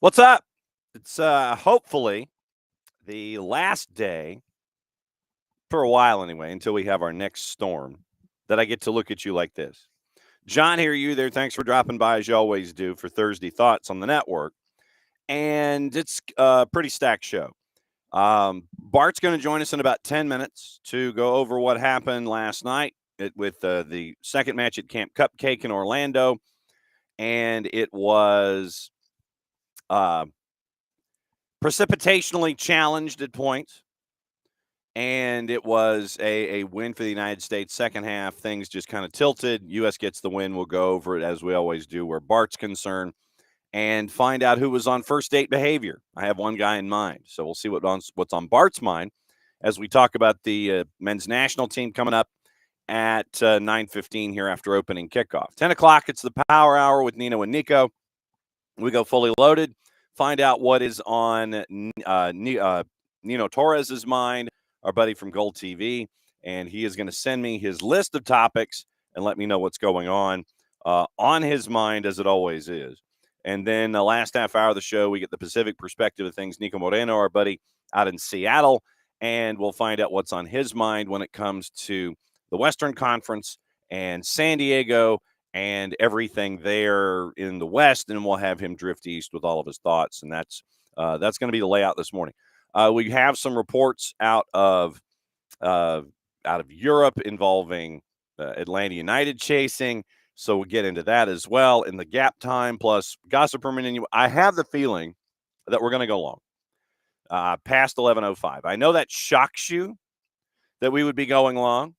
What's up? It's hopefully the last day, for a while anyway, until we have our next storm, that I get to look at you like this. John here, you there. Thanks for dropping by, as you always do, for Thursday Thoughts on the network. And it's a pretty stacked show. Bart's going to join us in about 10 minutes to go over what happened last night with the second match at Camp Cupcake in Orlando. And it was precipitationally challenged at points. And it was a win for the United States. Second half, things just kind of tilted. U.S. gets the win. We'll go over it as we always do where Bart's concerned and find out who was on first date behavior. I have one guy in mind. So we'll see what's on Bart's mind as we talk about the men's national team coming up at 9:15 here after opening kickoff. 10 o'clock, it's the Power Hour with Nino and Niko. We go fully loaded, find out what is on Nino Torres's mind, our buddy from Gold TV, and he is going to send me his list of topics and let me know what's going on his mind, as it always is. And then the last half hour of the show, we get the Pacific perspective of things. Nico Moreno, our buddy out in Seattle, and we'll find out what's on his mind when it comes to the Western Conference and San Diego and everything there in the West, and we'll have him drift east with all of his thoughts, and that's going to be the layout this morning. We have some reports out of Europe involving Atlanta United chasing, so we'll get into that as well in the gap time, plus gossip per minute. I have the feeling that we're going to go long, past 11:05. I know that shocks you that we would be going long,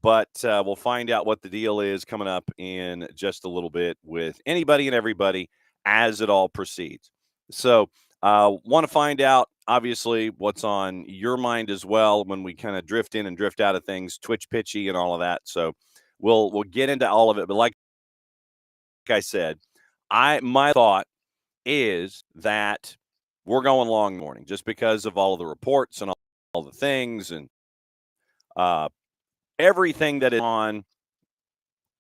but we'll find out what the deal is coming up in just a little bit with anybody and everybody as it all proceeds. So want to find out, obviously, what's on your mind as well when we kind of drift in and drift out of things, Twitch pitchy and all of that. So we'll get into all of it. But like I said, my thought is that we're going long morning just because of all of the reports and all the things and everything that is on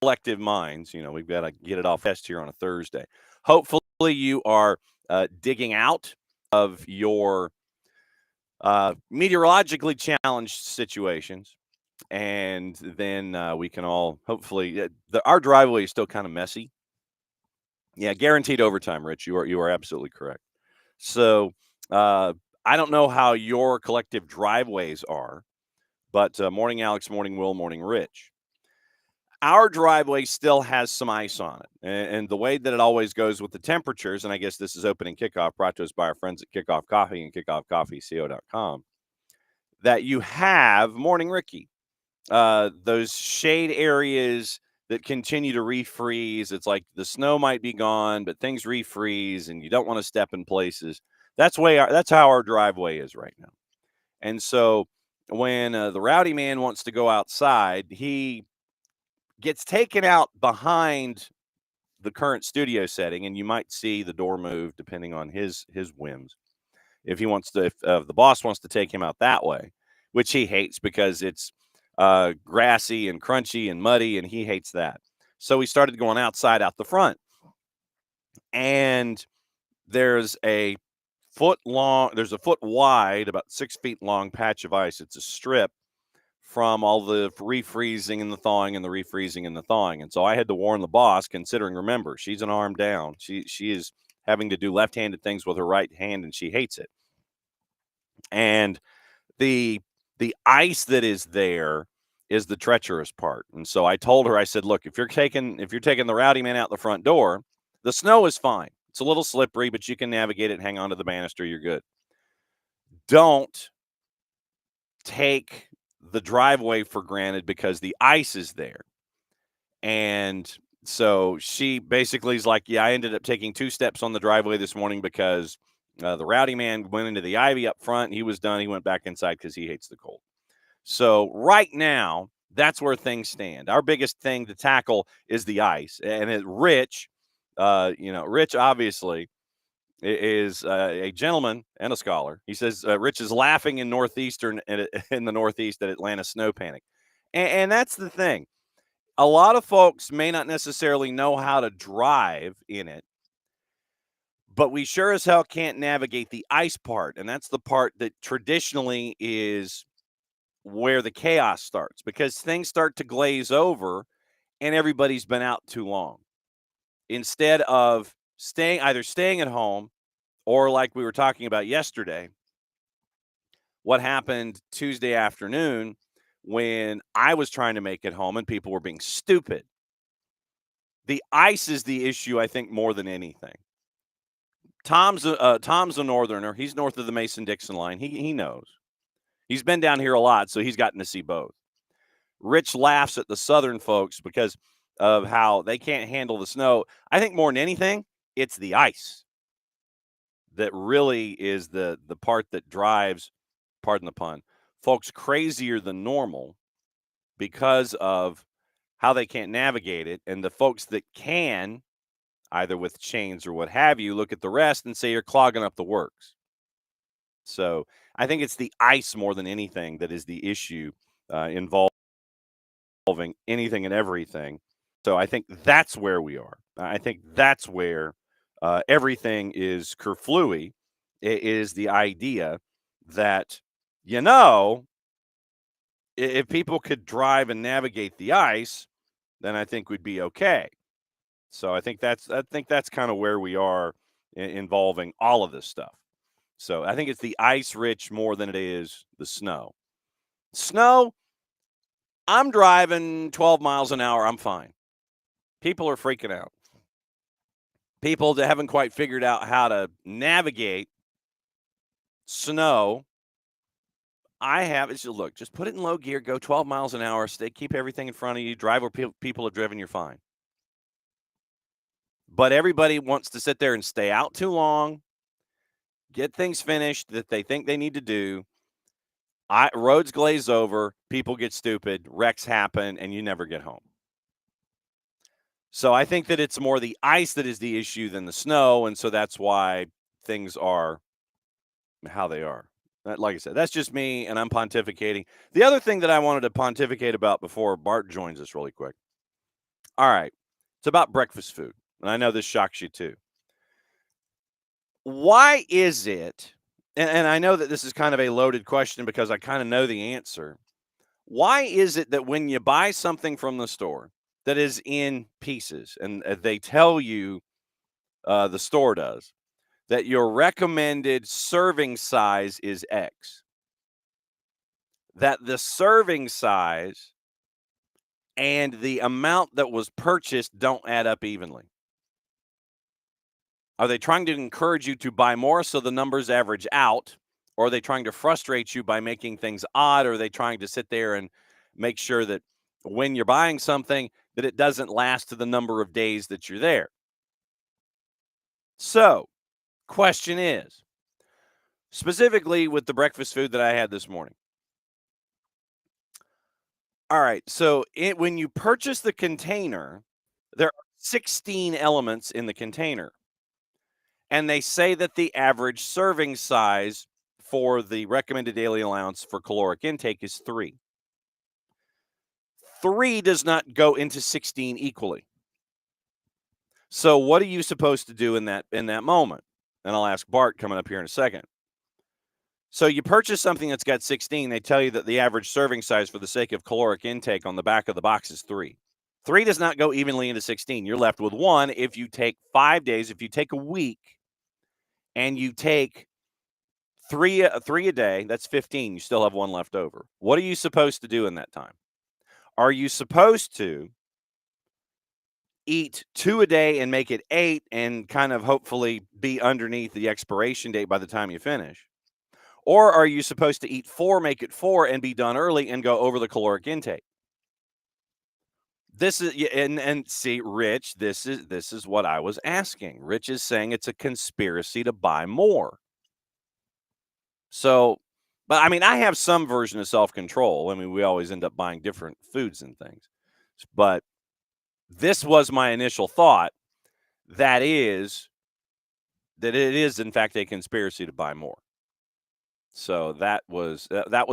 collective minds. We've got to get it off fest here on a Thursday. Hopefully you are digging out of your meteorologically challenged situations, and then we can all hopefully our driveway is still kind of messy. Yeah, guaranteed overtime, Rich. You are absolutely correct. So I don't know how your collective driveways are, but morning Alex, morning Will, morning Rich. Our driveway still has some ice on it. And the way that it always goes with the temperatures, and I guess this is opening kickoff brought to us by our friends at Kickoff Coffee and kickoffcoffeeco.com, that you have, morning Ricky, those shade areas that continue to refreeze. It's like the snow might be gone, but things refreeze and you don't want to step in places. That's how our driveway is right now. And so when the rowdy man wants to go outside, he gets taken out behind the current studio setting, and you might see the door move depending on his whims. If the boss wants to take him out that way, which he hates because it's grassy and crunchy and muddy, and he hates that. So he started going outside out the front, and there's a foot wide, about 6 feet long patch of ice. It's a strip from all the refreezing and the thawing and the refreezing and the thawing. And so I had to warn the boss, considering, remember, she's an arm down. She is having to do left-handed things with her right hand, and she hates it. And the ice that is there is the treacherous part. And so I told her, I said, look, if you're taking the rowdy man out the front door, the snow is fine. It's a little slippery, but you can navigate it and hang on to the banister. You're good. Don't take the driveway for granted because the ice is there. And So she basically is like, yeah, I ended up taking 2 steps on the driveway this morning because the rowdy man went into the ivy up front. He was done. He went back inside because he hates the cold. So right now, that's where things stand. Our biggest thing to tackle is the ice. And Rich, Rich obviously is a gentleman and a scholar. He says Rich is laughing in in the Northeast at Atlanta snow panic. And that's the thing. A lot of folks may not necessarily know how to drive in it, but we sure as hell can't navigate the ice part. And that's the part that traditionally is where the chaos starts because things start to glaze over and everybody's been out too long. Instead of either staying at home or like we were talking about yesterday, what happened Tuesday afternoon when I was trying to make it home and people were being stupid. The ice is the issue, I think, more than anything. Tom's a northerner. He's north of the Mason-Dixon line. He knows. He's been down here a lot, so he's gotten to see both. Rich laughs at the southern folks because of how they can't handle the snow. I think more than anything, it's the ice that really is the part that drives, pardon the pun, folks crazier than normal because of how they can't navigate it. And the folks that can, either with chains or what have you, look at the rest and say you're clogging up the works. So I think it's the ice more than anything that is the issue involving anything and everything. So I think that's where we are. I think that's where everything is kerflooey. It is the idea that, if people could drive and navigate the ice, then I think we'd be okay. So I think that's kind of where we are involving all of this stuff. So I think it's the ice rich more than it is the snow. Snow, I'm driving 12 miles an hour. I'm fine. People are freaking out. People that haven't quite figured out how to navigate snow. I have. It's look, just put it in low gear, go 12 miles an hour, keep everything in front of you, drive where people have driven, you're fine. But everybody wants to sit there and stay out too long, get things finished that they think they need to do. Roads glaze over, people get stupid, wrecks happen, and you never get home. So I think that it's more the ice that is the issue than the snow, and so that's why things are how they are. Like I said, that's just me, and I'm pontificating. The other thing that I wanted to pontificate about before Bart joins us really quick. All right. It's about breakfast food, and I know this shocks you too. Why is it, and I know that this is kind of a loaded question because I kind of know the answer. Why is it that when you buy something from the store that is in pieces, and they tell you, the store does, that your recommended serving size is X, that the serving size and the amount that was purchased don't add up evenly? Are they trying to encourage you to buy more so the numbers average out? Or are they trying to frustrate you by making things odd? Or are they trying to sit there and make sure that when you're buying something that it doesn't last to the number of days that you're there? So, question is, specifically with the breakfast food that I had this morning. All right, so when you purchase the container, there are 16 elements in the container. And they say that the average serving size for the recommended daily allowance for caloric intake is 3. 3 does not go into 16 equally. So what are you supposed to do in that moment? And I'll ask Bart coming up here in a second. So you purchase something that's got 16, they tell you that the average serving size for the sake of caloric intake on the back of the box is 3. 3 does not go evenly into 16. You're left with 1 if you take 5 days, if you take a week and you take 3 a day, that's 15. You still have 1 left over. What are you supposed to do in that time? Are you supposed to eat 2 a day and make it 8 and kind of hopefully be underneath the expiration date by the time you finish? Or are you supposed to eat 4, make it 4, and be done early and go over the caloric intake? This is and see, Rich, this is what I was asking. Rich is saying it's a conspiracy to buy more. So, but I mean, I have some version of self-control. I mean, we always end up buying different foods and things. But this was my initial thought. That it is in fact a conspiracy to buy more. So that was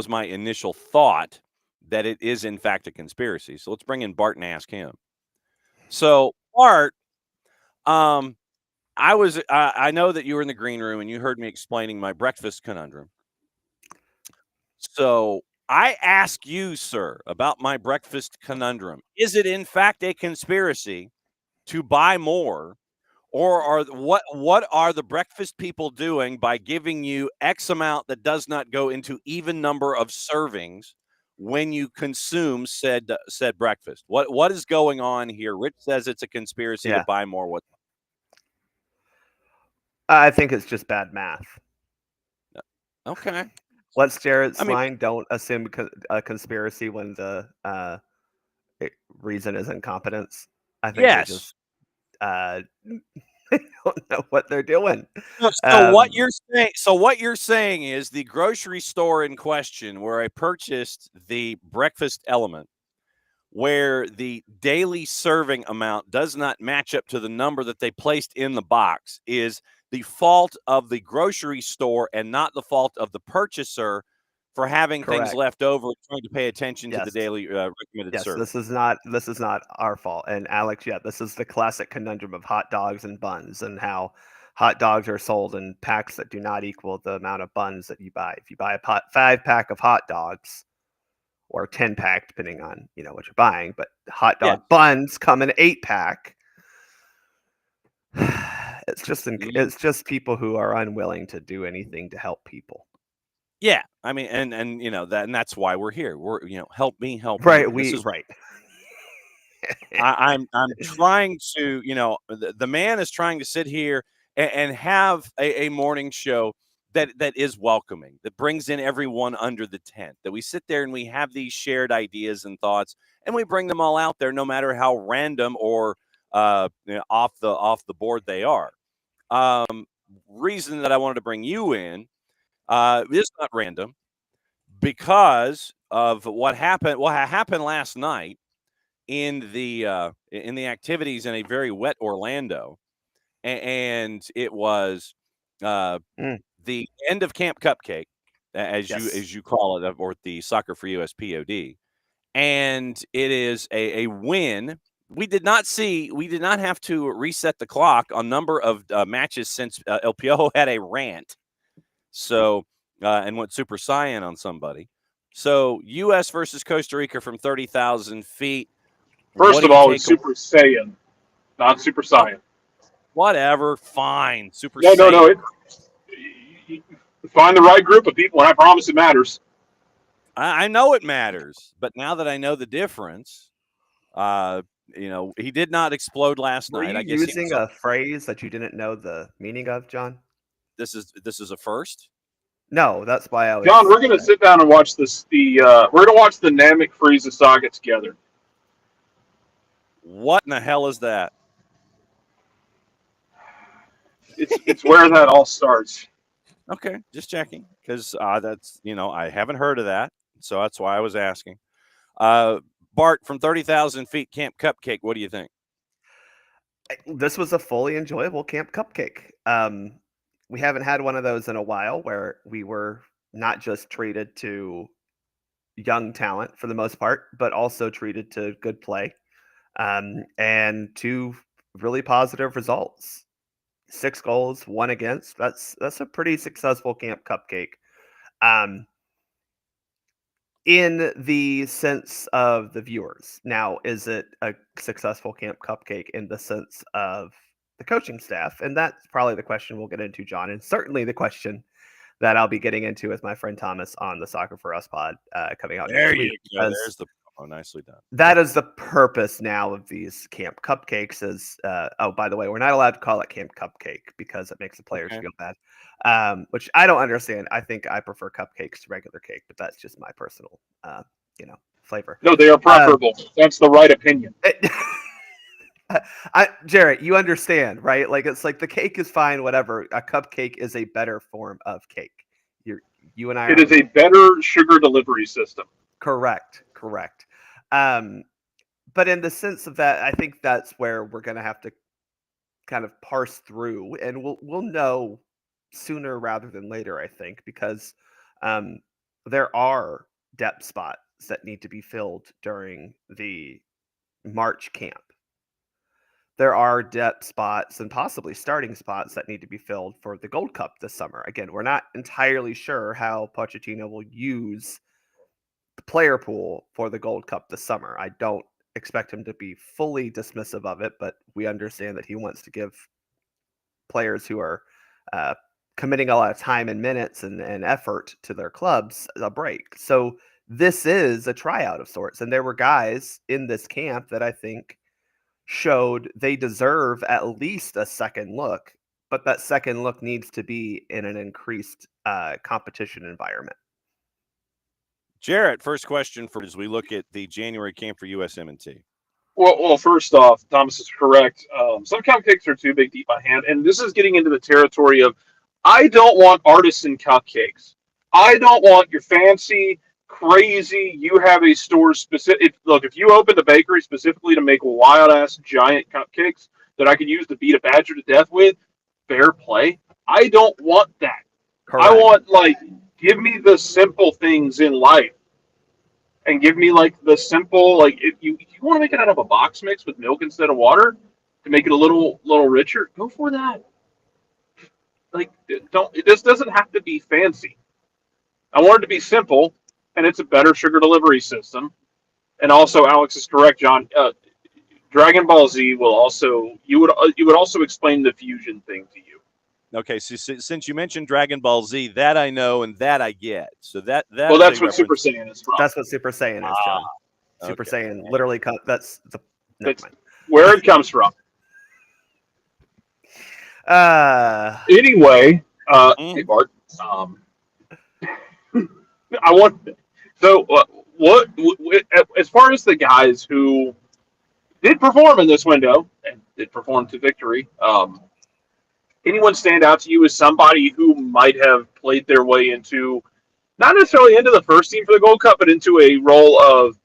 my initial thought, that it is in fact a conspiracy. So let's bring in Bart and ask him. So Bart, I know that you were in the green room and you heard me explaining my breakfast conundrum. So I ask you, sir, about my breakfast conundrum. Is it in fact a conspiracy to buy more? Or what are the breakfast people doing by giving you X amount that does not go into even number of servings when you consume said breakfast? What is going on here? Rich says it's a conspiracy to buy more. What? I think it's just bad math. Okay. What's Jarrett's line? Don't assume a conspiracy when the reason is incompetence. I think they just they don't know what they're doing. So what you're saying is the grocery store in question, where I purchased the breakfast element, where the daily serving amount does not match up to the number that they placed in the box, is the fault of the grocery store and not the fault of the purchaser for having things left over and trying to pay attention to the daily recommended serving. This is not our fault. And Alex, this is the classic conundrum of hot dogs and buns, and how hot dogs are sold in packs that do not equal the amount of buns that you buy. If you buy a 5-pack of hot dogs, or 10-pack, depending on what you're buying, but hot dog buns come in 8-pack. It's just people who are unwilling to do anything to help people. Yeah, I mean, and that's why we're here. We're help me help right. You. Right. I'm trying to the man is trying to sit here and have a morning show that is welcoming, that brings in everyone under the tent, that we sit there and we have these shared ideas and thoughts, and we bring them all out there, no matter how random or off the board they are. Reason that I wanted to bring you in is not random, because of what happened last night in the activities in a very wet Orlando, and it was the end of Camp Cupcake, as you call it, or the Soccer for US POD, and it is a win. We did not have to reset the clock on number of matches since El Piojo had a rant, so and went Super Saiyan on somebody. So U.S. versus Costa Rica from 30,000 feet. First of all, it's Super Saiyan, not Super Saiyan. Whatever, fine. Super Saiyan. No. Find the right group of people, and I promise it matters. I know it matters, but now that I know the difference, he did not explode last night. I guess using a phrase that you didn't know the meaning of, John. This is a first. No, that's why I was. John, we're going to sit down and watch this. We're going to watch the Namek Frieza saga together. What in the hell is that? It's where that all starts. Okay, just checking, because that's I haven't heard of that, so that's why I was asking. Bart, from 30,000 feet, Camp Cupcake. What do you think? This was a fully enjoyable Camp Cupcake. We haven't had one of those in a while, where we were not just treated to young talent for the most part, but also treated to good play, and 2 really positive results. 6 goals, 1 against. That's a pretty successful Camp Cupcake. In the sense of the viewers. Now, is it a successful Camp Cupcake in the sense of the coaching staff? And that's probably the question we'll get into, John, and certainly the question that I'll be getting into with my friend Thomas on the Soccer for Us pod coming out next week. There's the nicely done. That is the purpose now of these Camp Cupcakes. Is by the way, we're not allowed to call it Camp Cupcake because it makes the players feel bad, which I don't understand. I think I prefer cupcakes to regular cake, but that's just my personal flavor. No, they are preferable. That's the right opinion. Jarrett, you understand, right? Like, it's like the cake is fine, whatever. A cupcake is a better form of cake. You and I It are is a better sugar delivery system. correct. But in the sense of that, I think that's where we're going to have to kind of parse through, and we'll know sooner rather than later, I think, because there are depth spots that need to be filled during the March camp. There are depth spots and possibly starting spots that need to be filled for the Gold Cup this summer. Again, we're not entirely sure how Pochettino will use the player pool for the Gold Cup this summer. I don't expect him to be fully dismissive of it, but we understand that he wants to give players who are committing a lot of time and minutes and effort to their clubs a break. So this is a tryout of sorts. And there were guys in this camp that I think showed they deserve at least a second look, but that second look needs to be in an increased competition environment. Jarrett, first question for as we look at the January camp for USMNT. Well, first off, Thomas is correct. Some cupcakes are too big to eat by hand, and this is getting into the territory of I don't want artisan cupcakes. I don't want your fancy, crazy. You have a store specific. Look, if you opened a bakery specifically to make wild ass giant cupcakes that I could use to beat a badger to death with, fair play. I don't want that. Correct. I want give me the simple things in life. And give me the simple if you want to make it out of a box mix with milk instead of water to make it a little richer, go for that. It just doesn't have to be fancy. I want it to be simple, and it's a better sugar delivery system. And also, Alex is correct, John. Dragon Ball Z will also you would also explain the fusion thing to you. Okay, so since you mentioned Dragon Ball Z, that I know and that I get. So that well, that's what Super Saiyan is from. That's what Super Saiyan is, John. Super Saiyan literally that's where it comes from. Anyway, hey Bart. I want what as far as the guys who did perform in this window and did perform to victory. Anyone stand out to you as somebody who might have played their way into, not necessarily into the first team for the Gold Cup, but into a role of,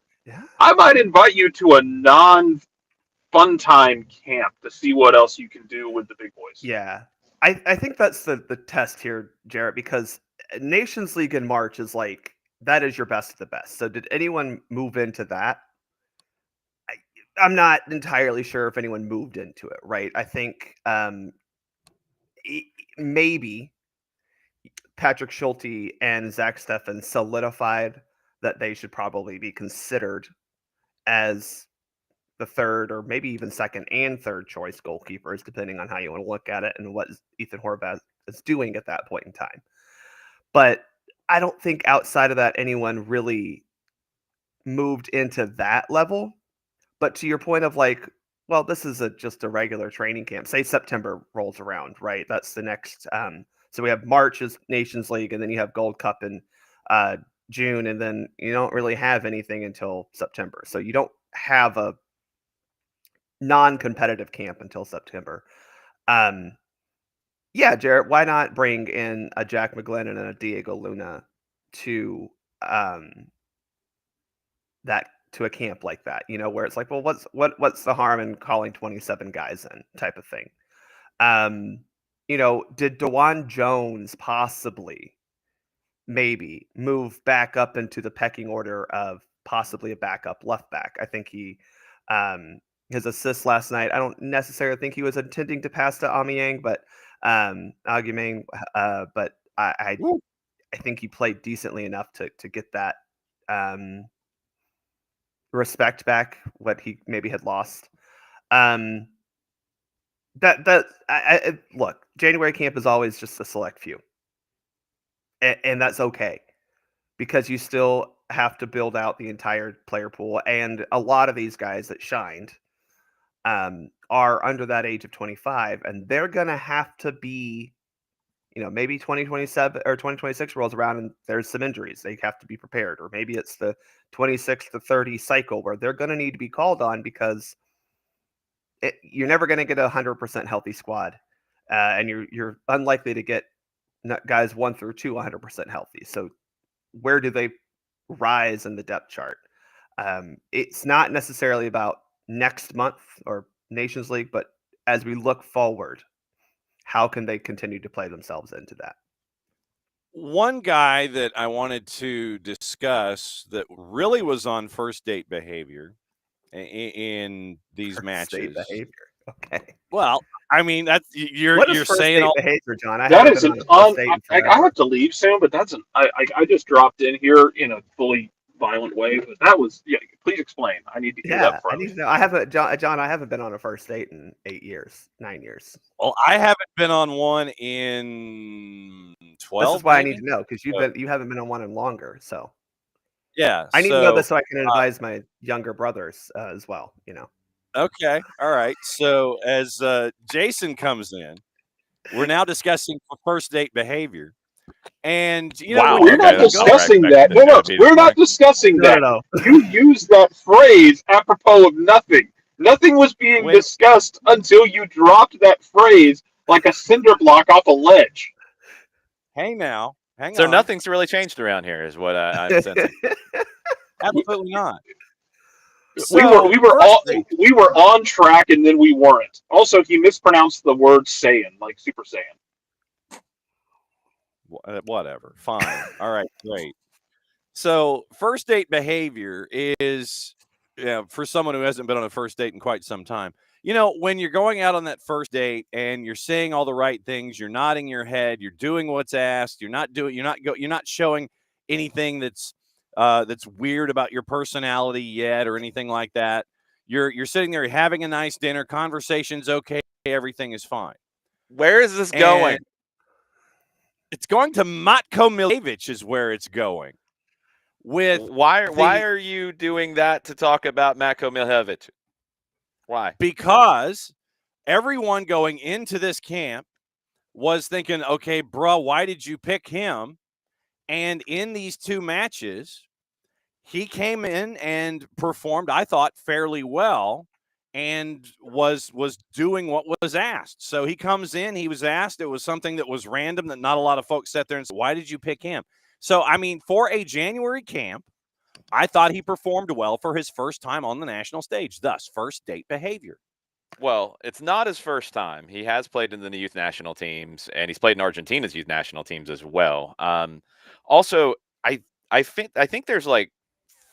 I might invite you to a non-fun time camp to see what else you can do with the big boys. Yeah. I think that's the test here, Jarrett, because Nations League in March is that is your best of the best. So did anyone move into that? I'm not entirely sure if anyone moved into it, right? I think maybe Patrick Schulte and Zach Steffen solidified that they should probably be considered as the third or maybe even second and third choice goalkeepers, depending on how you want to look at it and what Ethan Horvath is doing at that point in time. But I don't think outside of that, anyone really moved into that level. But to your point of well, this is just a regular training camp. Say September rolls around, right? That's the next. So we have March is Nations League, and then you have Gold Cup in June, and then you don't really have anything until September. So you don't have a non-competitive camp until September. Yeah, Jarrett, why not bring in a Jack McGlennon and a Diego Luna to to a camp like that, where it's well, what's the harm in calling 27 guys in type of thing? Did DeJuan Jones possibly maybe move back up into the pecking order of possibly a backup left back? I think he his assist last night, I don't necessarily think he was intending to pass to Aubameyang, but Aubameyang, but I think he played decently enough to get that respect back what he maybe had lost. Look, January camp is always just a select few, and that's okay because you still have to build out the entire player pool, and a lot of these guys that shined are under that age of 25, and they're gonna have to be maybe 2027 or 2026 rolls around and there's some injuries. They have to be prepared. Or maybe it's the 26 to 30 cycle where they're going to need to be called on because you're never going to get a 100% healthy squad. And you're unlikely to get guys 1 through 2 100% healthy. So where do they rise in the depth chart? It's not necessarily about next month or Nations League, but as we look forward, how can they continue to play themselves into that? One guy that I wanted to discuss that really was on first date behavior in these First matches. date behavior. Okay. Well, I mean, that's What is you're first saying date all. behavior, John? I That haven't is been an on a first date in I forever. have to leave soon, but that's an I just dropped in here in a fully violent way. But that was please explain. I need to hear Yeah, that I from need you. to know. I haven't, John. I haven't been on a first date in 8 years, 9 years. Well, I haven't been on one in 12. This is why I maybe? need to know because you haven't been on one in longer. So Yeah. I need to know So this so I can advise my younger brothers as well. okay, all right. So as Jason comes in, we're now discussing first date behavior, and Wow, when We're you're not okay, getting that's not going, where I discussing expected that. this No, to no, be we're this not morning. discussing No, that. no. You used that phrase apropos of nothing. Nothing was being when discussed until you dropped that phrase like a cinder block off a ledge. hang So on, nothing's really changed around here, is what I'm sensing. absolutely not. We were So we were first all date, we were on track and then we weren't. Also, he mispronounced the word Saiyan, like Super Saiyan. whatever, fine, all right, great. So first date behavior is, for someone who hasn't been on a first date in quite some time. When you're going out on that first date and you're saying all the right things, you're nodding your head, you're doing what's asked, you're not showing anything that's weird about your personality yet or anything like that. You're sitting there having a nice dinner, conversation's okay, everything is fine. Where is this And going? it's going to Matko Miljevic is where it's going. With Why the are you doing that to talk about Matko Miljevic? Why? because everyone going into this camp was thinking, okay, bro, why did you pick him? And in these two matches, he came in and performed, I thought, fairly well and was doing what was asked. So he comes in, he was asked, it was something that was random that not a lot of folks sat there and said, why did you pick him? So, I mean, for a January camp, I thought he performed well for his first time on the national stage, thus first date behavior. Well, it's not his first time. He has played in the youth national teams, and he's played in Argentina's youth national teams as well. Also, I think there's like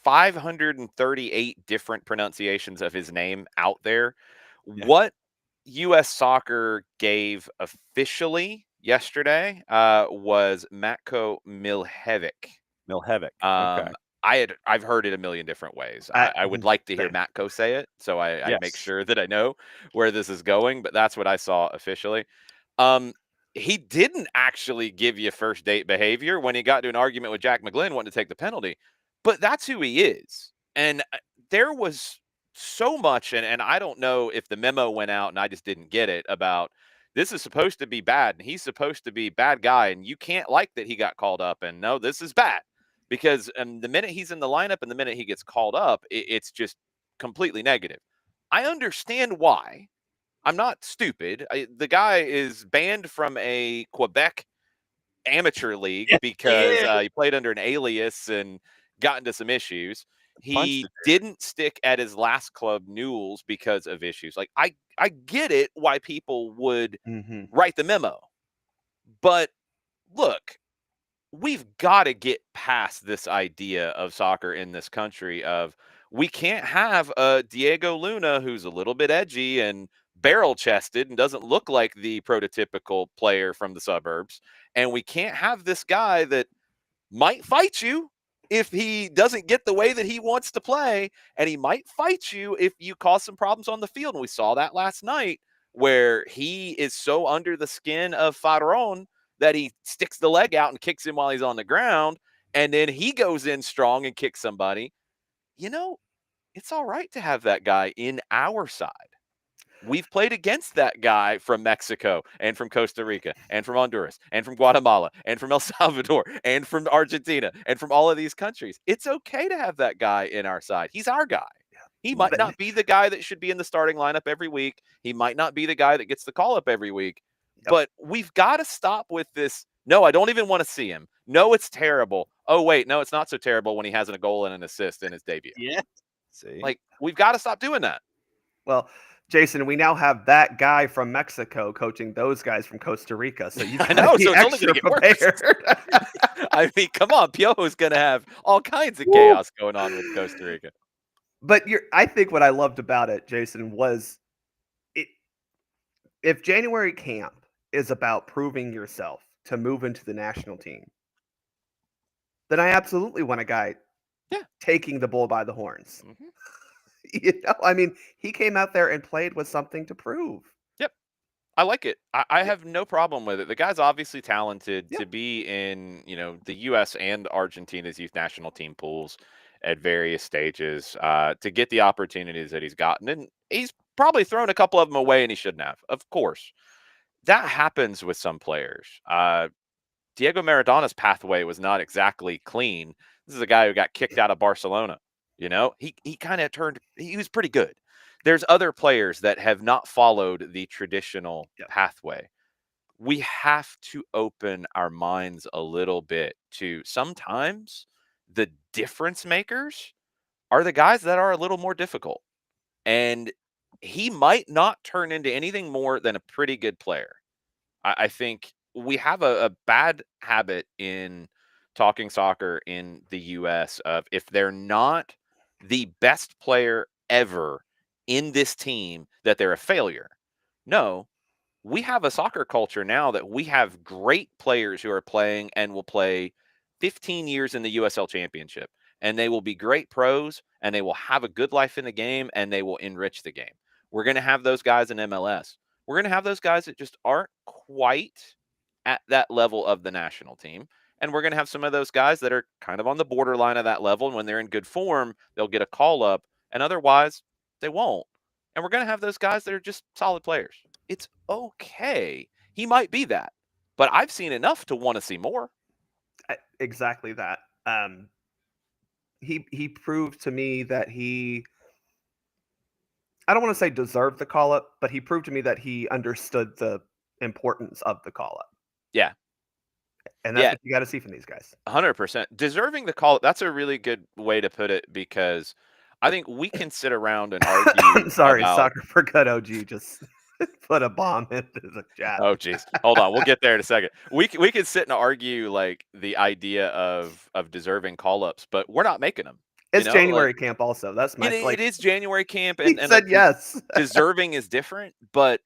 538 different pronunciations of his name out there. Yeah. What U.S. Soccer gave officially yesterday was Matko Miljevic. Miljevic. Um, Okay. I've heard it a million different ways. I- I would like to hear same. Matko say it, so I make Yes. sure that I know where this is going. But that's what I saw officially. He didn't actually give you first date behavior when he got into an argument with Jack McGlynn wanting to take the penalty, but that's who he is. And there was so much, and I don't know if the memo went out and I just didn't get it about this is supposed to be bad and he's supposed to be bad guy and you can't like that he got called up and no, this is bad because the minute he's in the lineup and the minute he gets called up, it's just completely negative. I understand why. I'm not stupid. The guy is banned from a Quebec amateur league Yes, because he he played under an alias and got into some issues. Punched He it. didn't stick at his last club, Newell's, because of issues. Like I get it why people would Mhm. write the memo, but look, we've got to get past this idea of soccer in this country of we can't have a Diego Luna who's a little bit edgy and barrel chested and doesn't look like the prototypical player from the suburbs. And we can't have this guy that might fight you if he doesn't get the way that he wants to play. And he might fight you if you cause some problems on the field. And we saw that last night where he is so under the skin of Fadron that he sticks the leg out and kicks him while he's on the ground. And then he goes in strong and kicks somebody. It's all right to have that guy in our side. We've played against that guy from Mexico and from Costa Rica and from Honduras and from Guatemala and from El Salvador and from Argentina and from all of these countries. It's okay to have that guy in our side. He's our guy. He might not be the guy that should be in the starting lineup every week. He might not be the guy that gets the call up every week. But we've got to stop with this. No, I don't even want to see him. No, it's terrible. Oh, wait, no, it's not so terrible when he has a goal and an assist in his debut. Yeah. See? Like, we've got to stop doing that. Well, Jason, we now have that guy from Mexico coaching those guys from Costa Rica. So you I know, be so it's only extra going to get worse. prepared. I mean, come on. Piojo's going to have all kinds of chaos going on with Costa Rica. But I think what I loved about it, Jason, was if January camp is about proving yourself to move into the national team, then I absolutely want a guy taking the bull by the horns. Mhm. I mean, he came out there and played with something to prove. Yep. I like it. I have no problem with it. The guy's obviously talented to be in, the U.S. and Argentina's youth national team pools at various stages to get the opportunities that he's gotten. And he's probably thrown a couple of them away and he shouldn't have, of course. That happens with some players. Diego Maradona's pathway was not exactly clean. This is a guy who got kicked out of Barcelona. He kind of he was pretty good. There's other players that have not followed the traditional pathway. We have to open our minds a little bit to sometimes the difference makers are the guys that are a little more difficult. And he might not turn into anything more than a pretty good player. I think we have a bad habit in talking soccer in the U.S. of if they're not the best player ever in this team, that they're a failure. No, we have a soccer culture now that we have great players who are playing and will play 15 years in the USL Championship. And they will be great pros and they will have a good life in the game and they will enrich the game. We're going to have those guys in MLS. We're going to have those guys that just aren't quite at that level of the national team. And we're going to have some of those guys that are kind of on the borderline of that level. And when they're in good form, they'll get a call up. And otherwise, they won't. And we're going to have those guys that are just solid players. It's okay. He might be that. But I've seen enough to want to see more. Exactly that. He proved to me that I don't want to say deserved the call up, but he proved to me that he understood the importance of the call up. Yeah. And that's what you got to see from these guys. 100%. Deserving the call up, that's a really good way to put it, because I think we can sit around and argue. I'm sorry, about... Soccer for Good OG just put a bomb into the chat. Oh, geez. Hold on. We'll get there in a second. We can sit and argue like the idea of deserving call-ups, but we're not making them. It's January camp also. That's my it is January camp. And said yes. Deserving is different, but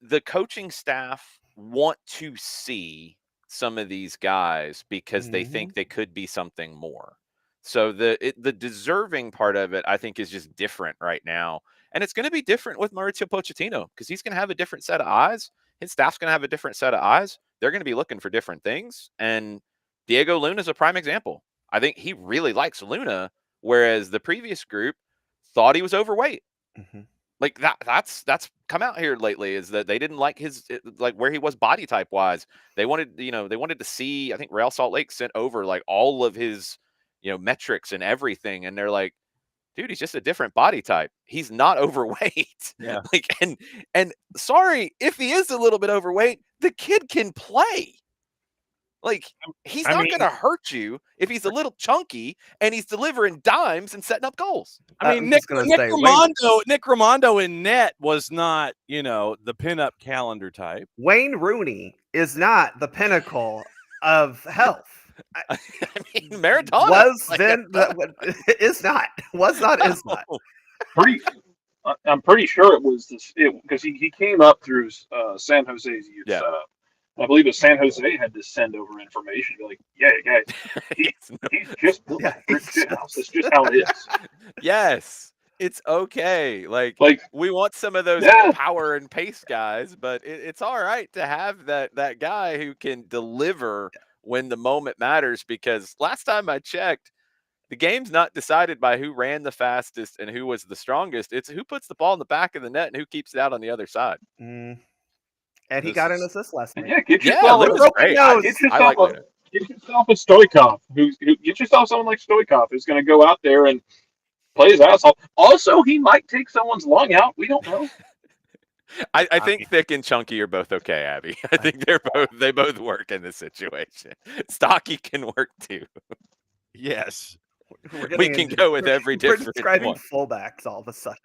the coaching staff want to see some of these guys because they think they could be something more. So the deserving part of it, I think, is just different right now. And it's going to be different with Mauricio Pochettino because he's going to have a different set of eyes. His staff's going to have a different set of eyes. They're going to be looking for different things. And Diego Luna is a prime example. I think he really likes Luna, whereas the previous group thought he was overweight. Like that's come out here lately, is that they didn't like like where he was body type wise. They wanted to see, I think Real Salt Lake sent over like all of his, metrics and everything. And they're like, dude, he's just a different body type. He's not overweight. Yeah. Like, and sorry, if he is a little bit overweight, the kid can play. Like, he's not going to hurt you if he's a little chunky and he's delivering dimes and setting up goals. I mean, Nick Raimondo in net was not, the pinup calendar type. Wayne Rooney is not the pinnacle of health. I mean, Maradona is not. I'm pretty sure it was this because he came up through San Jose's youth setup. I believe that San Jose had to send over information, be like, "Yeah, guys, he's just built like brick shit house. That's just how it is." Yes, it's okay. Like we want some of those power and pace guys, but it's all right to have that guy who can deliver when the moment matters. Because last time I checked, The game's not decided by who ran the fastest and who was the strongest. It's who puts the ball in the back of the net and who keeps it out on the other side. Mm. And he This got an is- assist last night. Yeah, get Yeah, yourself Luna's broken great. nose. I like Luna. get yourself a Stoikov. Get yourself someone like Stoikov who's going to go out there and play his ass off. Also, he might take someone's lung out. We don't know. I think Thick and Chunky are both okay, Abby. I think they both work in this situation. Stocky can work too. Yes. We can go with every We're different describing one. fullbacks all of a sudden.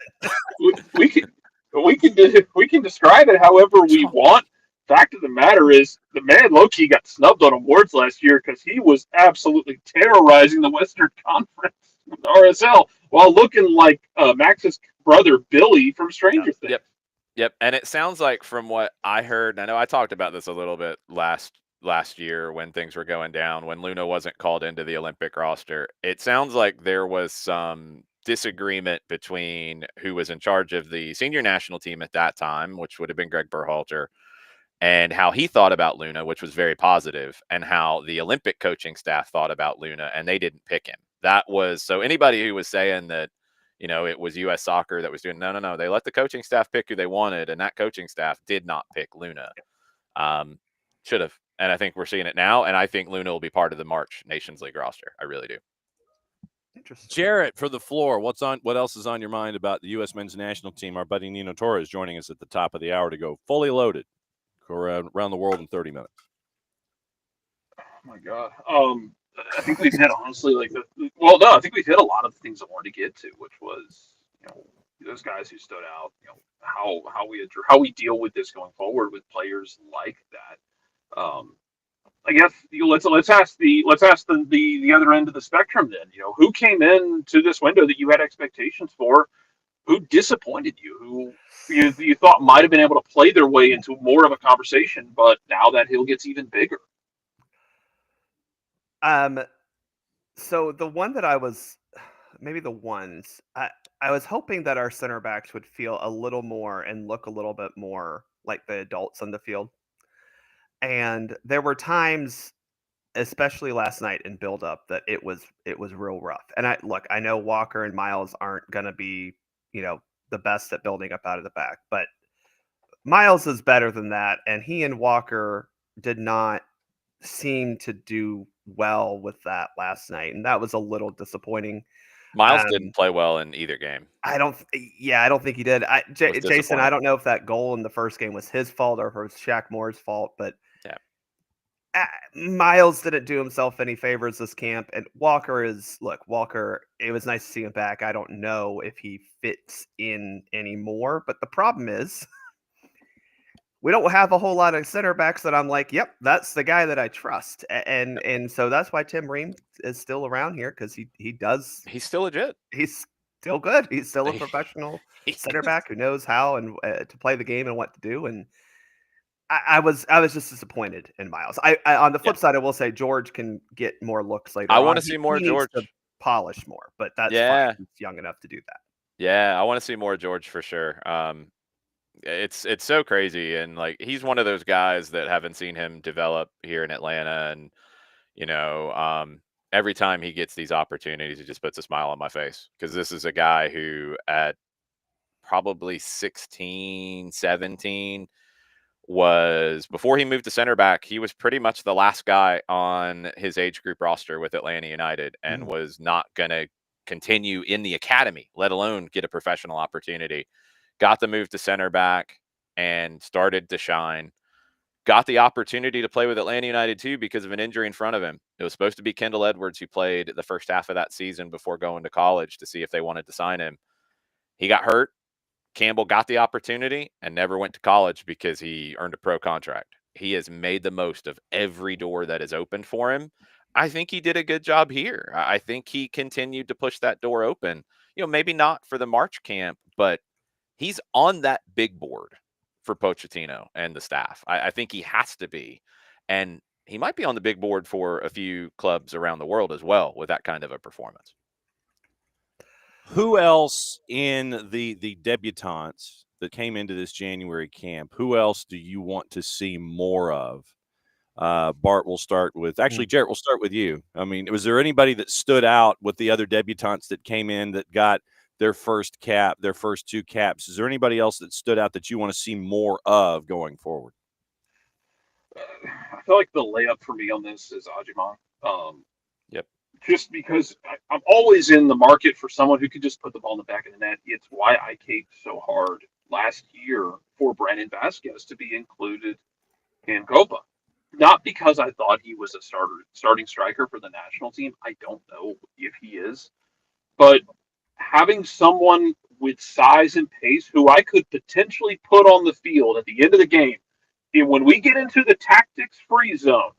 we can describe it however we want. Fact of the matter is, the man low-key got snubbed on awards last year because he was absolutely terrorizing the Western Conference RSL while looking like Max's brother Billy from Stranger Things. Yep. And it sounds like from what I heard, and I know I talked about this a little bit last year when things were going down, when Luna wasn't called into the Olympic roster. It sounds like there was some disagreement between who was in charge of the senior national team at that time, which would have been Greg Berhalter, and how he thought about Luna, which was very positive, and how the Olympic coaching staff thought about Luna, and they didn't pick him. That was so anybody who was saying that, it was U.S. Soccer that was doing no. They let the coaching staff pick who they wanted, and that coaching staff did not pick Luna. Should have, and I think we're seeing it now. And I think Luna will be part of the March Nations League roster. I really do. Interesting. Jarrett, for the floor, what else is on your mind about the U.S. men's national team? Our buddy Nino Torres joining us at the top of the hour to go fully loaded around the world in 30 minutes. Oh my God. I think we've hit honestly I think we've hit a lot of the things I wanted to get to, which was those guys who stood out. How we deal with this going forward with players like that. I guess let's ask the other end of the spectrum then. Who came into this window that you had expectations for? Who disappointed you? Who you thought might have been able to play their way into more of a conversation, but now that hill gets even bigger. So the one that I was I was hoping that our center backs would feel a little more and look a little bit more like the adults on the field. And there were times, especially last night in build up, that it was real rough. And I know Walker and Miles aren't gonna be, the best at building up out of the back, but Miles is better than that, and he and Walker did not seem to do well with that last night, and that was a little disappointing. Miles didn't play well in either game. I don't think he did. Jason, disappointing. I don't know if that goal in the first game was his fault or if it was Shaq Moore's fault, but Miles didn't do himself any favors this camp, and Walker, it was nice to see him back. I don't know if he fits in anymore, but the problem is we don't have a whole lot of center backs that I'm like, yep, that's the guy that I trust. And so that's why Tim Ream is still around here, because He's still legit. he's still good. He's still a professional center back who knows how and to play the game and what to do. And I was just disappointed in Miles. I on the flip side, I will say George can get more looks later. I want on. to see more He needs George. to polish more, but that's fine. He's young enough to do that. Yeah, I want to see more George for sure. It's so crazy, and like he's one of those guys that haven't seen him develop here in Atlanta, and every time he gets these opportunities, it just puts a smile on my face, because this is a guy who at probably 16, 17 was, before he moved to center back, he was pretty much the last guy on his age group roster with Atlanta United, and was not going to continue in the academy, let alone get a professional opportunity. Got the move to center back and started to shine. Got the opportunity to play with Atlanta United too because of an injury in front of him. It was supposed to be Kendall Edwards who played the first half of that season before going to college to see if they wanted to sign him. He got hurt. Campbell got the opportunity and never went to college because he earned a pro contract. He has made the most of every door that is open for him. I think he did a good job here. I think he continued to push that door open. Maybe not for the March camp, but he's on that big board for Pochettino and the staff. I think he has to be. And he might be on the big board for a few clubs around the world as well with that kind of a performance. Who else in the debutantes that came into this January camp, who else do you want to see more of Bart, will start with. Actually, Jarrett, we'll start with you. I mean, was there anybody that stood out with the other debutantes that came in that got their first cap, their first 2 caps? Is there anybody else that stood out that you want to see more of going forward? I feel like the layup for me on this is Ajimon. Yep. Just because I'm always in the market for someone who could just put the ball in the back of the net. It's why I caved so hard last year for Brandon Vasquez to be included in Copa. Not because I thought he was a starting striker for the national team. I don't know if he is. But having someone with size and pace who I could potentially put on the field at the end of the game, and when we get into the tactics-free zone,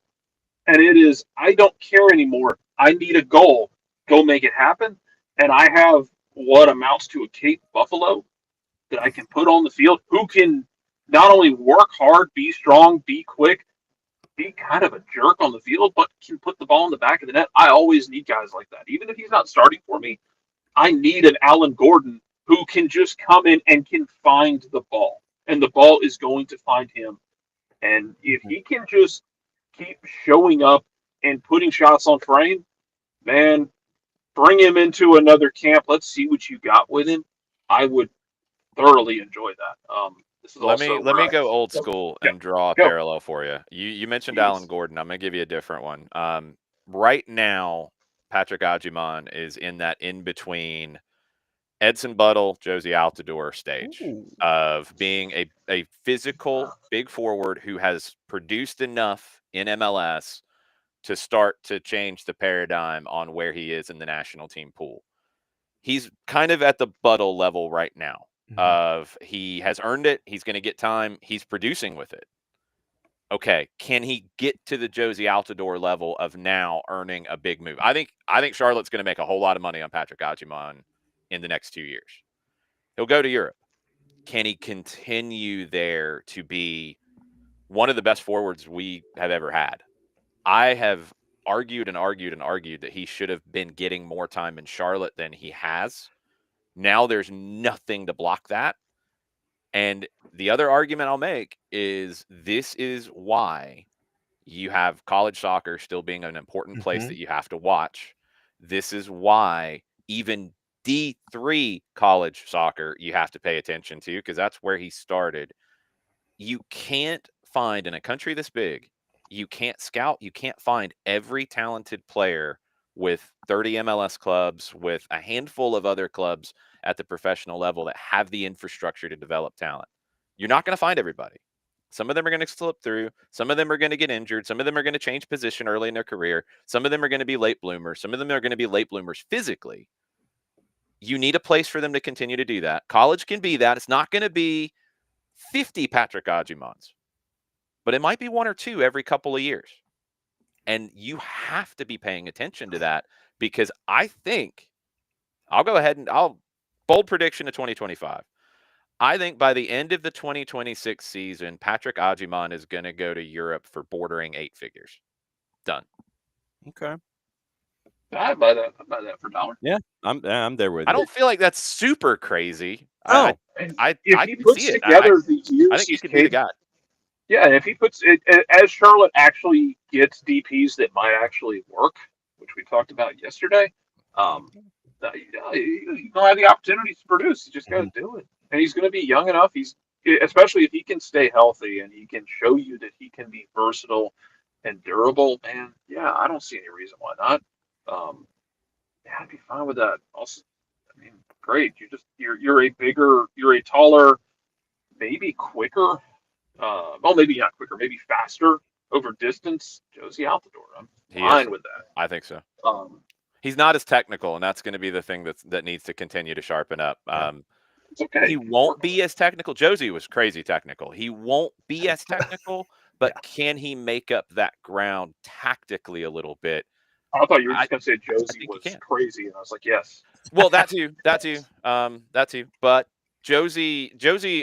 and it is, I don't care anymore, I need a goal, go make it happen, and I have what amounts to a Cape Buffalo that I can put on the field, who can not only work hard, be strong, be quick, be kind of a jerk on the field, but can put the ball in the back of the net. I always need guys like that. Even if he's not starting for me, I need an Alan Gordon who can just come in and can find the ball. And the ball is going to find him. And if he can just keep showing up and putting shots on frame, man, bring him into another camp. Let's see what you got with him. I would thoroughly enjoy that. This is Let me go old school and draw a parallel for you. You mentioned Alan Gordon. I'm going to give you a different one. Right now, Patrick Ajimon is in that in-between Edson Buttle, Josie Altidore stage of being a physical big forward who has produced enough in MLS to start to change the paradigm on where he is in the national team pool. He's kind of at the Buttle level right now. Of he has earned it. He's going to get time. He's producing with it. Okay, can he get to the Josie Altidore level of now earning a big move? I think Charlotte's going to make a whole lot of money on Patrick Ajimon in the next 2 years. He'll go to Europe. Can he continue there to be one of the best forwards we have ever had? I have argued and argued and argued that he should have been getting more time in Charlotte than he has. Now there's nothing to block that. And the other argument I'll make is this is why you have college soccer still being an important place that you have to watch. This is why even D3 college soccer you have to pay attention to, because that's where he started. You can't find in a country this big, you can't scout, you can't find every talented player with 30 MLS clubs, with a handful of other clubs at the professional level that have the infrastructure to develop talent. You're not going to find everybody. Some of them are going to slip through. Some of them are going to get injured. Some of them are going to change position early in their career. Some of them are going to be late bloomers. Some of them are going to be late bloomers physically. You need a place for them to continue to do that. College can be that. It's not going to be 50 Patrick Ajimons, but it might be 1 or 2 every couple of years. And you have to be paying attention to that, because I think I'll go ahead and I'll bold prediction of 2025. I think by the end of the 2026 season, Patrick Ajimon is going to go to Europe for bordering 8 figures. Done. Okay. I'd buy that for $1. Yeah, I'm there with you. I don't feel like that's super crazy. No. If I he can puts see it. together the years, I think he could be the guy. Yeah, and if he puts it, as Charlotte actually gets DPs that might actually work, which we talked about yesterday, you don't have the opportunities to produce. You just got to do it. And he's going to be young enough. Especially if he can stay healthy and he can show you that he can be versatile and durable. Man, yeah, I don't see any reason why not. Yeah, I'd be fine with that. Also, I mean, great. You're a taller, maybe quicker. Well, maybe not quicker, maybe faster over distance. Josie Altidore. I'm fine with that. I think so. He's not as technical, and that's going to be the thing that needs to continue to sharpen up. It's okay. He won't be as technical. Josie was crazy technical. He won't be as technical, but can he make up that ground tactically a little bit? I thought you were just going to say Josie was crazy, and I was like, yes. Well, that too. But Josie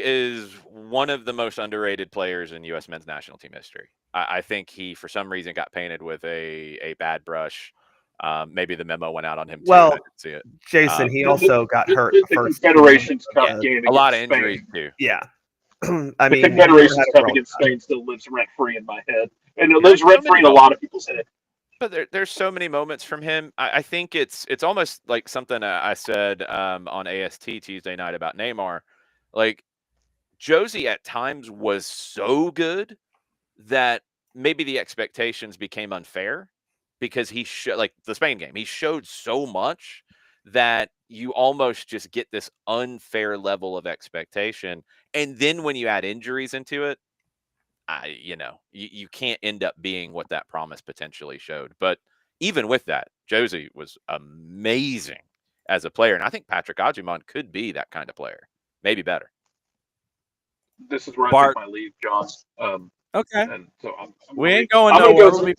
is one of the most underrated players in U.S. men's national team history. I think he, for some reason, got painted with a bad brush. Maybe the memo went out on him too. Well, I didn't see it. Jason, he also got hurt the first. Confederations Cup game. A lot of Spain. injuries too. Yeah. I mean, the Confederations Cup against Spain still lives rent free in my head. And it lives rent free in a lot of people's head. But there's so many moments from him. I think it's almost like something I said on AST Tuesday night about Neymar. Like, Josie at times was so good that maybe the expectations became unfair because he like the Spain game, he showed so much that you almost just get this unfair level of expectation. And then when you add injuries into it, you can't end up being what that promise potentially showed. But even with that, Josie was amazing as a player. And I think Patrick Agyemang could be that kind of player, maybe better. This is where I Bart. take my leave, John. Okay. And so I'm We gonna ain't going I'm gonna nowhere. go We'll be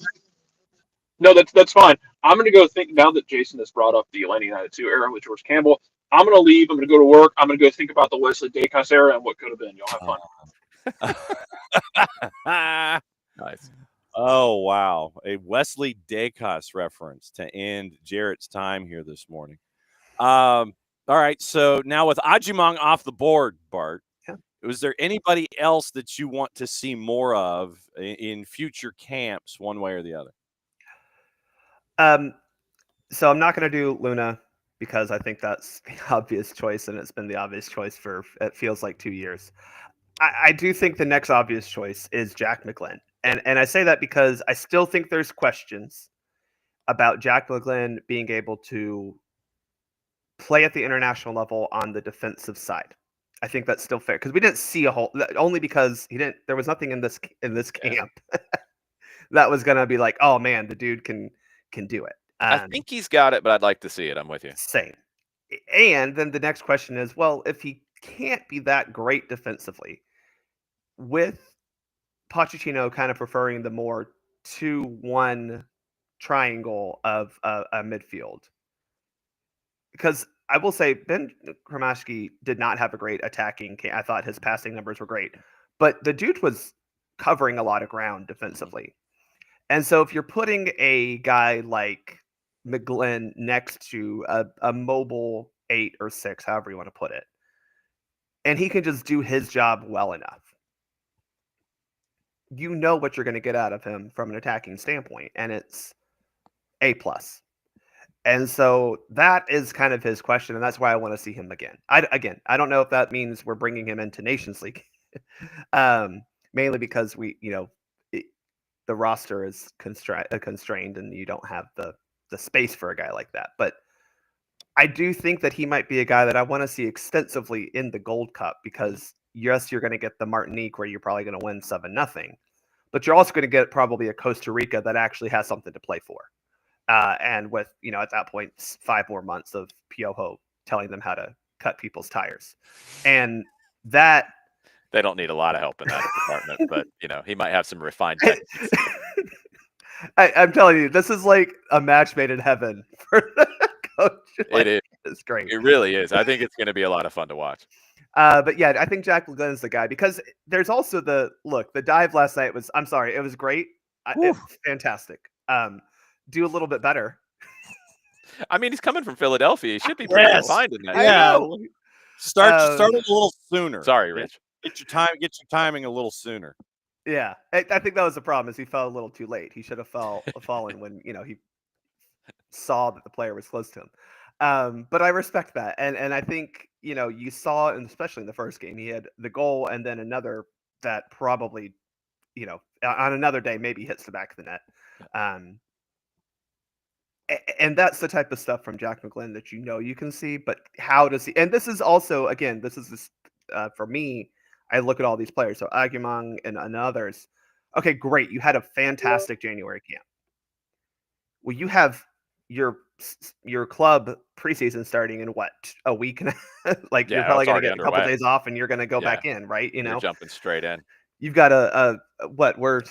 No, that's fine. I'm going to go think now that Jason has brought up the Atlanta United 2 era with George Campbell. I'm going to leave. I'm going to go to work. I'm going to go think about the Wesley Dacos era and what could have been. Y'all have fun. Nice. Oh, wow. A Wesley Dacos reference to end Jarrett's time here this morning. All right. So now with Agyemang off the board, Bart, was there anybody else that you want to see more of in future camps, one way or the other? So I'm not going to do Luna because I think that's the obvious choice, and it's been the obvious choice for, it feels like, 2 years. I do think the next obvious choice is Jack McGlynn. And I say that because I still think there's questions about Jack McGlynn being able to play at the international level on the defensive side. I think that's still fair because we didn't see a whole, only because there was nothing in this camp that was going to be like, oh man, the dude can do it. I think he's got it, but I'd like to see it. I'm with you. Same. And then the next question is, well, if he can't be that great defensively, with Pochettino kind of preferring the more 2-1 triangle of a midfield, because I will say Ben Kromashki did not have a great attacking game. I thought his passing numbers were great, but the dude was covering a lot of ground defensively. And so if you're putting a guy like McGlynn next to a mobile 8 or 6, however you want to put it, and he can just do his job well enough, you know what you're going to get out of him from an attacking standpoint, and it's A+. And so that is kind of his question, and that's why I want to see him again. I don't know if that means we're bringing him into Nations League, mainly because the roster is constrained, and you don't have the space for a guy like that. But I do think that he might be a guy that I want to see extensively in the Gold Cup, because yes, you're going to get the Martinique where you're probably going to win 7-0, but you're also going to get probably a Costa Rica that actually has something to play for. And with, at that point, 5 more months of Piojo telling them how to cut people's tires. And that... They don't need a lot of help in that department, but, he might have some refined techniques. I'm telling you, this is like a match made in heaven for the coach. It is. It's great. It really is. I think it's going to be a lot of fun to watch. But yeah, I think Jack McGlynn is the guy, because there's also the dive last night was, I'm sorry, it was great. It's fantastic. Do a little bit better. I mean, he's coming from Philadelphia. He should be pretty refined in that. Yeah. Start a little sooner. Sorry, Rich. Get your timing a little sooner. Yeah. I think that was the problem, is he fell a little too late. He should have fallen when, he saw that the player was close to him. But I respect that. And I think, you saw, and especially in the first game, he had the goal and then another that probably, on another day, maybe hits the back of the net. And that's the type of stuff from Jack McGlynn that you can see, but how does he? And this is also, again, for me, I look at all these players, so Agyemang and others. Okay, great, you had a fantastic January camp. Well, you have your club preseason starting in what, a week? Like, you're probably going to get a couple days off, and you're going to go back in, right? You're jumping straight in. You've got we're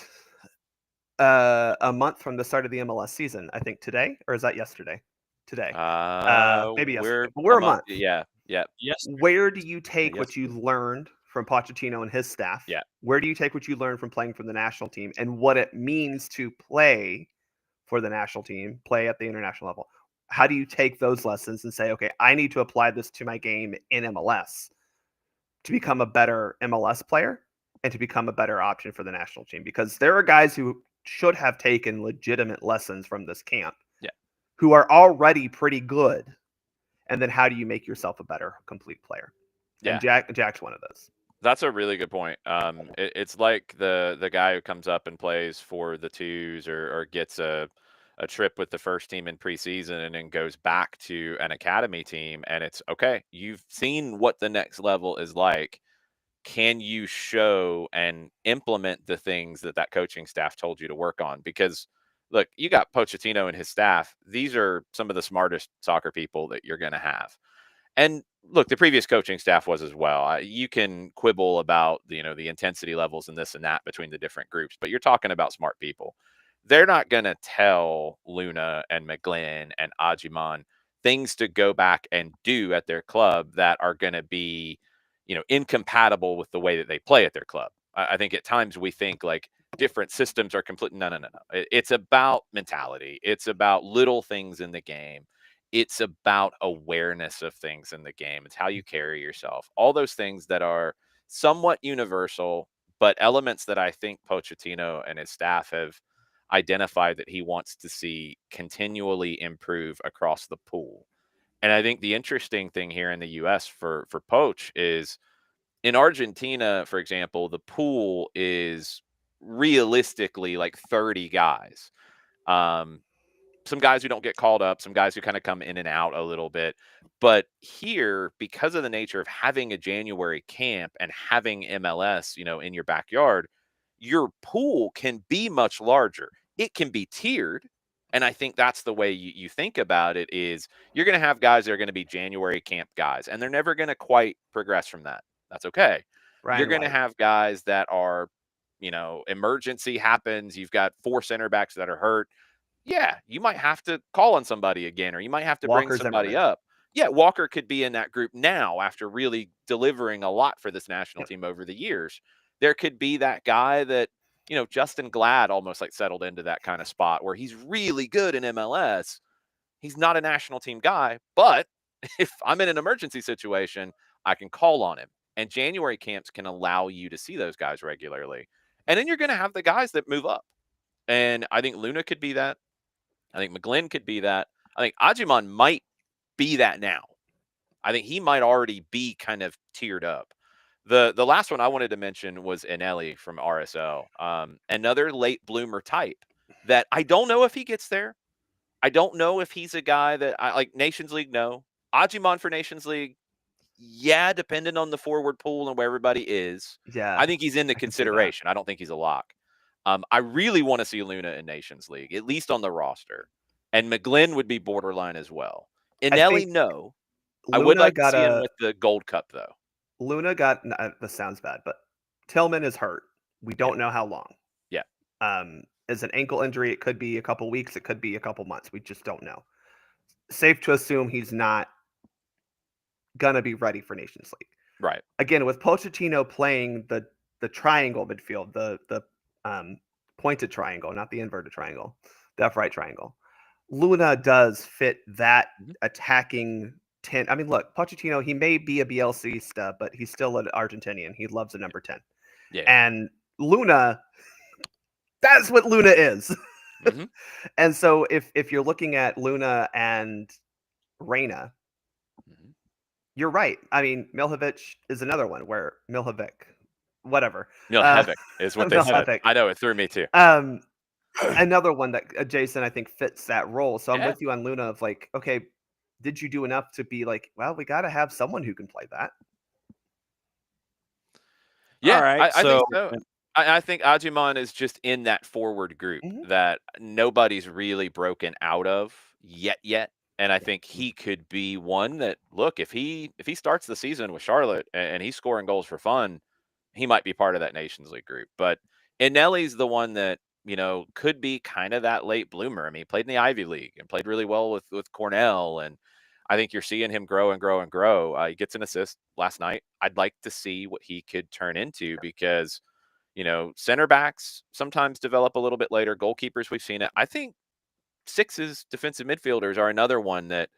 a month from the start of the MLS season, I think today, or is that yesterday? Today. Maybe yesterday. We're a month. Yeah. Yes. Where do you take what you learned from Pochettino and his staff? Yeah. Where do you take what you learned from playing for the national team and what it means to play for the national team, play at the international level? How do you take those lessons and say, okay, I need to apply this to my game in MLS to become a better MLS player and to become a better option for the national team? Because there are guys who should have taken legitimate lessons from this camp. Yeah. Who are already pretty good. And then how do you make yourself a better complete player? Yeah. And Jack's one of those. That's a really good point. It's like the guy who comes up and plays for the twos or gets a trip with the first team in preseason and then goes back to an academy team, and it's okay. You've seen what the next level is like. Can you show and implement the things that coaching staff told you to work on? Because look, you got Pochettino and his staff. These are some of the smartest soccer people that you're going to have. And look, the previous coaching staff was as well. You can quibble about the intensity levels and this and that between the different groups, but you're talking about smart people. They're not going to tell Luna and McGlynn and Ajiman things to go back and do at their club that are going to be, incompatible with the way that they play at their club. I think at times we think like different systems are complete. No. It's about mentality. It's about little things in the game. It's about awareness of things in the game. It's how you carry yourself. All those things that are somewhat universal, but elements that I think Pochettino and his staff have identified that he wants to see continually improve across the pool. And I think the interesting thing here in the US for Poch is in Argentina, for example, the pool is realistically like 30 guys. Some guys who don't get called up, some guys who kind of come in and out a little bit. But here, because of the nature of having a January camp and having MLS, in your backyard, your pool can be much larger. It can be tiered. And I think that's the way you think about it is you're going to have guys that are going to be January camp guys, and they're never going to quite progress from that. That's okay. You're going to have guys that are, emergency happens. You've got 4 center backs that are hurt. Yeah, you might have to call on somebody again, or you might have to bring somebody up. Yeah, Walker could be in that group now after really delivering a lot for this national team over the years. There could be that guy that, Justin Glad almost like settled into that kind of spot where he's really good in MLS. He's not a national team guy, but if I'm in an emergency situation, I can call on him. And January camps can allow you to see those guys regularly. And then you're going to have the guys that move up. And I think Luna could be that. I think McGlynn could be that. I think Ajiman might be that now. I think he might already be kind of tiered up. The last one I wanted to mention was Eneli from RSL. Another late bloomer type that I don't know if he gets there. I don't know if he's a guy that I like. Nations League, no. Ajiman for Nations League, yeah, depending on the forward pool and where everybody is. Yeah. I think he's in the consideration. I don't think he's a lock. I really want to see Luna in Nations League, at least on the roster. And McGlynn would be borderline as well. Eneli, no. I would like to see him with the Gold Cup, though. Luna got, this sounds bad, but Tillman is hurt. We don't know how long. Yeah. Is an ankle injury. It could be a couple weeks. It could be a couple months. We just don't know. Safe to assume he's not going to be ready for Nations League. Right. Again, with Pochettino playing the triangle midfield, the pointed triangle, not the inverted triangle, the upright triangle. Luna does fit that attacking 10. I mean, look, Pochettino, he may be a Bielcista, but he's still an Argentinian. He loves a number 10. Yeah. And Luna, that's what Luna is. Mm-hmm. And so if you're looking at Luna and Reina, you're right. I mean, Miljevic is another one where Miljevic, whatever. Miljevic is what they said. I know, it threw me too. Another one that Jason, I think, fits that role. So I'm Yeah. with you on Luna of like, okay, did you do enough to be like, well, we got to have someone who can play that? Yeah, All right, I think so. I think Ajiman is just in that forward group that nobody's really broken out of yet. And I think he could be one that, look, if he starts the season with Charlotte and he's scoring goals for fun, he might be part of that Nations League group. But Eneli's the one that, could be kind of that late bloomer. I mean, he played in the Ivy League and played really well with Cornell. And I think you're seeing him grow and grow and grow. He gets an assist last night. I'd like to see what he could turn into because, center backs sometimes develop a little bit later. Goalkeepers, we've seen it. I think sixes, defensive midfielders are another one that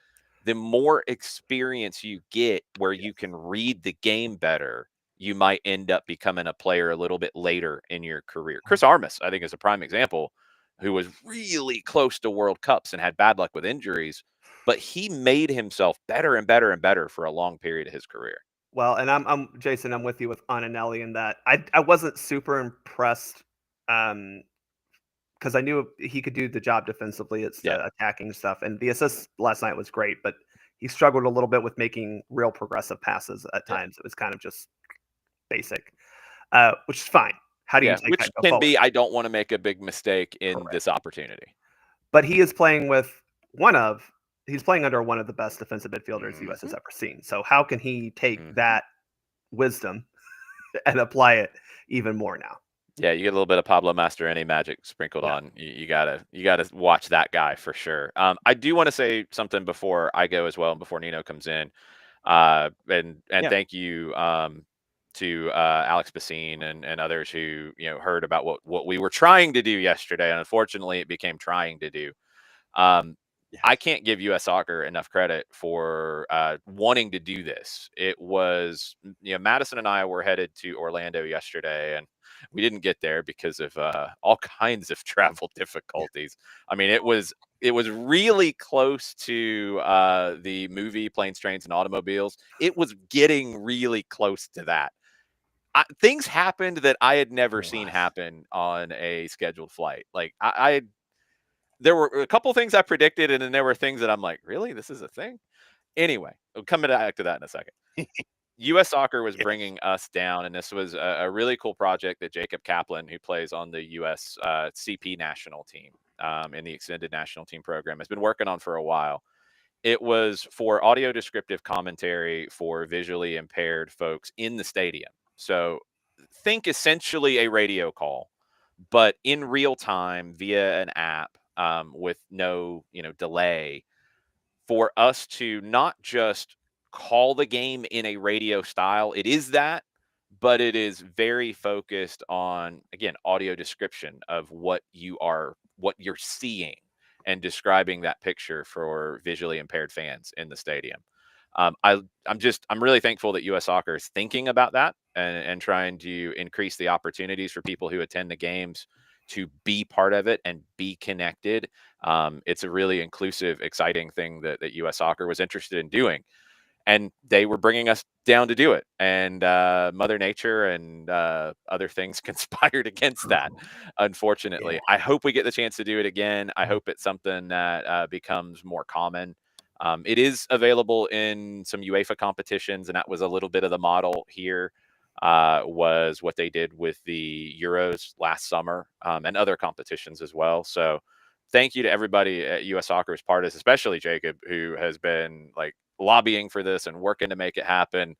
the more experience you get where you can read the game better, you might end up becoming a player a little bit later in your career. Chris Armas, I think, is a prime example, who was really close to World Cups and had bad luck with injuries, but he made himself better and better and better for a long period of his career. Well, and I'm Jason. I'm with you with Ananelli in that I wasn't super impressed because I knew he could do the job defensively. It's the attacking stuff, and the assist last night was great, but he struggled a little bit with making real progressive passes at times. It was kind of just basic, which is fine. How do you take which that go can forward? be, I don't want to make a big mistake in Correct. this opportunity. But he is playing with he's playing under one of the best defensive midfielders the U.S. has ever seen. So how can he take that wisdom and apply it even more now? Yeah, you get a little bit of Pablo Mastroeni magic sprinkled on. You gotta watch that guy for sure. I do want to say something before I go as well, and before Nino comes in. And thank you to Alex Bassine and others who heard about what we were trying to do yesterday, and unfortunately, it became trying to do. I can't give U.S. Soccer enough credit for wanting to do this. It was, Madison and I were headed to Orlando yesterday, and we didn't get there because of all kinds of travel difficulties. I mean, it was really close to the movie Planes, Trains, and Automobiles. It was getting really close to that. Things happened that I had never seen happen on a scheduled flight. Like there were a couple things I predicted, and then there were things that I'm like, really, this is a thing? Anyway, we'll come back to that in a second. U.S. Soccer was bringing us down, and this was a really cool project that Jacob Kaplan, who plays on the U.S. CP national team in the extended national team program, has been working on for a while. It was for audio descriptive commentary for visually impaired folks in the stadium. So think essentially a radio call, but in real time via an app with no delay, for us to not just call the game in a radio style. It is that, but it is very focused on, again, audio description of what you're seeing and describing that picture for visually impaired fans in the stadium. I'm really thankful that U.S. Soccer is thinking about that and trying to increase the opportunities for people who attend the games to be part of it and be connected. It's a really inclusive, exciting thing that U.S. Soccer was interested in doing. And they were bringing us down to do it. And Mother Nature and other things conspired against that, unfortunately. I hope we get the chance to do it again. I hope it's something that becomes more common. It is available in some UEFA competitions, and that was a little bit of the model here. Was what they did with the Euros last summer and other competitions as well. So thank you to everybody at U.S. Soccer as part of this, especially Jacob, who has been like lobbying for this and working to make it happen.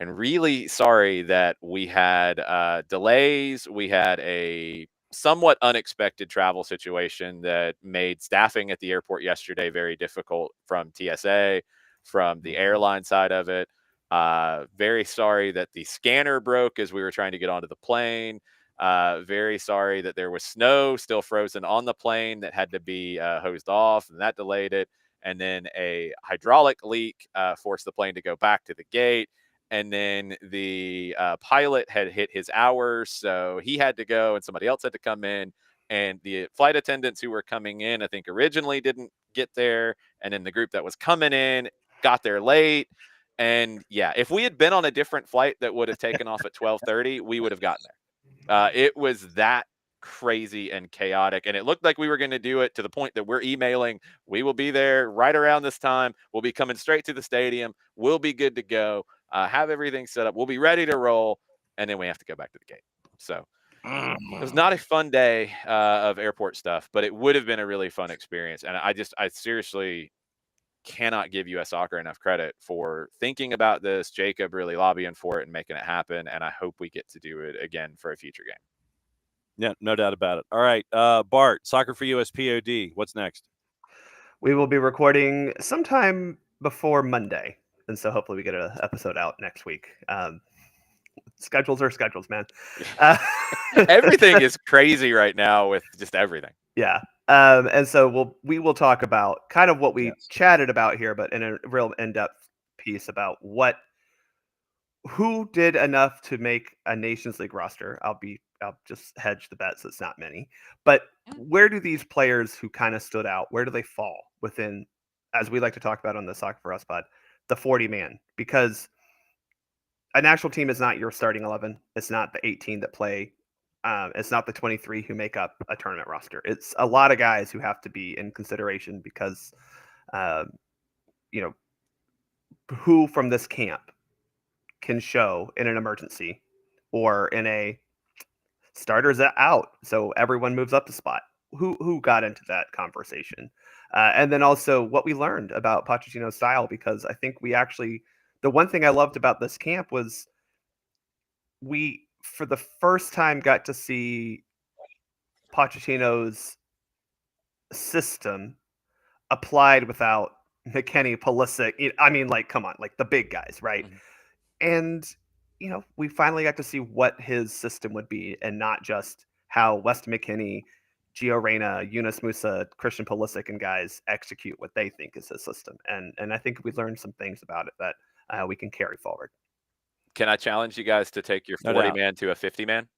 And really sorry that we had delays. We had a somewhat unexpected travel situation that made staffing at the airport yesterday very difficult from TSA, from the airline side of it. Very sorry that the scanner broke as we were trying to get onto the plane. Very sorry that there was snow still frozen on the plane that had to be hosed off, and that delayed it. And then a hydraulic leak forced the plane to go back to the gate. And then the pilot had hit his hours, so he had to go, and somebody else had to come in. And the flight attendants who were coming in, I think originally didn't get there, and then the group that was coming in got there late. And yeah, if we had been on a different flight that would have taken off at 12:30, we would have gotten there. It was that crazy and chaotic, and it looked like we were going to do it to the point that we're emailing, we will be there right around this time. We'll be coming straight to the stadium. We'll be good to go. Have everything set up. We'll be ready to roll, and then we have to go back to the gate. So it was not a fun day of airport stuff, but it would have been a really fun experience. And I seriously cannot give U.S. Soccer enough credit for thinking about this. Jacob really lobbying for it and making it happen, and I hope we get to do it again for a future game. Yeah, no doubt about it. All right, Bart, Soccer for US POD. What's next? We will be recording sometime before Monday, and so hopefully we get an episode out next week. Schedules are schedules, man. Everything is crazy right now with just everything. Yeah. And so we will talk about kind of what we chatted about here, but in a real in-depth piece about what who did enough to make a Nations League roster? I'll just hedge the bet so it's not many. But where do these players who kind of stood out, where do they fall within, as we like to talk about on the Soccer for Us pod, the 40-man? Because a national team is not your starting 11. It's not the 18 that play. It's not the 23 who make up a tournament roster. It's a lot of guys who have to be in consideration because, you know, who from this camp can show in an emergency or in a starters out, so everyone moves up the spot. Who got into that conversation, and then also what we learned about Pochettino's style, because I think the one thing I loved about this camp was we for the first time got to see Pochettino's system applied without McKennie, Pulisic. I mean, like, come on, like the big guys, right? Mhm. And we finally got to see what his system would be, and not just how Weston McKennie, Gio Reyna, Yunus Musa, Christian Pulisic, and guys execute what they think is his system. And I think we learned some things about it that we can carry forward. Can I challenge you guys to take your No 40 doubt. man to a 50 man?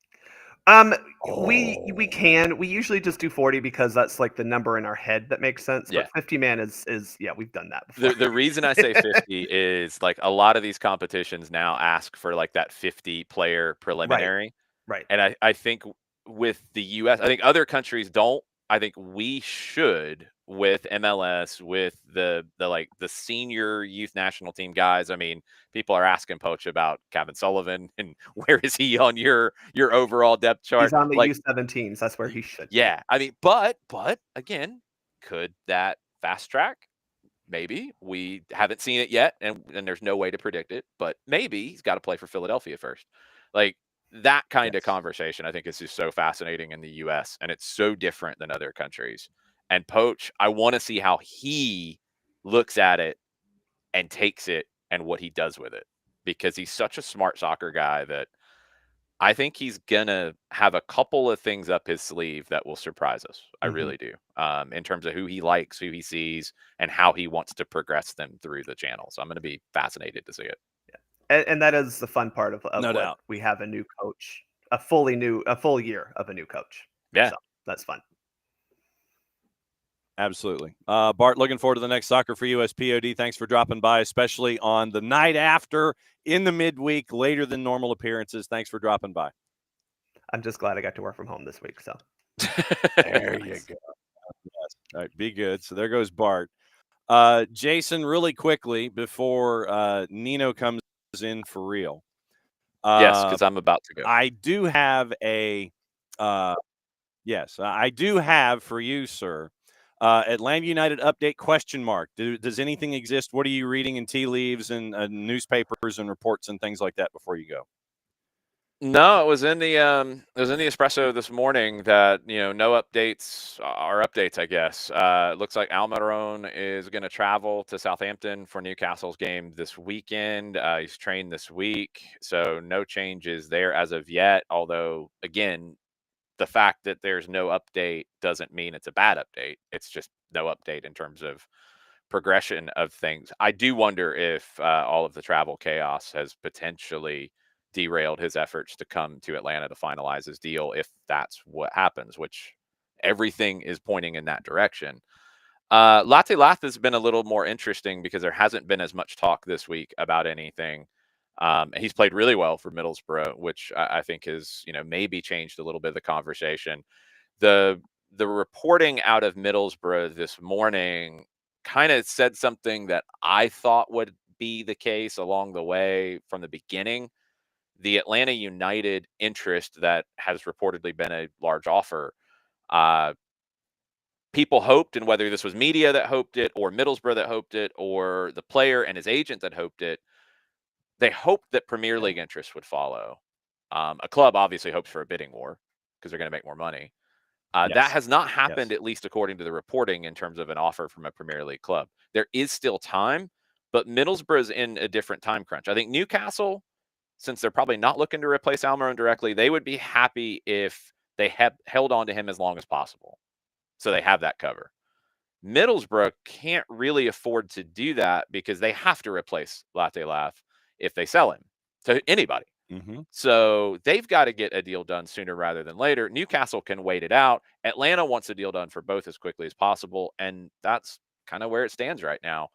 We can. We usually just do 40 because that's like the number in our head that makes sense. Yeah. But 50 man is yeah, we've done that before. The reason I say 50 is like a lot of these competitions now ask for like that 50 player preliminary. Right. And I think with the US, I think other countries don't. I think we should with MLS, with the senior youth national team guys. I mean, people are asking Poach about Kevin Sullivan and where is he on your overall depth chart? He's on the Like, U17s. That's where he should be. yeah, I mean, but again, could that fast track? Maybe. We haven't seen it yet, and there's no way to predict it, but maybe he's got to play for Philadelphia first. Like that kind of Yes. conversation, I think, is just so fascinating in the US, and it's so different than other countries. And Poach, I want to see how he looks at it and takes it and what he does with it, because he's such a smart soccer guy that I think he's gonna have a couple of things up his sleeve that will surprise us. I Mhm. really do. In terms of who he likes, who he sees, and how he wants to progress them through the channel. So I'm gonna be fascinated to see it. And that is the fun part of No what doubt. we have a new coach, a full year of a new coach. Yeah. So that's fun. Absolutely. Bart, looking forward to the next Soccer for US POD. Thanks for dropping by, especially on the night after, in the midweek, later than normal appearances. Thanks for dropping by. I'm just glad I got to work from home this week. So There you Nice. go. Yes. All right, be good. So there goes Bart. Jason, really quickly before Nino comes in for real. Yes, because I'm about to go. I do have yes, I do have for you, sir. Atlanta United update question mark. Does anything exist? What are you reading in tea leaves and newspapers and reports and things like that before you go? No, it was in the espresso this morning that no updates are updates. I guess it looks like Almiron is going to travel to Southampton for Newcastle's game this weekend. He's trained this week, so no changes there as of yet. Although, again, the fact that there's no update doesn't mean it's a bad update. It's just no update in terms of progression of things. I do wonder if all of the travel chaos has potentially derailed his efforts to come to Atlanta to finalize his deal, if that's what happens, which everything is pointing in that direction. Latte Lath has been a little more interesting because there hasn't been as much talk this week about anything. He's played really well for Middlesbrough, which I think has maybe changed a little bit of the conversation. The reporting out of Middlesbrough this morning kind of said something that I thought would be the case along the way from the beginning. The Atlanta United interest that has reportedly been a large offer. People hoped, and whether this was media that hoped it or Middlesbrough that hoped it or the player and his agent that hoped it, they hoped that Premier League interest would follow. A club obviously hopes for a bidding war because they're going to make more money. That Yes. has not happened, Yes. at least according to the reporting, in terms of an offer from a Premier League club. There is still time, but Middlesbrough's in a different time crunch. I think Newcastle, since they're probably not looking to replace Almiron directly, they would be happy if they had held on to him as long as possible. So they have that cover. Middlesbrough can't really afford to do that because they have to replace Latte Lath if they sell him. to anybody. Mm-hmm. So they've got to get a deal done sooner rather than later. Newcastle can wait it out. Atlanta wants a deal done for both as quickly as possible. And that's kind of where it stands right now.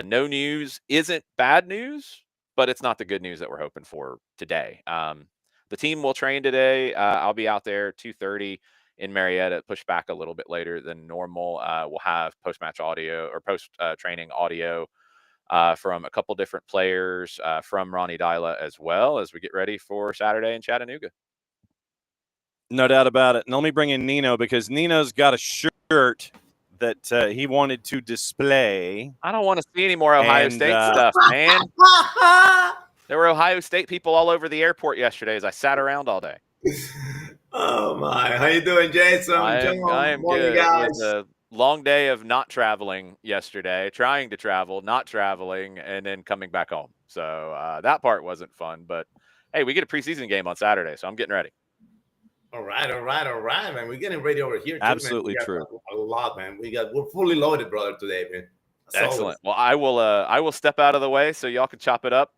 No news isn't bad news, but it's not the good news that we're hoping for today. The team will train today. I'll be out there 2:30 in Marietta, push back a little bit later than normal. We'll have post-match audio or post-training audio from a couple different players, from Ronnie Dyla as well, as we get ready for Saturday in Chattanooga. No doubt about it. And let me bring in Nino, because Nino's got a shirt that he wanted to display. I don't want to see any more Ohio State stuff, man. There were Ohio State people all over the airport yesterday as I sat around all day. Oh my! How you doing, Jason? I am Morning, good. guys. It was a long day of not traveling yesterday, trying to travel, not traveling, and then coming back home. So that part wasn't fun. But hey, we get a preseason game on Saturday, so I'm getting ready. All right, man. We're getting ready over here. Too, Absolutely man. true. A lot, man. We're fully loaded, brother, today, man. Excellent. Well, I will step out of the way so y'all can chop it up.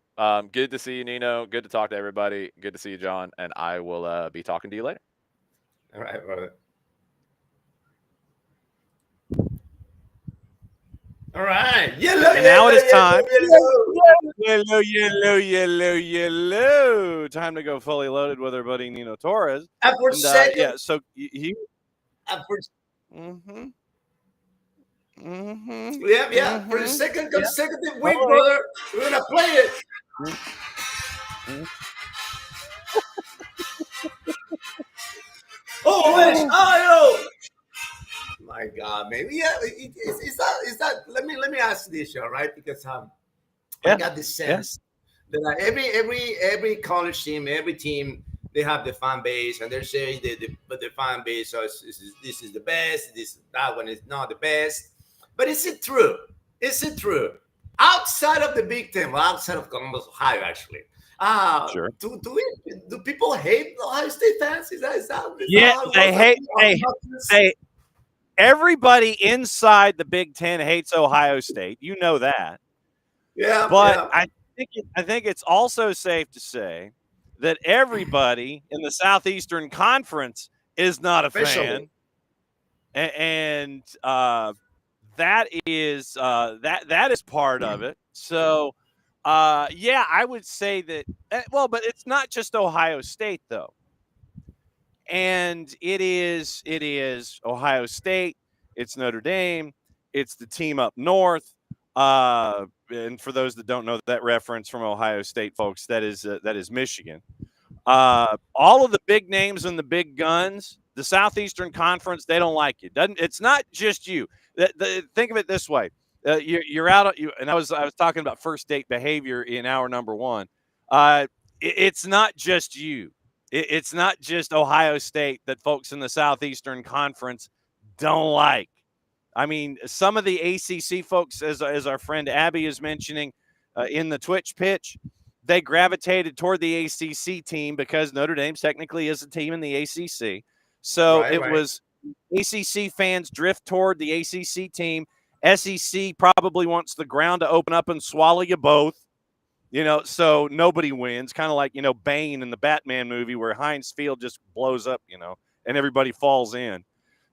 Good to see you, Nino. Good to talk to everybody. Good to see you, John. And I will be talking to you later. All right, brother. All right. And now it is time. Yellow. Time to go fully loaded with our buddy Nino Torres. And for second, yeah, so he. Yeah. For the second consecutive week, brother, we're gonna play it. Oh, my God, man. Yeah, it's that. Let me ask this, all right? Because I got this sense that every college team, every team, they have the fan base, and they're saying but the fan base this is the best. That one is not the best. But is it true? Is it true? Outside of the Big Ten, well, outside of Columbus, Ohio, actually. Sure. Do people hate Ohio State fans? Is that they hate. Everybody inside the Big Ten hates Ohio State. You know that. Yeah. But I think it's also safe to say that everybody in the Southeastern Conference is not a fan, and that is part of it. So, I would say that. Well, but it's not just Ohio State though, and it is Ohio State. It's Notre Dame. It's the team up north. And for those that don't know that reference from Ohio State, folks, that is Michigan. All of the big names and the big guns, the Southeastern Conference, they don't like you. It's not just you. Think of it this way: you're out, and I was talking about first date behavior in hour number one. It's not just you. It's not just Ohio State that folks in the Southeastern Conference don't like. I mean, some of the ACC folks, as our friend Abby is mentioning in the Twitch pitch, they gravitated toward the ACC team because Notre Dame technically is a team in the ACC. So it was ACC fans drift toward the ACC team. SEC probably wants the ground to open up and swallow you both. So nobody wins. Kind of like, Bane in the Batman movie where Heinz Field just blows up, and everybody falls in.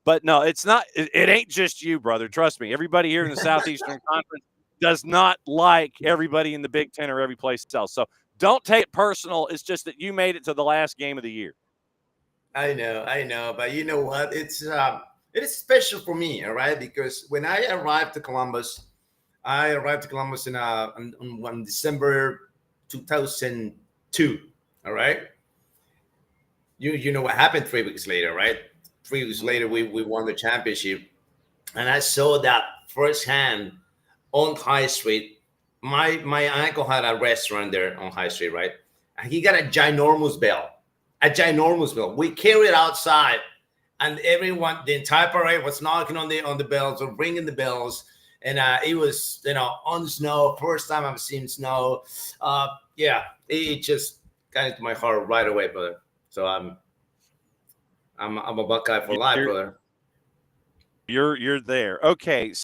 But no, it's not. It ain't just you, brother. Trust me. Everybody here in the Southeastern Conference does not like everybody in the Big Ten or every place else. So don't take it personal. It's just that you made it to the last game of the year. I know. But you know what? It is special for me, all right? Because when I arrived to Columbus, on December 2002, all right? You know what happened 3 weeks later, right? 3 weeks later, we won the championship. And I saw that firsthand on High Street. My uncle had a restaurant there on High Street, right? And he got a ginormous bell. We carried it outside, and everyone, the entire parade was knocking on the bells or ringing the bells. And it was, on snow. First time I've seen snow. It just got into my heart right away, brother. So I'm a Buckeye for life, brother. You're there. Okay. So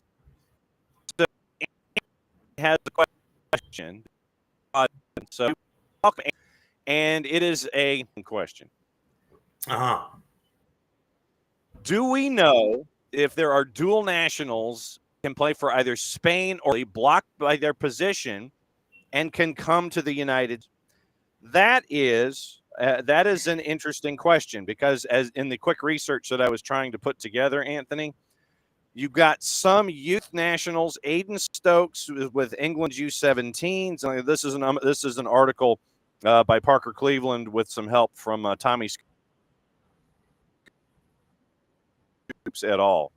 has the question. So and it is a question. Uh-huh. Do we know if there are dual nationals can play for either Spain or blocked by their position and can come to the United States? That is an interesting question, because as in the quick research that I was trying to put together, Anthony, you've got some youth nationals. Aiden Stokes with England's U17s. This is an article by Parker Cleveland with some help from Tommy Scoops et al.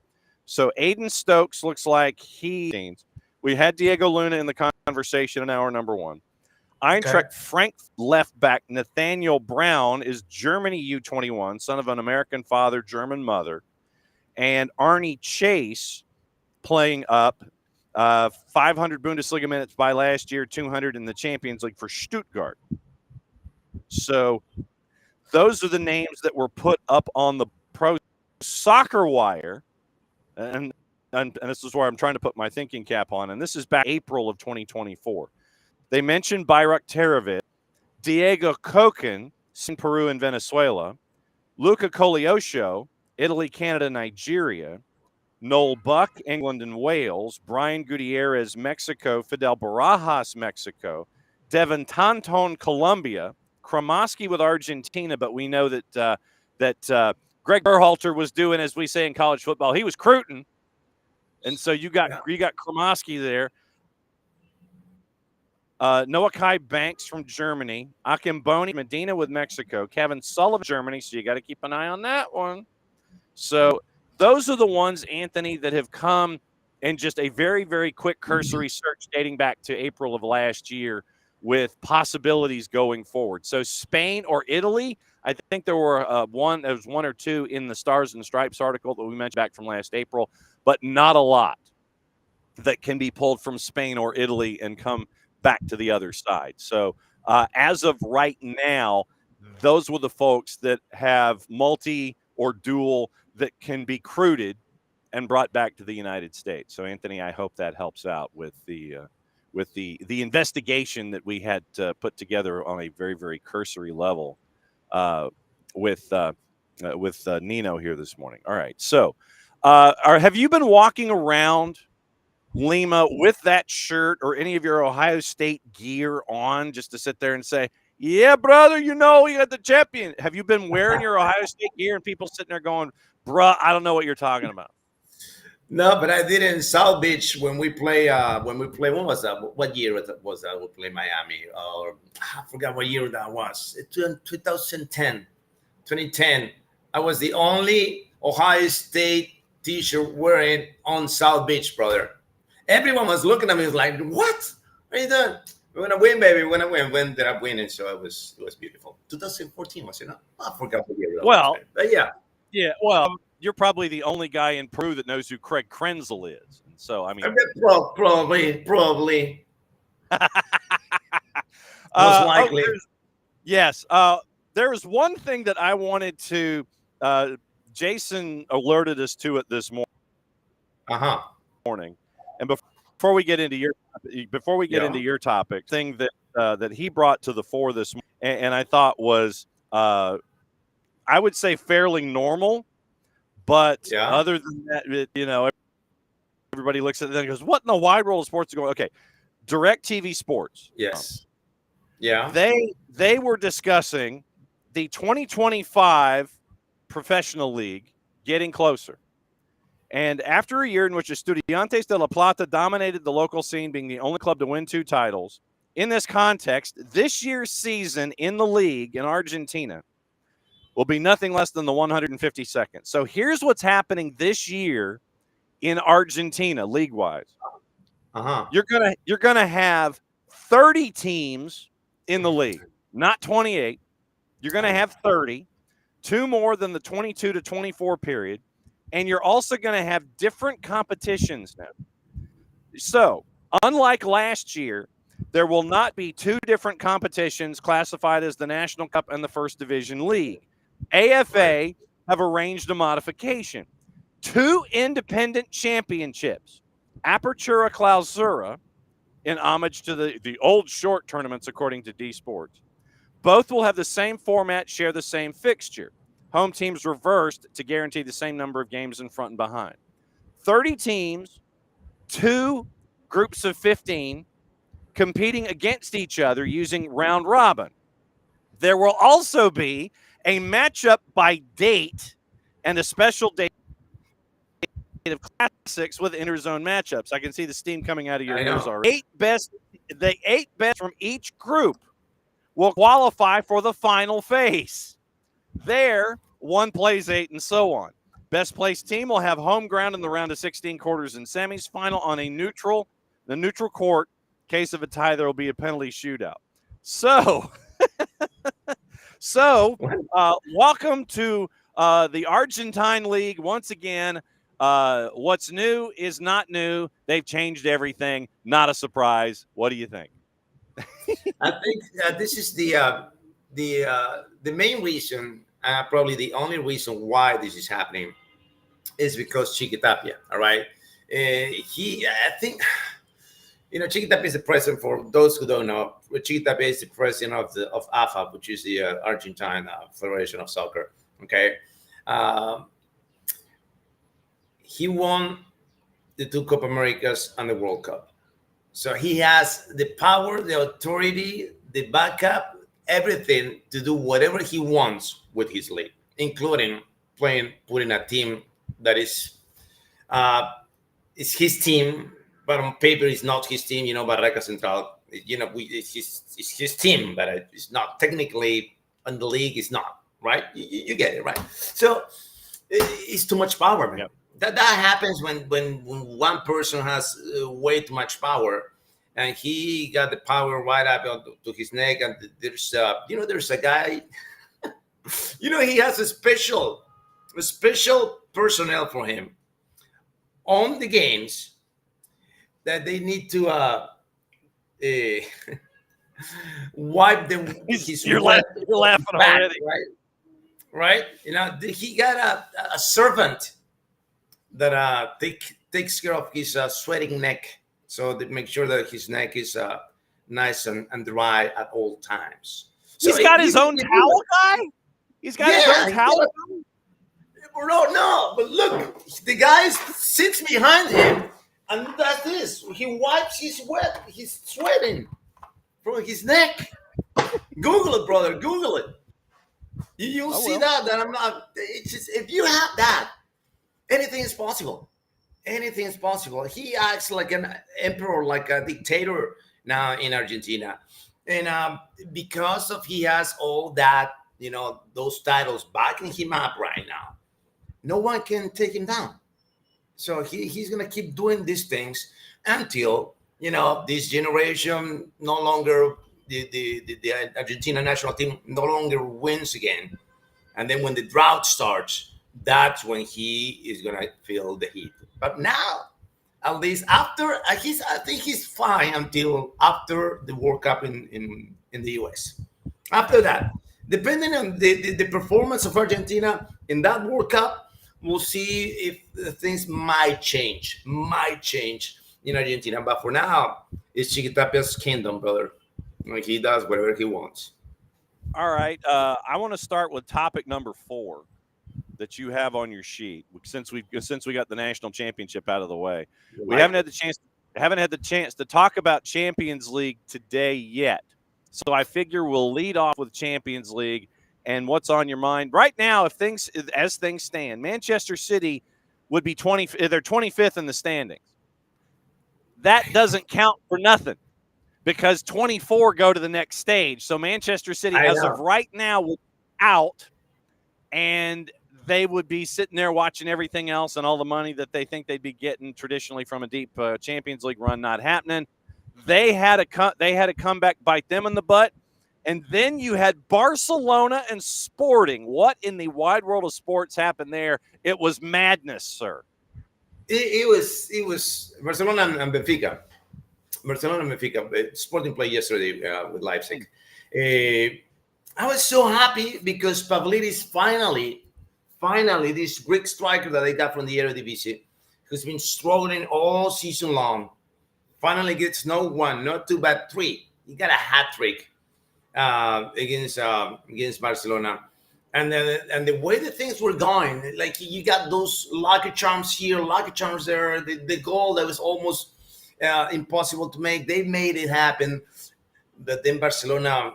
So Aiden Stokes looks like we had Diego Luna in the conversation in hour number one. Eintracht Frank left back Nathaniel Brown is Germany U21, son of an American father, German mother. And Arnie Chase playing up 500 Bundesliga minutes by last year, 200 in the Champions League for Stuttgart. So those are the names that were put up on the Pro Soccer Wire. And this is where I'm trying to put my thinking cap on. And this is back April of 2024. They mentioned Bayrak Terevic, Diego Cocan, in Peru and Venezuela, Luca Colaioccio, Italy, Canada, Nigeria, Noel Buck, England and Wales, Brian Gutierrez, Mexico, Fidel Barajas, Mexico, Devin Tanton, Colombia, Kramoski with Argentina, but we know that Greg Berhalter was doing, as we say in college football, he was recruiting, and so you got Kramoski there. Noah Kai Banks from Germany, Akim Boni Medina with Mexico, Kevin Sullivan, Germany, so you got to keep an eye on that one. So those are the ones, Anthony, that have come in just a very, very quick cursory search dating back to April of last year with possibilities going forward. So Spain or Italy, I think there were one or two in the Stars and Stripes article that we mentioned back from last April, but not a lot that can be pulled from Spain or Italy and come back to the other side. So as of right now, those were the folks that have multi or dual that can be recruited and brought back to the United States. So Anthony, I hope that helps out with the investigation that we had put together on a very, very cursory level with Nino here this morning. All right. So have you been walking around Lima with that shirt or any of your Ohio State gear on just to sit there and say, yeah, brother, you got the champion? Have you been wearing your Ohio State gear and people sitting there going, bruh, I don't know what you're talking about? No, but I did in South Beach when we play. When was that? What year was that? We play Miami. Or I forgot what year that was. 2010. I was the only Ohio State T-shirt wearing on South Beach, brother. Everyone was looking at me like, "What are you doing? We're gonna win, baby. We're gonna win." We ended up winning, so it was beautiful. 2014 was it not? I forgot what year that was. But yeah. Well, you're probably the only guy in Peru that knows who Craig Krenzel is. And so, I mean, probably. Most likely. Yes. There's one thing that I wanted to. Jason alerted us to it this morning. And before we get into your topic, thing that he brought to the fore this morning, and I thought was, I would say fairly normal. But other than that, everybody looks at it and goes, what in the wide world of sports is going on? Okay, DirecTV Sports. Yes. They were discussing the 2025 Professional League getting closer. And after a year in which Estudiantes de La Plata dominated the local scene, being the only club to win 2 titles, in this context, this year's season in the league in Argentina will be nothing less than the 152nd. So here's what's happening this year in Argentina, league-wise. You're gonna have 30 teams in the league, not 28. You're gonna have 30, 2 more than the 22 to 24 period, and you're also gonna have different competitions now. So unlike last year, there will not be 2 different competitions classified as the National Cup and the First Division League. AFA have arranged a modification. 2 independent championships, Apertura Clausura, in homage to the old short tournaments, according to D Sports, Both will have the same format, share the same fixture. Home teams reversed to guarantee the same number of games in front and behind. 30 teams, 2 groups of 15, competing against each other using round robin. There will also be a matchup by date and a special date of classics with interzone matchups. I can see the steam coming out of your ears already. The 8 best from each group will qualify for the final phase. There, 1 plays 8 and so on. Best placed team will have home ground in the round of 16 quarters and semis. Final on the neutral court. In case of a tie, there will be a penalty shootout. So, welcome to the Argentine League once again. What's new is not new. They've changed everything. Not a surprise. What do you think? I think this is the main reason, probably the only reason why this is happening, is because Chiquitapia. All right, I think, Chiquitapia is the president. For those who don't know, Chiquitapia is the president of AFA, which is the Argentine Federation of Soccer. Okay, he won the 2 Copa Americas and the World Cup. So he has the power, the authority, the backup, everything to do whatever he wants with his league, including putting a team that is his team, but on paper it's not his team. Barraca Central, it's his team, but it's not technically on the league. It's not, right? You get it, right? So it's too much power, man. Yep. That happens when one person has way too much power, and he got the power right up to his neck. And there's a guy, he has a special personnel for him on the games that they need to wipe them. You're laughing already, right? He got a servant that takes care of his sweating neck, so to make sure that his neck is nice and dry at all times. So he's got his own towel guy? He's got his own towel guy? No, but look, the guy sits behind him and does this. He wipes his sweating from his neck. Google it, brother. Google it. You'll see that I'm not. It's just, if you have that, anything is possible. Anything is possible. He acts like an emperor, like a dictator now in Argentina. And because of he has all that, those titles backing him up right now, no one can take him down. So he's going to keep doing these things until, this generation no longer, the Argentina national team no longer wins again. And then when the drought starts, that's when he is going to feel the heat. But now, at least after, I think he's fine until after the World Cup in the US. After that, depending on the performance of Argentina in that World Cup, we'll see if things might change in Argentina. But for now, it's Chiquitapia's kingdom, brother. He does whatever he wants. All right. I want to start with topic number 4 that you have on your sheet. Since we got the national championship out of the way, we haven't had the chance to talk about Champions League today yet. So I figure we'll lead off with Champions League and what's on your mind right now. As things stand, Manchester City would be they're 25th in the standings. That doesn't count for nothing because 24 go to the next stage. So Manchester City, as of right now, would out, and they would be sitting there watching everything else and all the money that they think they'd be getting traditionally from a deep Champions League run not happening. They had a comeback bite them in the butt. And then you had Barcelona and Sporting. What in the wide world of sports happened there? It was madness, sir. It was Barcelona and Benfica. Barcelona and Benfica. Sporting played yesterday with Leipzig. I was so happy because Pavlidis finally, this Greek striker that they got from the Eredivisie, who's been struggling all season long, finally gets not 1, not 2, but 3. He got a hat trick. against Barcelona. And the way the things were going, like you got those lucky charms here, lucky charms there. The goal that was almost impossible to make, they made it happen. But then Barcelona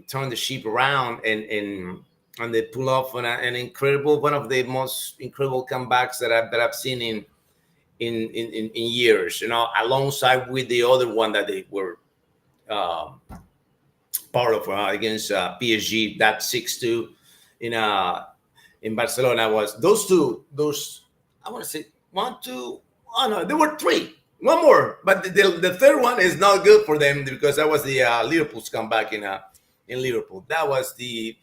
turned the ship around and they pull off an incredible, one of the most incredible comebacks that I've seen in years. You know, alongside with the other one that they were part of against PSG, that 6-2 in in Barcelona was those two. Those, I want to say one, two. Oh no, there were three. One more, but the third one is not good for them because that was the Liverpool's comeback in Liverpool. That was the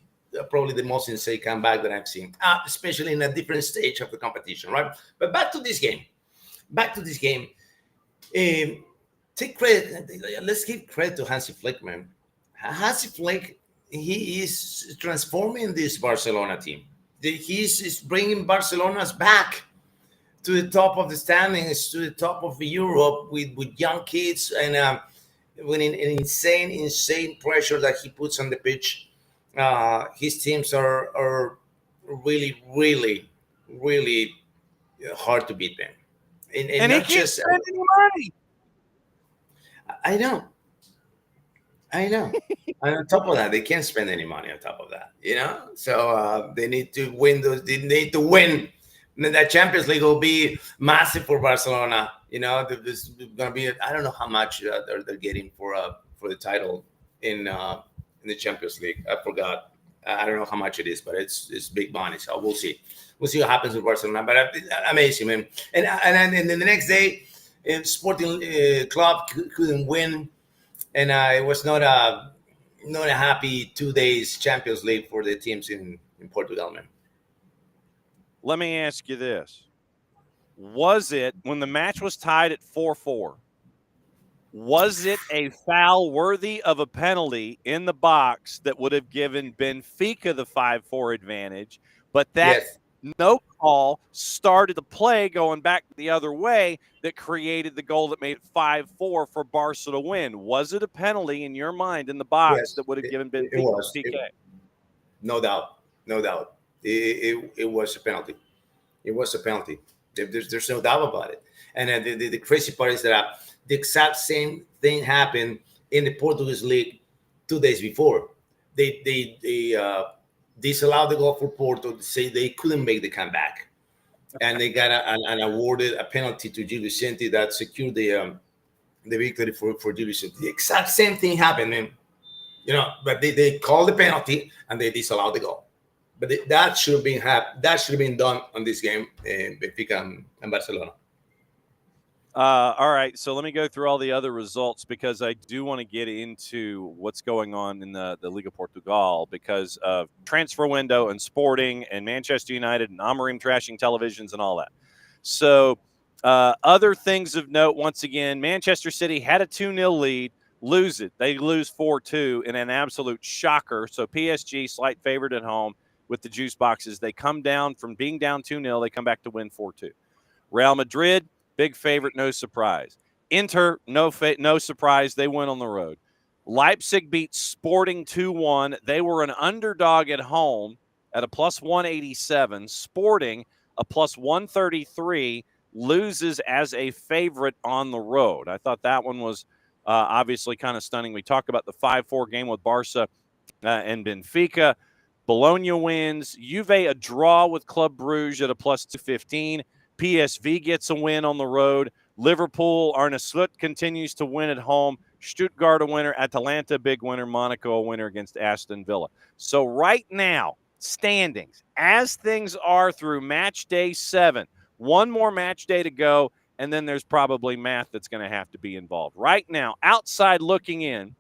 probably the most insane comeback that I've seen, especially in a different stage of the competition, right? But back to this game. Take credit. Let's give credit to Hansi Flick, man. Hansi Flick, he is transforming this Barcelona team. He's bringing Barcelona's back to the top of the standings, to the top of Europe with young kids and with an insane pressure that he puts on the pitch. His teams are really, really, really hard to beat them. And he not can't just spend any money. I know. And on top of that, they can't spend any money on top of that, you know? So they need to win those. They need to win. And that Champions League will be massive for Barcelona. You know, there's going to be, I don't know how much they're getting for the title in the Champions League. I forgot. I don't know how much it is, but it's big money. So we'll see. We'll see what happens with Barcelona. But amazing, man. And then the next day, Sporting Club couldn't win. And it was not a happy 2 days Champions League for the teams in Portugal, man. Let me ask you this. Was it, when the match was tied at 4-4, was it a foul worthy of a penalty in the box that would have given Benfica the 5-4 advantage, but that Yes. no call started the play going back the other way that created the goal that made it 5-4 for Barca to win? Was it a penalty in your mind in the box Yes, that would have given Benfica it was. PK? No doubt. It was a penalty. It was a penalty. There's no doubt about it. And the crazy part is that the exact same thing happened in the Portuguese league 2 days before. They disallowed the goal for Porto to say they couldn't make the comeback, and they got an awarded a penalty to Gil Vicente that secured the victory for Gil Vicente. The exact same thing happened, man. You know, but they called the penalty and they disallowed the goal. But that should have been done on this game in Benfica and Barcelona. All right, so let me go through all the other results because I do want to get into what's going on in the Liga Portugal because of transfer window and Sporting and Manchester United and Amorim trashing televisions and all that. So other things of note, once again, Manchester City had a 2-0 lead, lose it. They lose 4-2 in an absolute shocker. So PSG, slight favorite at home with the juice boxes. They come down from being down 2-0. They come back to win 4-2. Real Madrid, big favorite, no surprise. Inter, no surprise. They went on the road. Leipzig beat Sporting 2-1. They were an underdog at home at a plus 187. Sporting, a plus 133, loses as a favorite on the road. I thought that one was obviously kind of stunning. We talked about the 5-4 game with Barca and Benfica. Bologna wins. Juve a draw with Club Brugge at a plus 215. PSV gets a win on the road. Liverpool, Arne Slot continues to win at home. Stuttgart a winner. Atalanta, big winner. Monaco a winner against Aston Villa. So right now, standings, as things are through match day 7, one more match day to go, and then there's probably math that's going to have to be involved. Right now, outside looking in,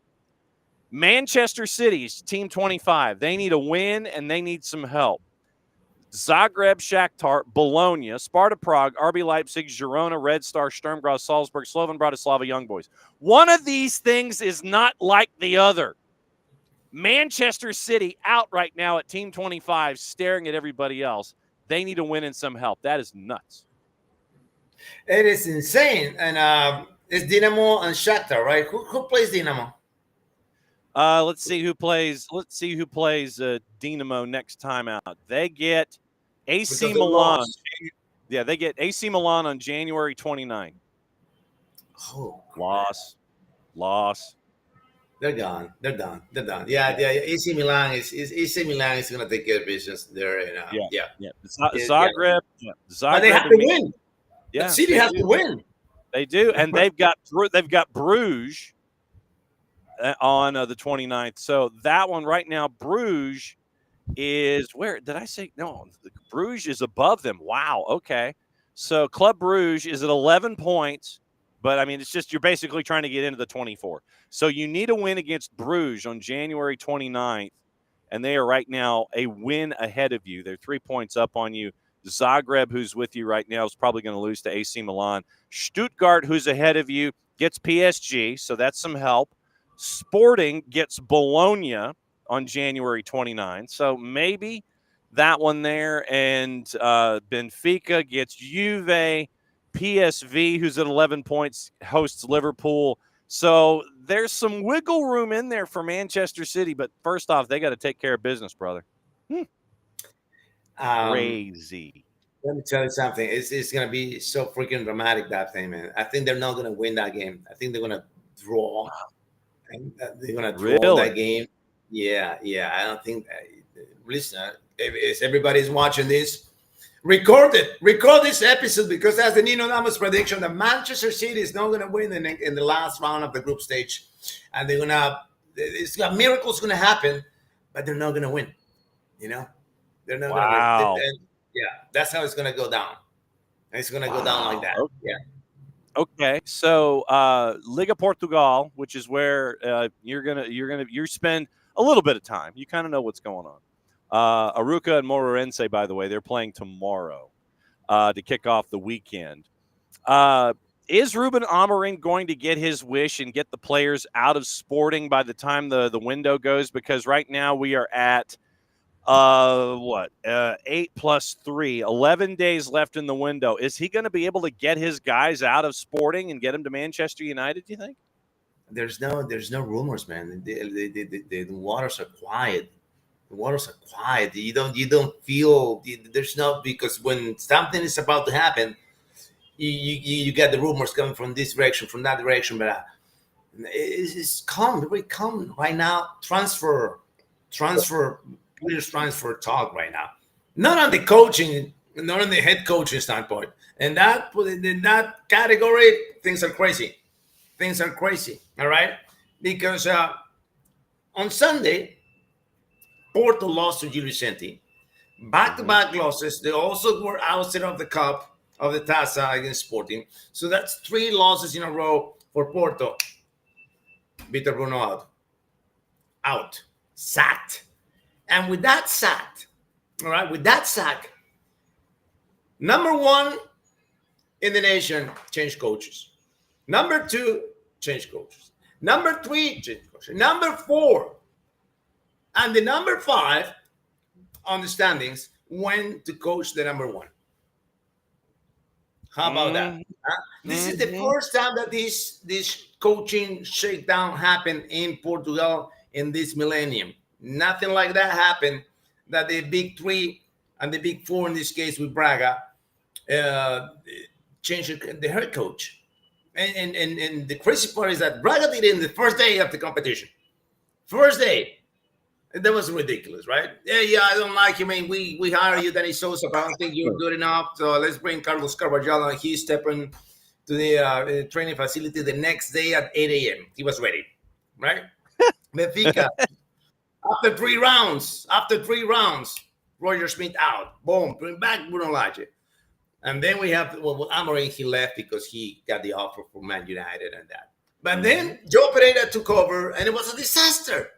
Manchester City's Team 25. They need a win, and they need some help. Zagreb, Shakhtar, Bologna, Sparta Prague, RB Leipzig, Girona, Red Star, Sturm Graz, Salzburg, Slovan Bratislava, Young Boys. One of these things is not like the other. Manchester City out right now at Team 25, staring at everybody else. They need a win and some help. That is nuts. It is insane. And it's Dinamo and Shakhtar, right? Who plays Dinamo? Let's see who plays. Dinamo next time out. They get AC Because they Milan. lost. Yeah, they get AC Milan on January 29th. Oh, Loss. they're gone. They're done. Yeah. AC Milan is gonna take care of business there, and yeah. Zagreb. Yeah. But they Zagreb have to and win. Yeah, The city they has do. to win. They do, and they've got Bruges on the 29th. So that one right now, Bruges is where did I say no? Bruges is above them. Wow. Okay. So Club Bruges is at 11 points, but I mean it's just you're basically trying to get into the 24. So you need a win against Bruges on January 29th, and they are right now a win ahead of you. They're 3 points up on you. Zagreb, who's with you right now, is probably going to lose to AC Milan. Stuttgart, who's ahead of you, gets PSG, so that's some help. Sporting gets Bologna on January 29th. So maybe that one there. And Benfica gets Juve. PSV, who's at 11 points, hosts Liverpool. So there's some wiggle room in there for Manchester City. But first off, they got to take care of business, brother. Crazy. Let me tell you something. It's going to be so freaking dramatic, that thing, man. I think they're not going to win that game. I think they're going to draw. And they're going to draw that game. Yeah. I don't think. Listen, if everybody's watching this, record this episode, because that's the Nino Nama's prediction that Manchester City is not going to win in the last round of the group stage, and miracles going to happen, but they're not going to win. You know, they're not going to win. Yeah, that's how it's going to go down. It's going to go down like that. Okay. Yeah. Okay, so Liga Portugal, which is where you spend a little bit of time. You kind of know what's going on. Aruca and Moreirense, by the way, they're playing tomorrow to kick off the weekend. Is Ruben Amorim going to get his wish and get the players out of Sporting by the time the window goes? Because right now we are at 8 plus 3, 11 days left in the window. Is he going to be able to get his guys out of Sporting and get them to Manchester United, do you think? There's no rumors, man. The waters are quiet. The waters are quiet. You don't feel there's no, because when something is about to happen, you get the rumors coming from this direction, from that direction, but it's calm, very calm right now. Transfer players transfer talk right now. Not on the coaching, not on the head coaching standpoint. And that in that category, things are crazy. All right, because on Sunday, Porto lost to USMNT. Back-to-back losses. They also were ousted of the cup of the Taça against Sporting. So that's 3 losses in a row for Porto. Vitor Bruno out. Sacked. And with that sack, number 1 in the nation, change coaches. Number 2, change coaches. Number 3, change coaches. Number 4, and the number 5 on the standings went to coach the number 1. How about that? This is the first time that this coaching shakedown happened in Portugal in this millennium. Nothing like that happened, that the big 3 and the big 4 in this case with Braga changed the head coach. And the crazy part is that Braga did it in the first day of the competition. First day. That was ridiculous, right? Yeah, I don't like you. I mean, we hire you, Danny Sosa, but I don't think you're good enough. So let's bring Carlos Carvajal, and he's stepping to the training facility the next day at 8 a.m. He was ready, right? Benfica, after three rounds, Roger Smith out. Boom, bring back Bruno Lage. And then we have, Amorim, he left because he got the offer from Man United and that. But then Joe Pereira took over, and it was a disaster.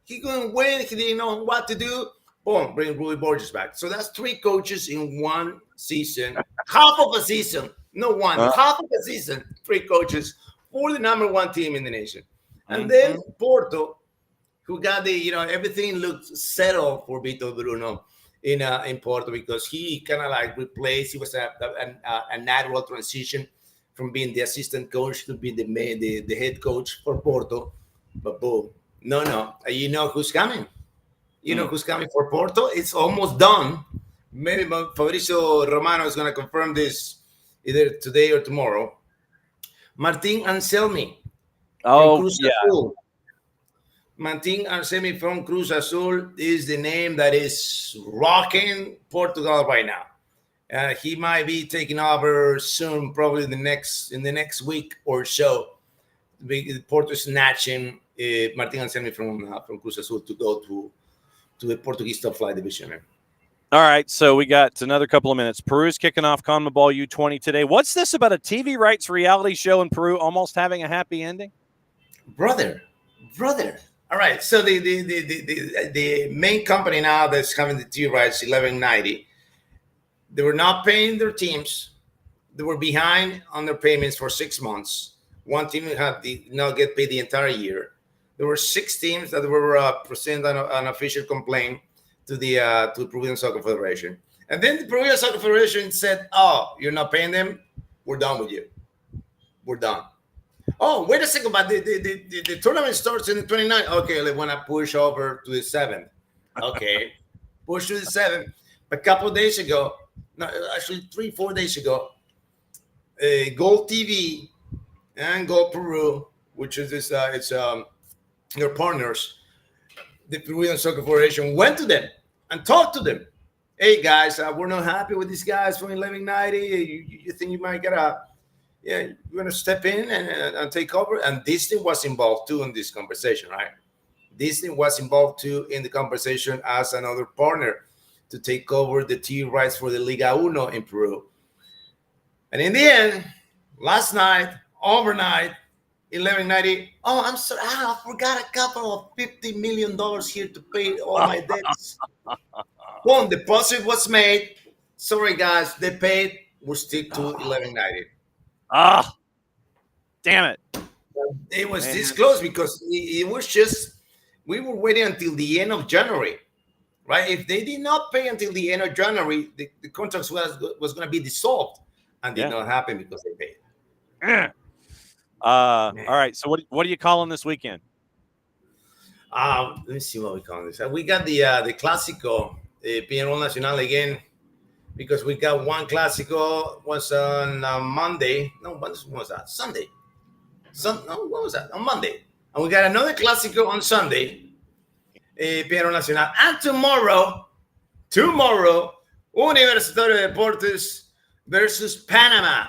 He couldn't win. He didn't know what to do. Boom, bring Rui Borges back. So that's 3 coaches in one season. Half of a season. No one. Half of a season. 3 coaches for the number 1 team in the nation. And then Porto, who got everything looked settled for Vitor Bruno in Porto, because he kind of like replaced. He was a natural transition from being the assistant coach to be the head coach for Porto. But boom, no. You know who's coming? You know Mm. who's coming for Porto? It's almost done. Maybe Fabricio Romano is going to confirm this either today or tomorrow. Martin Anselmi from Oh, Cruz yeah. Azul. Martin Anselmi from Cruz Azul is the name that is rocking Portugal right now. He might be taking over soon, probably in the next week or so. Porto snatching Martin Anselmi from Cruz Azul to go to the Portuguese top flight division. Man. All right, so we got another couple of minutes. Peru's kicking off CONMEBOL U20 today. What's this about a TV rights reality show in Peru almost having a happy ending? Brother. All right, so the main company now that's having the TV rights, 1190, they were not paying their teams. They were behind on their payments for 6 months. One team did not get paid the entire year. There were 6 teams that were presenting an official complaint to the Peruvian Soccer Federation. And then the Peruvian Soccer Federation said, "Oh, you're not paying them? We're done with you. We're done." Oh, wait a second, but the tournament starts in the 29th. Okay, they want to push over to the 7th. Okay, push to the 7th. A couple of days ago, no, actually 3-4 days ago, Gold TV and Gold Peru, which is this, their partners, the Peruvian Soccer Federation went to them and talked to them. Hey guys, we're not happy with these guys from 1190. You think you might get you're gonna step in and take over? And Disney was involved too in this conversation, right? Disney was involved too in the conversation as another partner to take over the TV rights for the Liga Uno in Peru. And in the end, last night, overnight, 1190. Oh, I'm sorry. I forgot a couple of $50 million here to pay all my debts. One deposit was made. Sorry, guys, they paid. We'll stick to 1190. Ah, damn it. It was this close because it was just, we were waiting until the end of January, right? If they did not pay until the end of January, the contract was going to be dissolved, and did not happen because they paid. All right, so what are you calling this weekend? Let me see what we call this. We got the Clásico, Peñarol Nacional again, because we got one Clásico was on Monday. No, when was that? Sunday. What was that? On Monday. And we got another Clásico on Sunday, Peñarol Nacional. And tomorrow, Universitario de Deportes versus Panama.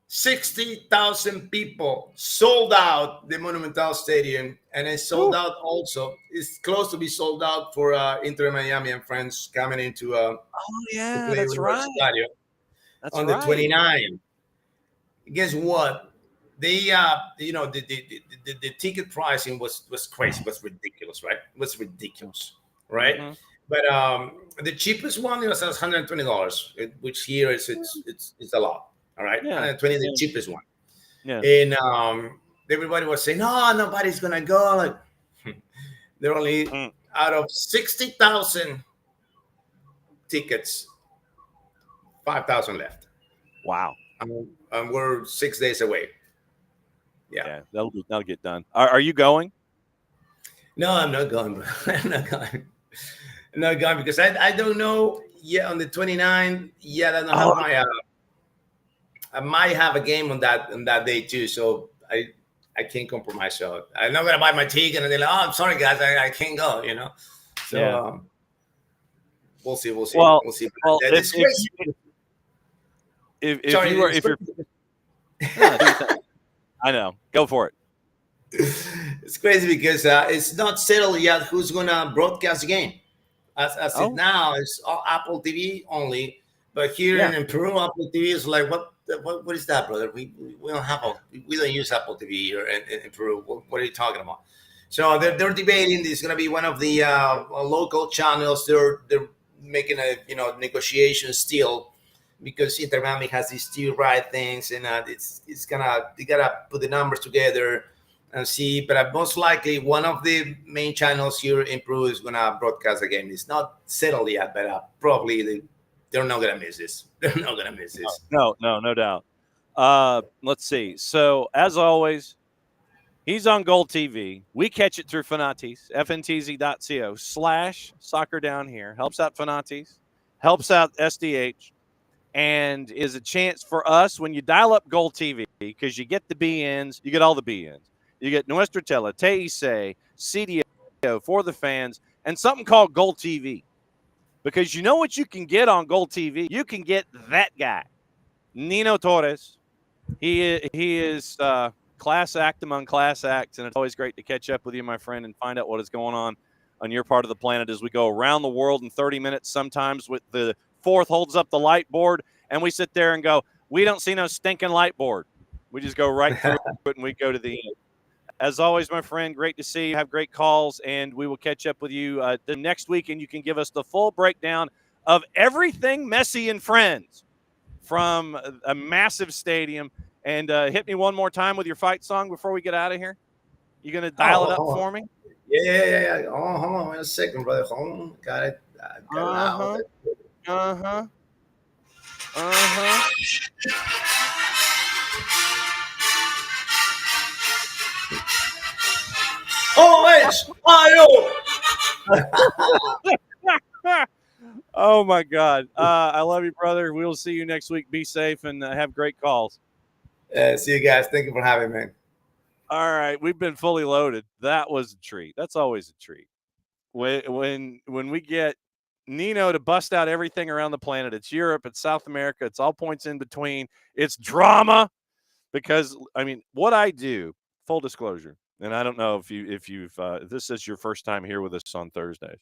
60,000 people sold out the Monumental Stadium, and it's sold out also. It's close to be sold out for Inter Miami and friends coming into to play that's right. That's on the 29th. Guess what? They the ticket pricing was crazy, was ridiculous, right? It was ridiculous, right? Mm-hmm. But the cheapest one was $120, which here is it's a lot. All right, 120, the cheapest one. Yeah. And everybody was saying, "No, nobody's gonna go." Like, they're only out of 60,000 tickets, 5,000 left. Wow. And we're 6 days away. Yeah, that'll get done. Are you going? No, I'm not going. I'm not going because I don't know yet on the 29th. Yeah, I don't have my. I might have a game on that day too, so I can't compromise. So I'm not gonna buy my ticket and they're like, "Oh, I'm sorry, guys, I can't go." You know, so we'll see. Well, we'll see. Well, if you're, I know, go for it. It's crazy because it's not settled yet who's gonna broadcast the game. As it now, it's Apple TV only. But here in Peru, Apple TV is like, what is that, brother? We don't have we don't use Apple TV here in Peru. What are you talking about? So they're debating. This is going to be one of the local channels. They're making a negotiation still because Inter Miami has these two right things, and they gotta put the numbers together and see. But most likely one of the main channels here in Peru is gonna broadcast the game. It's not settled yet, but probably they're not gonna miss this. They're not gonna miss this. No doubt. Let's see. So as always, He's on Gold TV. We catch it through Fanatis, fntz.co/soccer down here. Helps out Fanatis, helps out SDH, and is a chance for us when you dial up Gold TV, because you get the BNs, you get all the BNs. You get Nuestra Tele, Teise, CDO for the fans, and something called Gold TV. Because you know what you can get on Gold TV? You can get that guy, Nino Torres. He is class act among class acts, and it's always great to catch up with you, my friend, and find out what is going on your part of the planet as we go around the world in 30 minutes, sometimes with the fourth holds up the light board, and we sit there and go, we don't see no stinking light board. We just go right through it, and we go to the end. As always, my friend, great to see you. Have great calls, and we will catch up with you the next week, and you can give us the full breakdown of everything Messi and Friends from a massive stadium. And hit me one more time with your fight song before we get out of here. You going to dial it up for me? Yeah. Oh, hold on 1 second, brother. Hold on. Got it. Uh-huh. Oh, my God. I love you, brother. We'll see you next week. Be safe and have great calls. See you guys. Thank you for having me. All right. We've been fully loaded. That was a treat. That's always a treat. When we get Nino to bust out everything around the planet, it's Europe, it's South America, it's all points in between. It's drama because, I mean, what I do, full disclosure, and I don't know if this is your first time here with us on Thursdays.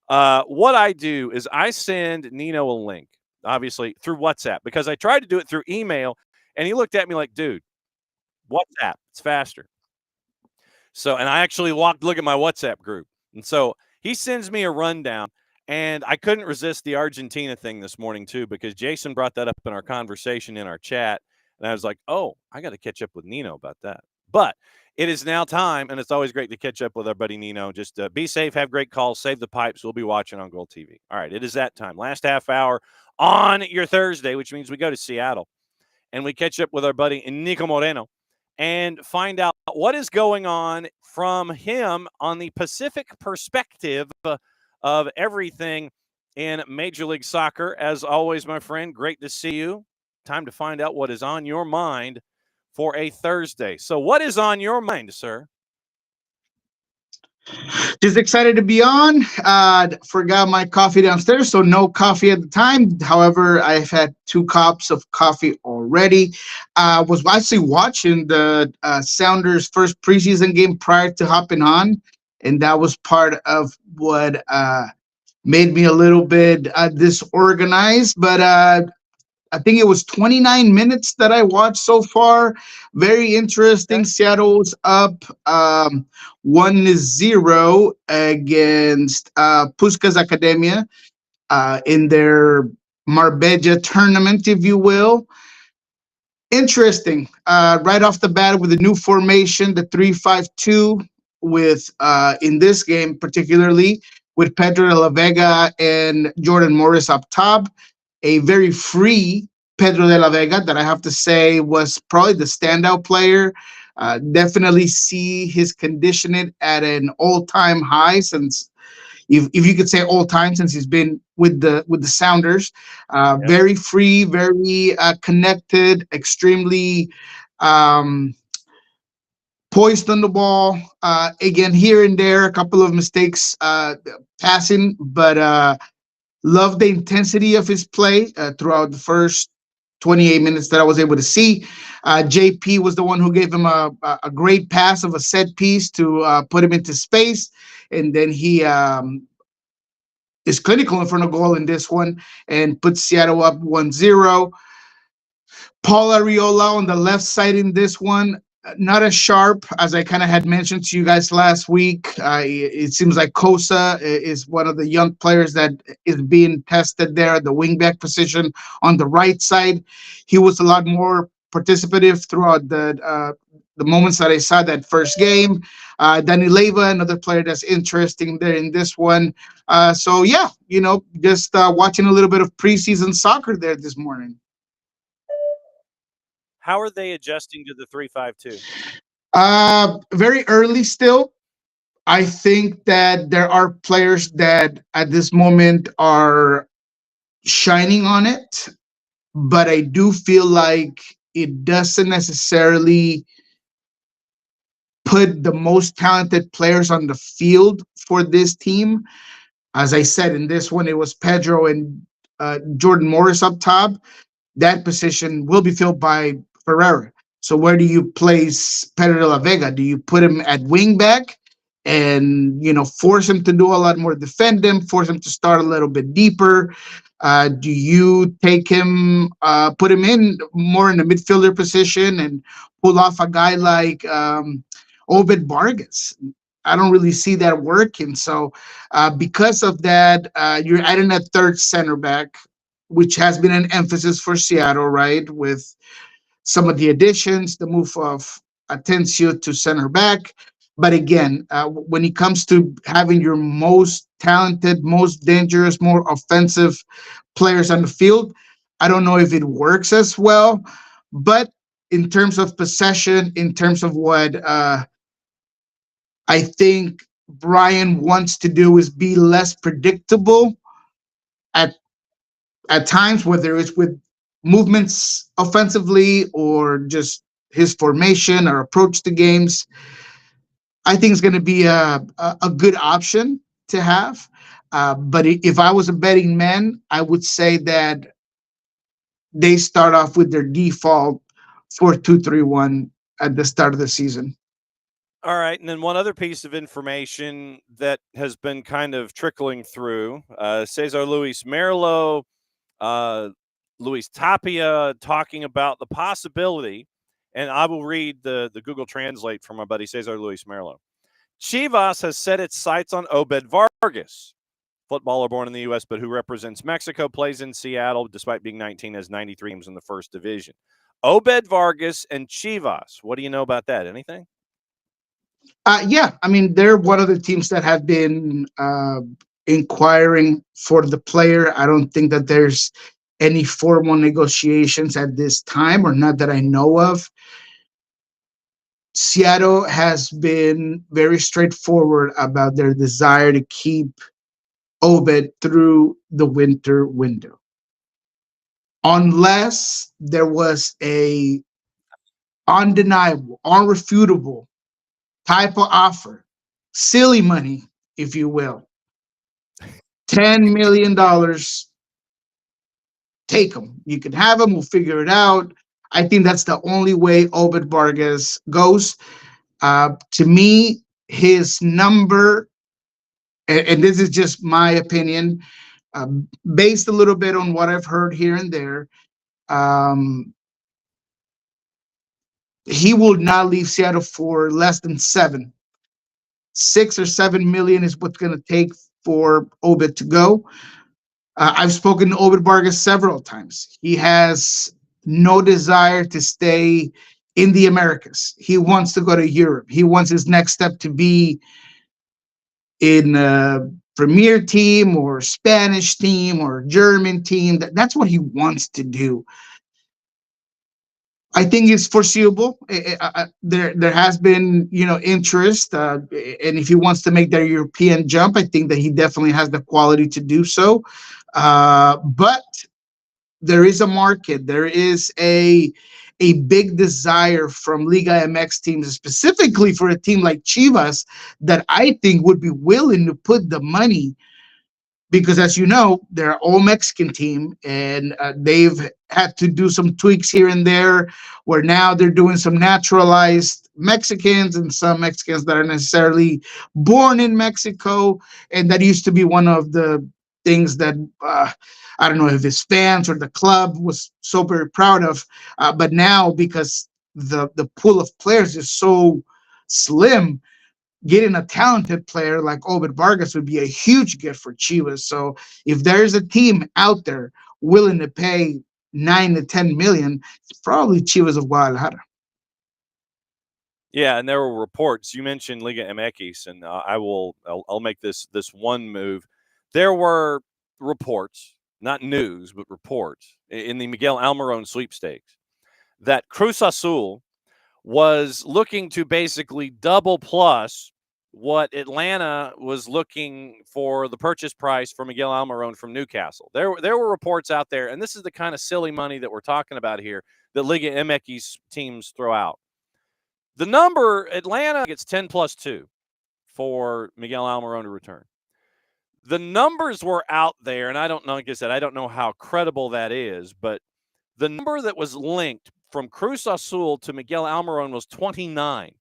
What I do is I send Nino a link, obviously through WhatsApp, because I tried to do it through email, and he looked at me like, dude, WhatsApp, it's faster. So, and I actually look at my WhatsApp group. And so he sends me a rundown, and I couldn't resist the Argentina thing this morning too, because Jason brought that up in our conversation in our chat. And I was like, oh, I got to catch up with Nino about that. But it is now time, and it's always great to catch up with our buddy Nino. Just be safe, have great calls, save the pipes. We'll be watching on Gold TV. All right, it is that time. Last half hour on your Thursday, which means we go to Seattle, and we catch up with our buddy Nico Moreno and find out what is going on from him on the Pacific perspective of everything in Major League Soccer. As always, my friend, great to see you. Time to find out what is on your mind for a Thursday. So what is on your mind, sir? Just excited to be on. Forgot my coffee downstairs, so no coffee at the time. However, I've had 2 cups of coffee already. Was actually watching the Sounders' first preseason game prior to hopping on, and that was part of what made me a little bit disorganized. But I think it was 29 minutes that I watched so far. Very interesting. Seattle's up 1-0 against Puskas Academia in their Marbella tournament, if you will. Interesting. Right off the bat with the new formation, the 3-5-2, with in this game particularly with Pedro de la Vega and Jordan Morris up top. A very free Pedro de la Vega that I have to say was probably the standout player. Definitely see his conditioning at an all-time high since, if you could say all-time, since he's been with the Sounders. Very free, very connected, extremely poised on the ball. Again, here and there, a couple of mistakes passing, but love the intensity of his play throughout the first 28 minutes that I was able to see. JP was the one who gave him a great pass of a set piece to put him into space. And then he is clinical in front of goal in this one and puts Seattle up 1-0. Paul Arriola on the left side in this one. Not as sharp as I kind of had mentioned to you guys last week. It seems like Kosa is one of the young players that is being tested there at the wingback position on the right side. He was a lot more participative throughout the moments that I saw that first game. Danny Leyva, another player that's interesting there in this one. So yeah, just watching a little bit of preseason soccer there this morning. How are they adjusting to the 3-5-2? Very early still. I think that there are players that at this moment are shining on it, but I do feel like it doesn't necessarily put the most talented players on the field for this team. As I said, in this one, it was Pedro and Jordan Morris up top. That position will be filled by Ferreira. So where do you place Pedro de la Vega? Do you put him at wing back and force him to do a lot more, defend him, force him to start a little bit deeper? Do you take him, put him in more in the midfielder position and pull off a guy like Obed Vargas? I don't really see that working. So because of that, you're adding a third center back, which has been an emphasis for Seattle, right? With some of the additions, the move of Atencio to center back. But again, when it comes to having your most talented, most dangerous, more offensive players on the field, I don't know if it works as well. But in terms of possession, in terms of what I think Brian wants to do is be less predictable at times, whether it's with movements offensively or just his formation or approach to games. I think it's going to be a good option to have. But if I was a betting man, I would say that they start off with their default 4-2-3-1 at the start of the season. All right, and then one other piece of information that has been kind of trickling through: Cesar Luis Merlo, Luis Tapia talking about the possibility, and I will read the Google Translate from my buddy Cesar Luis Merlo. Chivas has set its sights on Obed Vargas, footballer born in the U.S. but who represents Mexico, plays in Seattle, despite being 19, has 93 games in the first division. Obed Vargas and Chivas. What do you know about that? Anything? Yeah, I mean, they're one of the teams that have been inquiring for the player. I don't think that there's any formal negotiations at this time, or not that I know of. Seattle has been very straightforward about their desire to keep Obed through the winter window, unless there was a undeniable, unrefutable type of offer, silly money, if you will. $10 million, take them. You can have them. We'll figure it out. I think that's the only way Obed Vargas goes. To me, his number, and this is just my opinion, based a little bit on what I've heard here and there, he will not leave Seattle for less than 6 or 7 million is what's going to take for Obed to go. I've spoken to Obed Vargas several times. He has no desire to stay in the Americas. He wants to go to Europe. He wants his next step to be in a Premier team or Spanish team or German team. That's what he wants to do. I think it's foreseeable. There has been interest, and if he wants to make that European jump, I think that he definitely has the quality to do so. But there is a market. There is a big desire from Liga MX teams, specifically for a team like Chivas, that I think would be willing to put the money, because as you know, they're an all Mexican team, and they've had to do some tweaks here and there, where now they're doing some naturalized Mexicans and some Mexicans that are necessarily born in Mexico. And that used to be one of the things that I don't know if his fans or the club was so very proud of. But now, because the pool of players is so slim, getting a talented player like Obed Vargas would be a huge gift for Chivas. So if there's a team out there willing to pay 9 to 10 million, it's probably Chivas of Guadalajara. Yeah, and there were reports. You mentioned Liga MX, and I'll make this one move. There were reports, not news, but reports in the Miguel Almiron sweepstakes, that Cruz Azul was looking to basically double plus what Atlanta was looking for the purchase price for Miguel Almiron from Newcastle. There were reports out there, and this is the kind of silly money that we're talking about here that Liga MX teams throw out. The number, Atlanta gets 10 plus 2 for Miguel Almiron to return. The numbers were out there, and I don't know, like I said, I don't know how credible that is, but the number that was linked from Cruz Azul to Miguel Almiron was 29.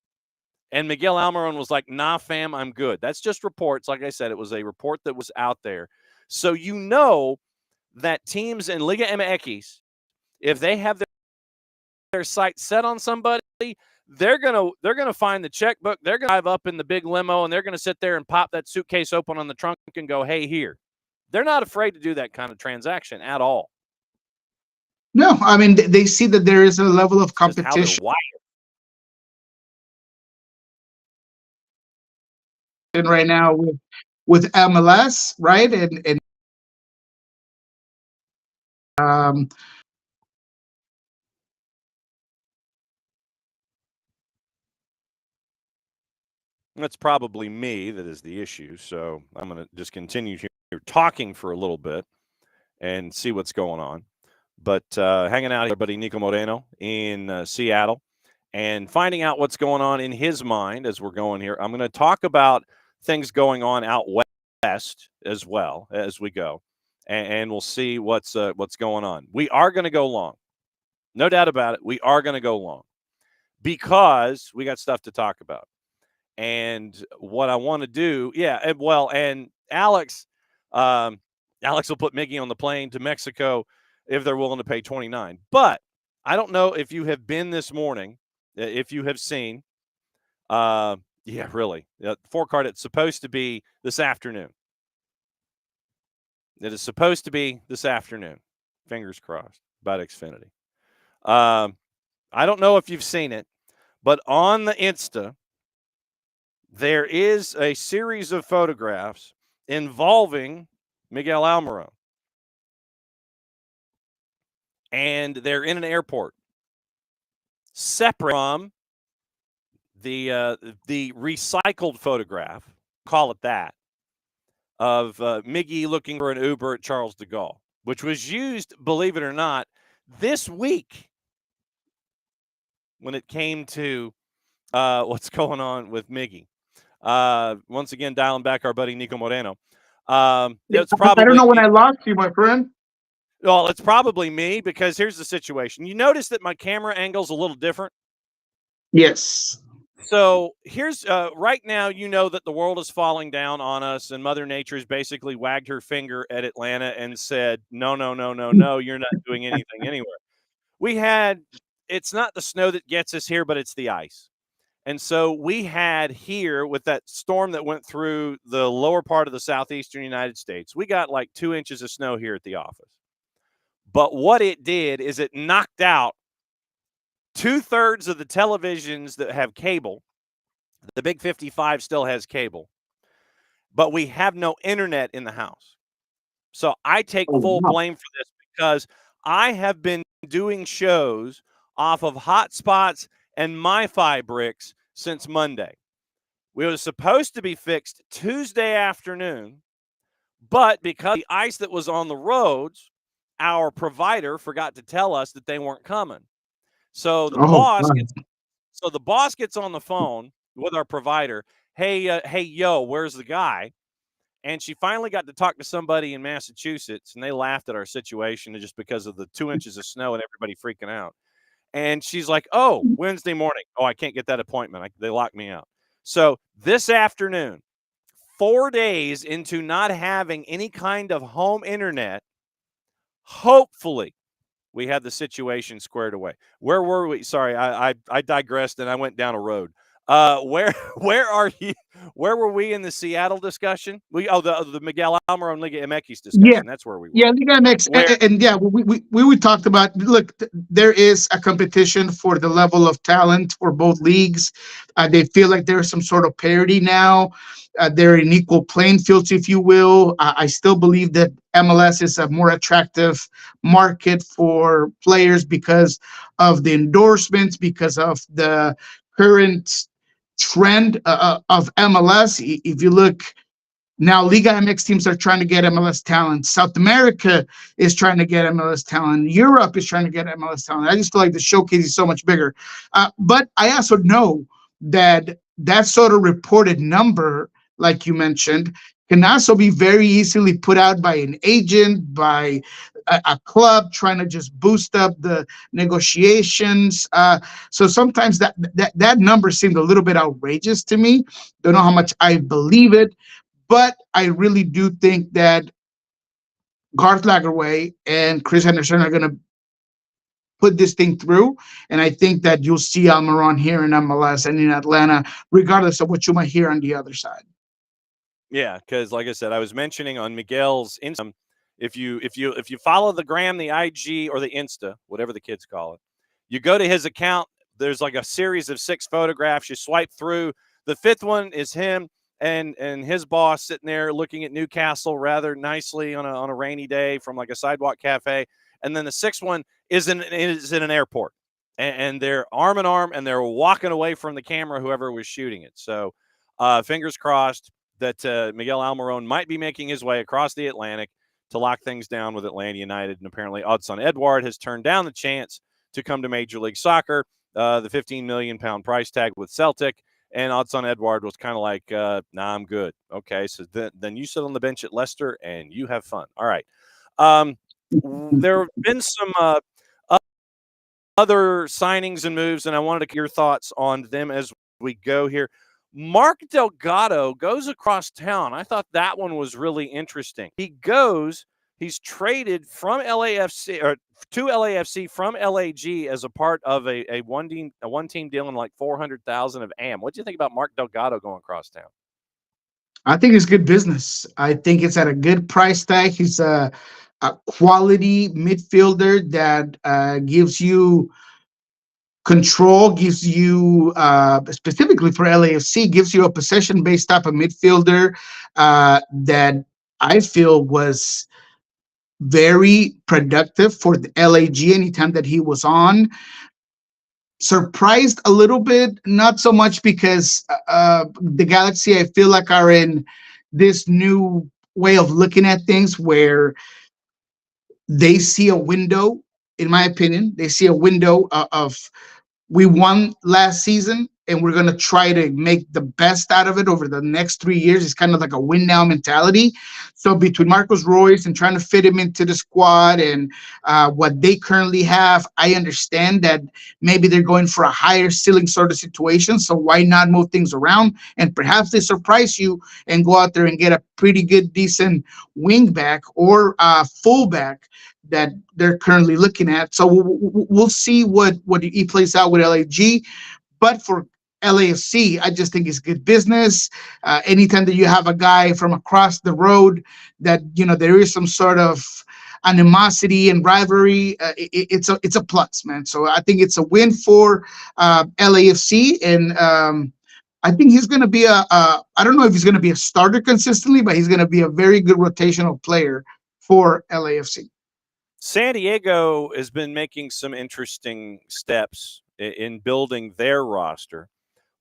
And Miguel Almiron was like, nah, fam, I'm good. That's just reports. Like I said, it was a report that was out there. So you know that teams in Liga MX, if they have their sights set on somebody, they're gonna find the checkbook. They're gonna drive up in the big limo, and they're gonna sit there and pop that suitcase open on the trunk and go, hey, here. They're not afraid to do that kind of transaction at all. No, I mean, they see that there is a level of Just how they're competition wired. right now with MLS, right? And That's probably me that is the issue. So I'm going to just continue here talking for a little bit and see what's going on. But hanging out here, buddy Niko Moreno in Seattle and finding out what's going on in his mind as we're going here. I'm going to talk about things going on out west as well as we go, and we'll see what's going on. We are going to go long. No doubt about it. We are going to go long because we got stuff to talk about. And what I want to do, and Alex will put Miggy on the plane to Mexico if they're willing to pay 29. But I don't know if you have been this morning, if you have seen, really, 4-card, it's supposed to be this afternoon. It is supposed to be this afternoon. Fingers crossed about Xfinity. I don't know if you've seen it, but on the Insta, there is a series of photographs involving Miguel Almiron. And they're in an airport, separate from the recycled photograph, call it that, of Miggy looking for an Uber at Charles de Gaulle, which was used, believe it or not, this week when it came to what's going on with Miggy. Once again, dialing back our buddy Niko Moreno. It's probably, I don't know when I lost you, my friend. Well, it's probably me because here's the situation. You notice that my camera angle's a little different? Yes. So here's right now, you know that the world is falling down on us, and Mother Nature's basically wagged her finger at Atlanta and said, no, you're not doing anything anywhere. It's not the snow that gets us here, but it's the ice. And so we had here with that storm that went through the lower part of the southeastern United States, we got like 2 inches of snow here at the office. But what it did is it knocked out 2/3 of the televisions that have cable. The Big 55 still has cable, but we have no internet in the house. So I take full blame for this because I have been doing shows off of hotspots and MiFi bricks since Monday. We were supposed to be fixed Tuesday afternoon, but because of the ice that was on the roads, our provider forgot to tell us that they weren't coming. So the boss gets on the phone with our provider. Hey, yo, where's the guy? And she finally got to talk to somebody in Massachusetts, and they laughed at our situation just because of the 2 inches of snow and everybody freaking out. And she's like, oh, Wednesday morning. Oh, I can't get that appointment. They locked me out. So this afternoon, 4 days into not having any kind of home internet, hopefully we have the situation squared away. Where were we? Sorry, I digressed and I went down a road. where are you? Where were we in the Seattle discussion? The Miguel Almiron Liga MX discussion. Yeah. That's where we were. Yeah, Liga MX, Where and yeah, we talked about. Look, there is a competition for the level of talent for both leagues. They feel like there's some sort of parity now. They're in equal playing fields, if you will. I still believe that MLS is a more attractive market for players because of the endorsements, because of the current trend of MLS. If you look now, Liga MX teams are trying to get MLS talent. South America is trying to get MLS talent. Europe is trying to get MLS talent. I just feel like the showcase is so much bigger. But I also know that that sort of reported number, like you mentioned, can also be very easily put out by an agent, by a club trying to just boost up the negotiations. So sometimes that number seemed a little bit outrageous to me. Don't know how much I believe it, but I really do think that Garth Lagerwey and Chris Henderson are going to put this thing through. And I think that you'll see Almiron here in MLS and in Atlanta, regardless of what you might hear on the other side. Yeah, because like I said, I was mentioning on Miguel's Instagram, if you follow the gram, the IG, or the Insta, whatever the kids call it, you go to his account. There's like a series of 6 photographs. You swipe through. The 5th one is him and his boss sitting there looking at Newcastle rather nicely on a rainy day from like a sidewalk cafe. And then the 6th one is in an airport, and they're arm in arm and they're walking away from the camera, whoever was shooting it. So fingers crossed that Miguel Almiron might be making his way across the Atlantic to lock things down with Atlanta United. And apparently Odson Edouard has turned down the chance to come to Major League Soccer, the £15 million price tag with Celtic. And Odson Edouard was kind of like, nah, I'm good. Okay, so then you sit on the bench at Leicester and you have fun. All right. There have been some other signings and moves, and I wanted to get your thoughts on them as we go here. Mark Delgado goes across town. I thought that one was really interesting. He's traded from LAFC or to LAFC from LAG as a part of a one team deal in like $400,000 of AM. What do you think about Mark Delgado going across town? I think it's good business. I think it's at a good price tag. He's a quality midfielder that gives you control, gives you specifically for LAFC, gives you a possession-based type of midfielder that I feel was very productive for the LAG anytime that he was on. Surprised a little bit, not so much because the Galaxy, I feel like, are in this new way of looking at things where they see a window, in my opinion, they see a window of we won last season and we're going to try to make the best out of it over the next 3 years. It's kind of like a win now mentality. So between Marcos Royce and trying to fit him into the squad and what they currently have, I understand that maybe they're going for a higher ceiling sort of situation. So why not move things around? And perhaps they surprise you and go out there and get a pretty good, decent wing back or fullback that they're currently looking at. So we'll see what he plays out with LAG. But for LAFC, I just think it's good business. Anytime that you have a guy from across the road that, there is some sort of animosity and rivalry, it's a plus, man. So I think it's a win for LAFC. And I think he's going to be I don't know if he's going to be a starter consistently, but he's going to be a very good rotational player for LAFC. San Diego has been making some interesting steps in building their roster.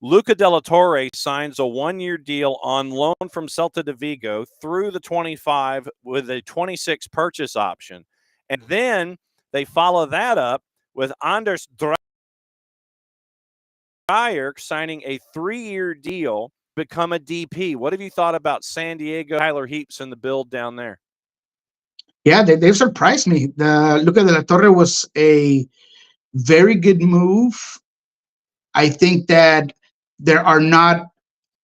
Luca De La Torre signs a 1-year deal on loan from Celta de Vigo through the 25 with a 26 purchase option. And then they follow that up with Anders Dreyer signing a 3-year deal to become a DP. What have you thought about San Diego, Tyler Heaps, and the build down there? Yeah, they've surprised me. The Luca De La Torre was a very good move. I think that there are not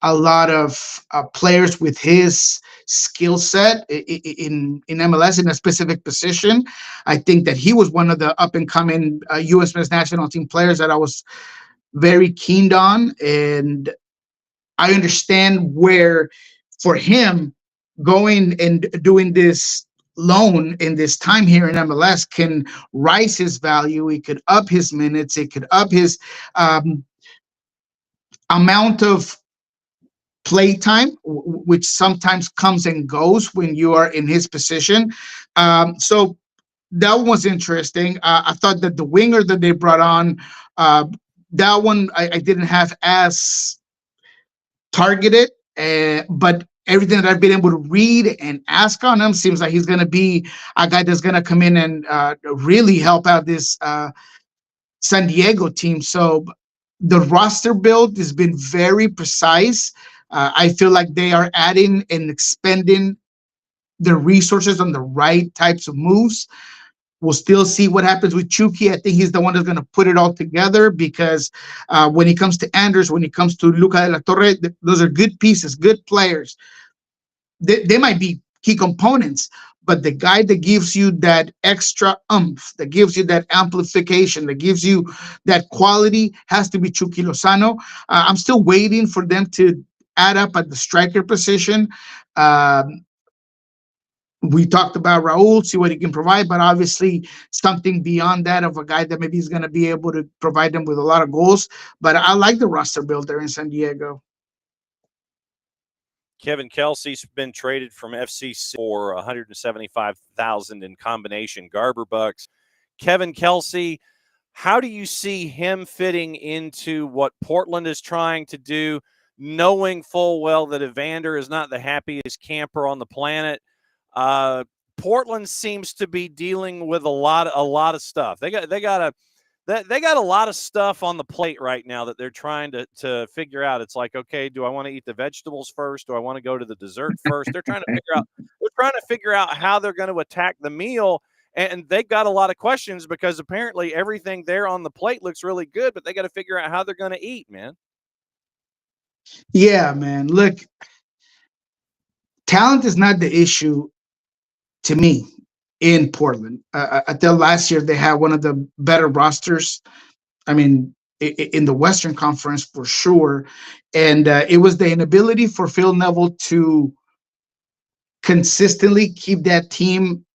a lot of players with his skill set in MLS in a specific position. I think that he was one of the up-and-coming U.S. men's national team players that I was very keen on, and I understand where for him going and doing this loan in this time here in MLS can rise his value. It could up his minutes. It could up his um, amount of play time, which sometimes comes and goes when you are in his position. So that was interesting. I thought that the winger that they brought on, uh, that one I didn't have as targeted, but everything that I've been able to read and ask on him seems like he's going to be a guy that's going to come in and really help out this San Diego team. So the roster build has been very precise. I feel like they are adding and expending their resources on the right types of moves. We'll still see what happens with Chucky. I think he's the one that's going to put it all together because when it comes to Anders, when it comes to Luca de la Torre, those are good pieces, good players. They might be key components, but the guy that gives you that extra oomph, that gives you that amplification, that gives you that quality has to be Chucky Lozano. I'm still waiting for them to add up at the striker position. We talked about Raul, see what he can provide, but obviously something beyond that of a guy that maybe is going to be able to provide them with a lot of goals. But I like the roster build there in San Diego. Kevin Kelsey's been traded from FCC for $175,000 in combination Garber bucks. Kevin Kelsey, how do you see him fitting into what Portland is trying to do, knowing full well that Evander is not the happiest camper on the planet? Portland seems to be dealing with a lot of stuff. They got a lot of stuff on the plate right now that they're trying to figure out. It's like, okay, do I want to eat the vegetables first? Do I want to go to the dessert first? They're trying to figure out how they're going to attack the meal. And they've got a lot of questions because apparently everything there on the plate looks really good, but they got to figure out how they're going to eat, man. Yeah, man. Look, talent is not the issue to me in Portland. I thought last year they had one of the better rosters. I mean, in the Western Conference for sure. And it was the inability for Phil Neville to consistently keep that team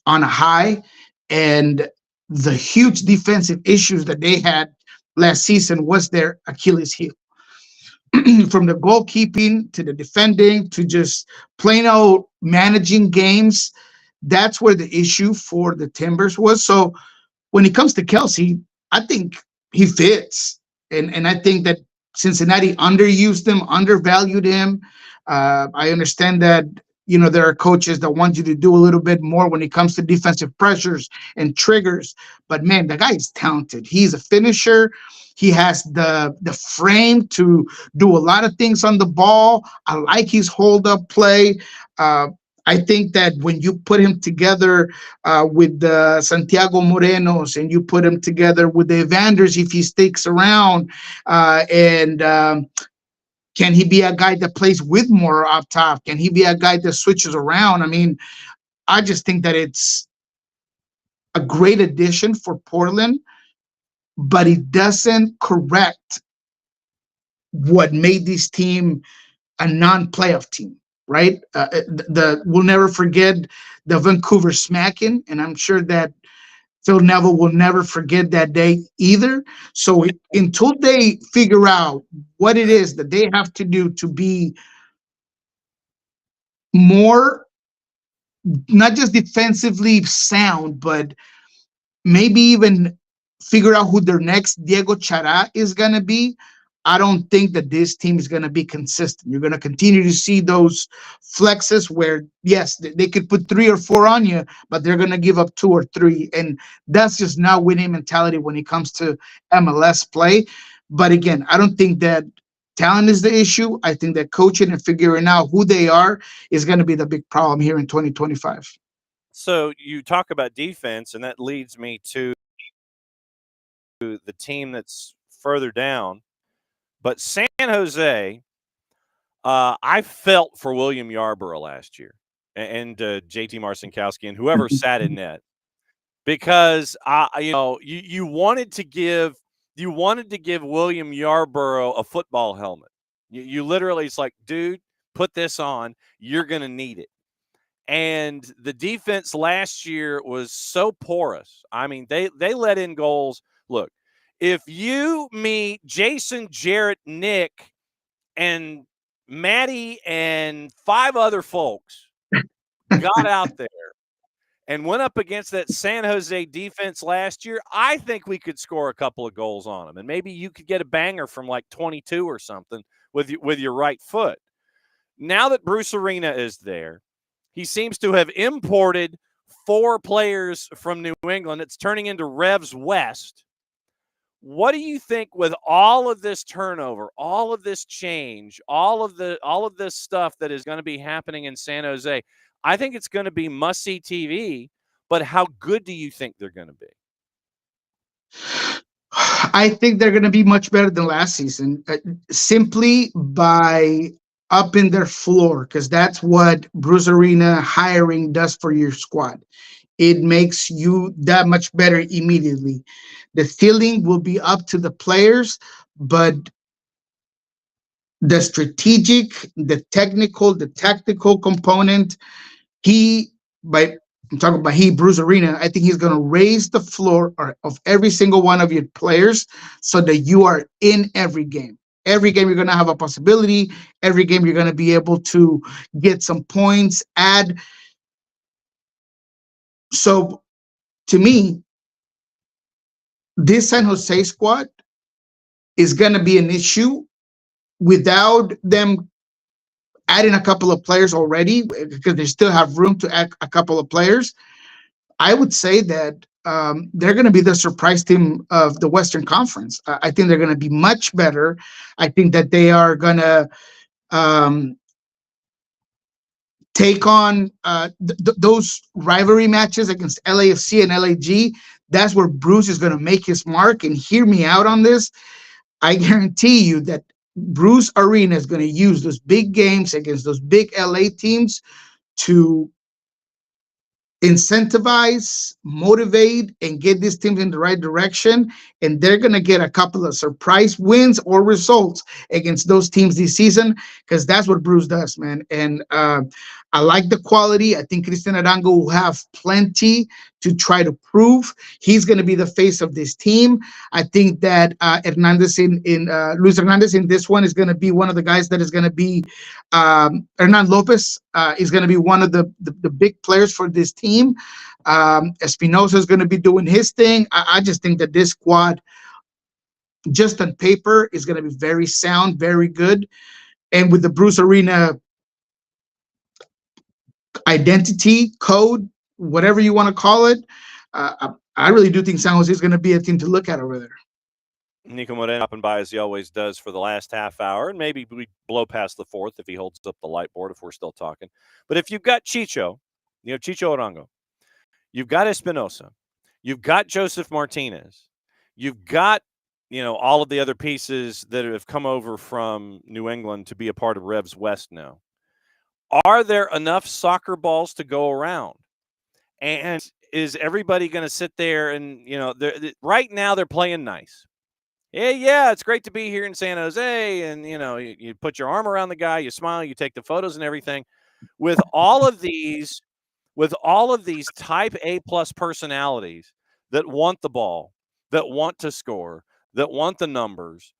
on a high, and the huge defensive issues that they had last season was their Achilles heel. From the goalkeeping to the defending to just plain out managing games, that's where the issue for the Timbers was. So when it comes to Kelsey, I think he fits. And I think that Cincinnati underused him, undervalued him. I understand that, there are coaches that want you to do a little bit more when it comes to defensive pressures and triggers. But man, the guy is talented. He's a finisher. He has the frame to do a lot of things on the ball. I like his hold up play. I think that when you put him together with the Santiago Morenos and you put him together with the Evanders, if he sticks around, can he be a guy that plays with more up top? Can he be a guy that switches around? I mean, I just think that it's a great addition for Portland, but it doesn't correct what made this team a non-playoff team, right? We'll never forget the Vancouver smacking, and I'm sure that Phil Neville will never forget that day either. So until they figure out what it is that they have to do to be more, not just defensively sound, but maybe even figure out who their next Diego Chara is going to be, I don't think that this team is going to be consistent. You're going to continue to see those flexes where, yes, they could put 3 or 4 on you, but they're going to give up 2 or 3. And that's just not winning mentality when it comes to MLS play. But again, I don't think that talent is the issue. I think that coaching and figuring out who they are is going to be the big problem here in 2025. So you talk about defense, and that leads me to the team that's further down. But San Jose, I felt for William Yarborough last year and JT Marcinkowski and whoever sat in net, because you wanted to give you wanted to give William Yarborough a football helmet. You literally, it's like, dude, put this on. You're going to need it. And the defense last year was so porous. I mean, they let in goals. Look, if you, me, Jason, Jarrett, Nick, and Maddie, and 5 other folks got out there and went up against that San Jose defense last year, I think we could score a couple of goals on them. And maybe you could get a banger from like 22 or something with your right foot. Now that Bruce Arena is there, he seems to have imported 4 players from New England. It's turning into Revs West. What do you think with all of this turnover, all of this change, all of this stuff that is going to be happening in San Jose? I think it's going to be must-see TV, but how good do you think they're going to be? I think they're going to be much better than last season, simply by upping their floor, because that's what Bruce Arena hiring does for your squad. It makes you that much better immediately. The ceiling will be up to the players, but the strategic, the technical, the tactical component, I'm talking about Bruce Arena, I think he's going to raise the floor of every single one of your players so that you are in every game. Every game you're going to have a possibility. Every game you're going to be able to get some points, add. So to me, this San Jose squad is going to be an issue without them adding a couple of players already, because they still have room to add a couple of players. I would say that they're going to be the surprise team of the Western Conference. I think they're going to be much better. I think that they are going to take on those rivalry matches against LAFC and LAG. That's where Bruce is going to make his mark. And hear me out on this. I guarantee you that Bruce Arena is going to use those big games against those big LA teams to incentivize, motivate, and get these teams in the right direction. And they're going to get a couple of surprise wins or results against those teams this season, because that's what Bruce does, man. And I like the quality. I think Cristian Arango will have plenty to try to prove. He's going to be the face of this team. I think that Luis Hernandez in this one is going to be one of the guys that is going to be Hernan Lopez is going to be one of the big players for this team. Espinosa is going to be doing his thing. I just think that this squad, just on paper, is going to be very sound, very good. And with the Bruce Arena identity, code, whatever you want to call it, I really do think San Jose is going to be a team to look at over there. Nico Moreno up and by as he always does for the last half hour, and maybe we blow past the fourth if he holds up the light board if we're still talking. But if you've got Chicho, Chicho Arango, you've got Espinosa, you've got Joseph Martinez, you've got all of the other pieces that have come over from New England to be a part of Revs West now. Are there enough soccer balls to go around? And is everybody going to sit there and, right now they're playing nice. Yeah, it's great to be here in San Jose. And, you put your arm around the guy, you smile, you take the photos and everything. With all of these type A+ personalities that want the ball, that want to score, that want the numbers,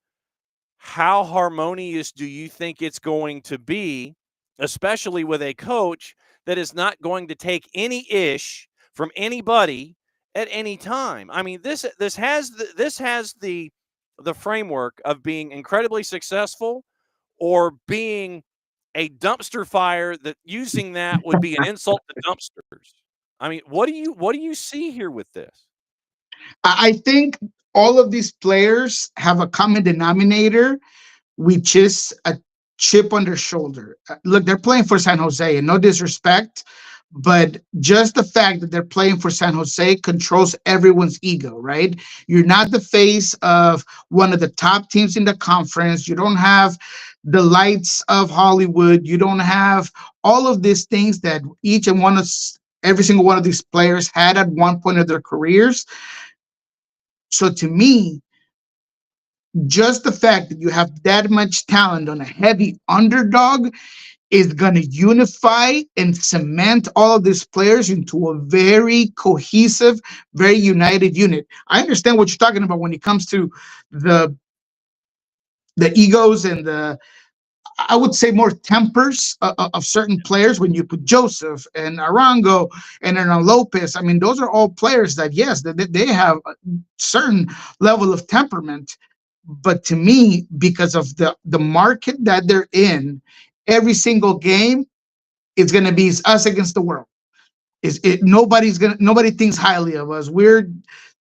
how harmonious do you think it's going to be, especially with a coach that is not going to take any ish from anybody at any time? I mean, this has the framework of being incredibly successful or being a dumpster fire that using that would be an insult to dumpsters. I mean, what do you see here with this? I think all of these players have a common denominator, which is a chip on their shoulder. Look, they're playing for San Jose, and no disrespect, but just the fact that they're playing for San Jose controls everyone's ego, right? You're not the face of one of the top teams in the conference. You don't have the lights of Hollywood. You don't have all of these things that every single one of these players had at one point of their careers. So to me, just the fact that you have that much talent on a heavy underdog is going to unify and cement all of these players into a very cohesive, very united unit. I understand what you're talking about when it comes to the egos and the, I would say, more tempers of certain players. When you put Joseph and Arango and Hernan Lopez, I mean, those are all players that, yes, they have a certain level of temperament. But to me, because of the market that they're in, every single game, it's going to be us against the world. Nobody thinks highly of us. We're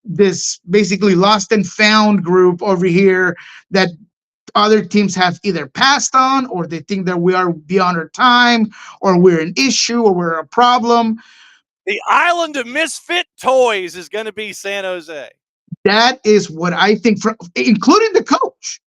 this basically lost and found group over here that other teams have either passed on, or they think that we are beyond our time, or we're an issue, or we're a problem. The island of misfit toys is going to be San Jose. That is what I think, including the coach.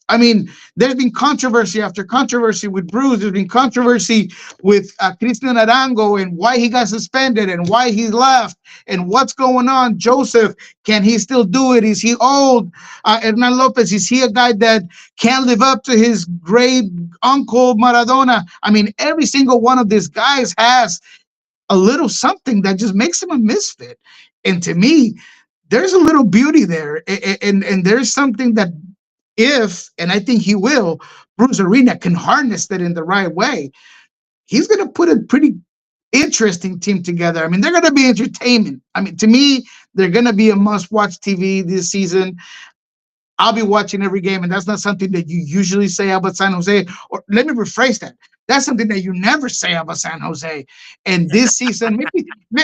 I mean, there's been controversy after controversy with Bruce. There's been controversy with Cristian Arango and why he got suspended and why he left and what's going on. Joseph, can he still do it? Is he old? Hernan Lopez, is he a guy that can't live up to his great uncle Maradona? I mean, every single one of these guys has a little something that just makes him a misfit. And to me, there's a little beauty there, and there's something that, if, and I think he will, Bruce Arena can harness that in the right way, he's going to put a pretty interesting team together. I mean, they're going to be entertainment. I mean, to me, they're going to be a must-watch TV this season. I'll be watching every game, and that's not something that you usually say about San Jose. Or let me rephrase that. That's something that you never say about San Jose. And this season,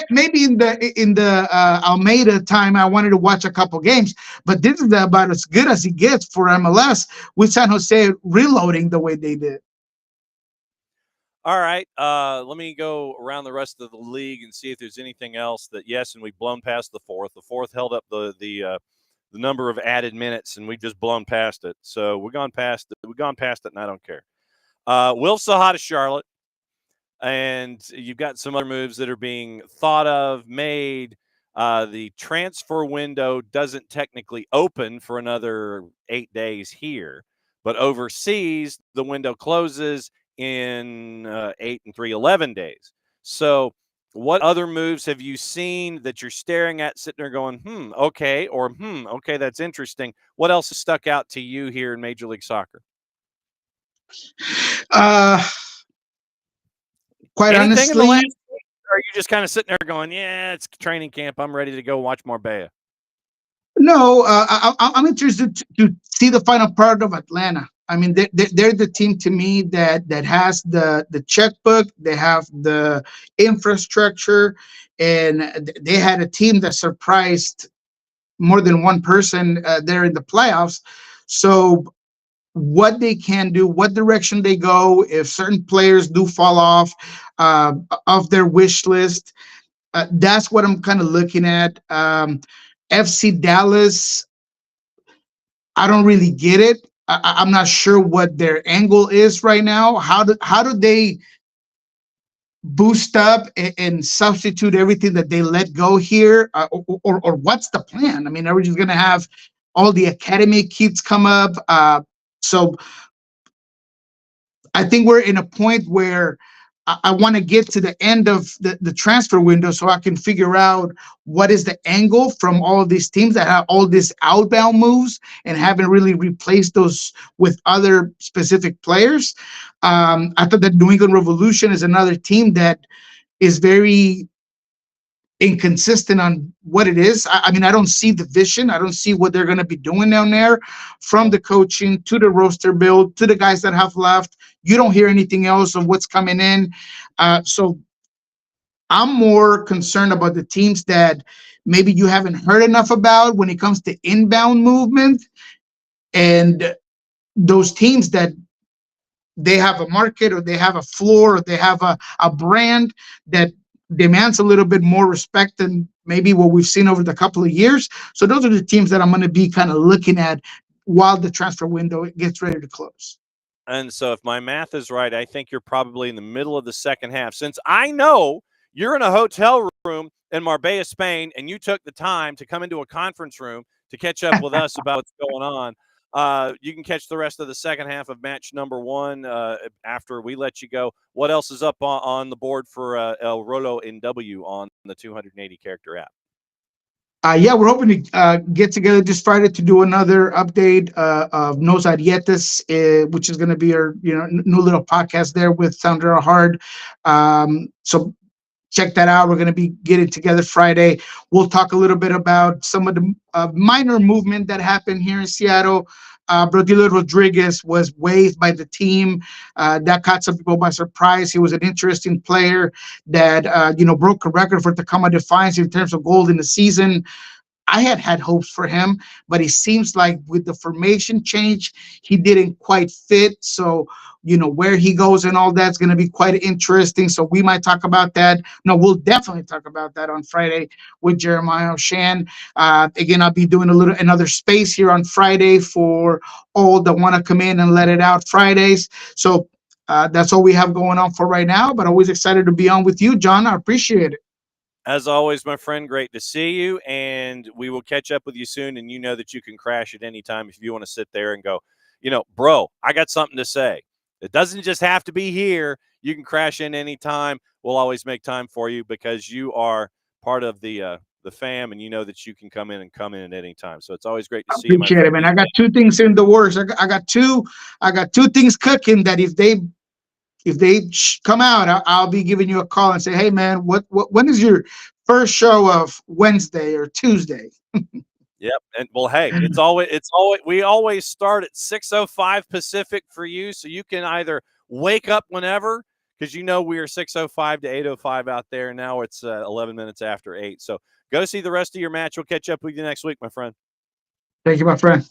maybe in the Almeida time, I wanted to watch a couple games, but this is about as good as it gets for MLS with San Jose reloading the way they did. All right, let me go around the rest of the league and see if there's anything else that, yes, and we've blown past the fourth. The fourth held up the number of added minutes, and we've just blown past it. So we've gone past it, and I don't care. Will still hot as Charlotte, and you've got some other moves that are being thought of, made. The transfer window doesn't technically open for another 8 days here, but overseas the window closes in 8 and 3, 11 days. So what other moves have you seen that you're staring at, sitting there going, okay, or okay, that's interesting? What else has stuck out to you here in Major League Soccer? Quite Anything honestly, in the last week, or are you just kind of sitting there going, yeah, it's training camp, I'm ready to go watch Marbella? no, I'm interested to see the final product of Atlanta. I mean, they're the team to me that has the checkbook, they have the infrastructure, and they had a team that surprised more than one person there in the playoffs. So what they can do, what direction they go, if certain players do fall off their wish list, that's what I'm kind of looking at. FC Dallas, I don't really get it. I'm not sure what their angle is right now. How do they boost up and substitute everything that they let go here, or what's the plan? I mean, are we just going to have all the academy kids come up? So I think we're in a point where I want to get to the end of the transfer window so I can figure out what is the angle from all of these teams that have all these outbound moves and haven't really replaced those with other specific players. I thought that New England Revolution is another team that is very inconsistent on what it is. I mean, I don't see the vision. I don't see what they're going to be doing down there, from the coaching to the roster build to the guys that have left. You don't hear anything else of what's coming in. So I'm more concerned about the teams that maybe you haven't heard enough about when it comes to inbound movement, and those teams that they have a market, or they have a floor, or they have a brand that demands a little bit more respect than maybe what we've seen over the couple of years. So those are the teams that I'm going to be kind of looking at while the transfer window gets ready to close. And so if my math is right, I think you're probably in the middle of the second half. Since I know you're in a hotel room in Marbella, Spain, and you took the time to come into a conference room to catch up with us about what's going on. You can catch the rest of the second half of match number 1 after we let you go. What else is up on the board for El Rolo in W on the 280 character app? Yeah, we're hoping to get together this Friday to do another update of Nos Arietes, which is going to be our new little podcast there with Sandra Hard. So check that out. We're going to be getting together Friday. We'll talk a little bit about some of the minor movement that happened here in Seattle. Brodillo Rodriguez was waived by the team. That caught some people by surprise. He was an interesting player that broke a record for Tacoma Defiance in terms of goals in the season. I had hopes for him, but it seems like with the formation change, he didn't quite fit. So, where he goes and all that's going to be quite interesting. So we might talk about that. No, we'll definitely talk about that on Friday with Jeremiah O'Shan. Again, I'll be doing another space here on Friday for all that want to come in and let it out Fridays. So that's all we have going on for right now, but always excited to be on with you, John. I appreciate it. As always, my friend, great to see you, and we will catch up with you soon. And you know that you can crash at any time if you want to sit there and go, bro, I got something to say. It doesn't just have to be here. You can crash in any time. We'll always make time for you because you are part of the fam, and you know that you can come in at any time. So it's always great to see you, my Appreciate it, friend. man. I got 2 things in the works. I got two things cooking that if they come out, I'll be giving you a call and say, hey, man, when is your first show of Wednesday or Tuesday? Yep. And well, hey, it's always we always start at 6:05 Pacific for you, so you can either wake up whenever, because we are 6:05 to 8:05 out there. Now it's 11 minutes after 8. So go see the rest of your match. We'll catch up with you next week, my friend. Thank you, my friend.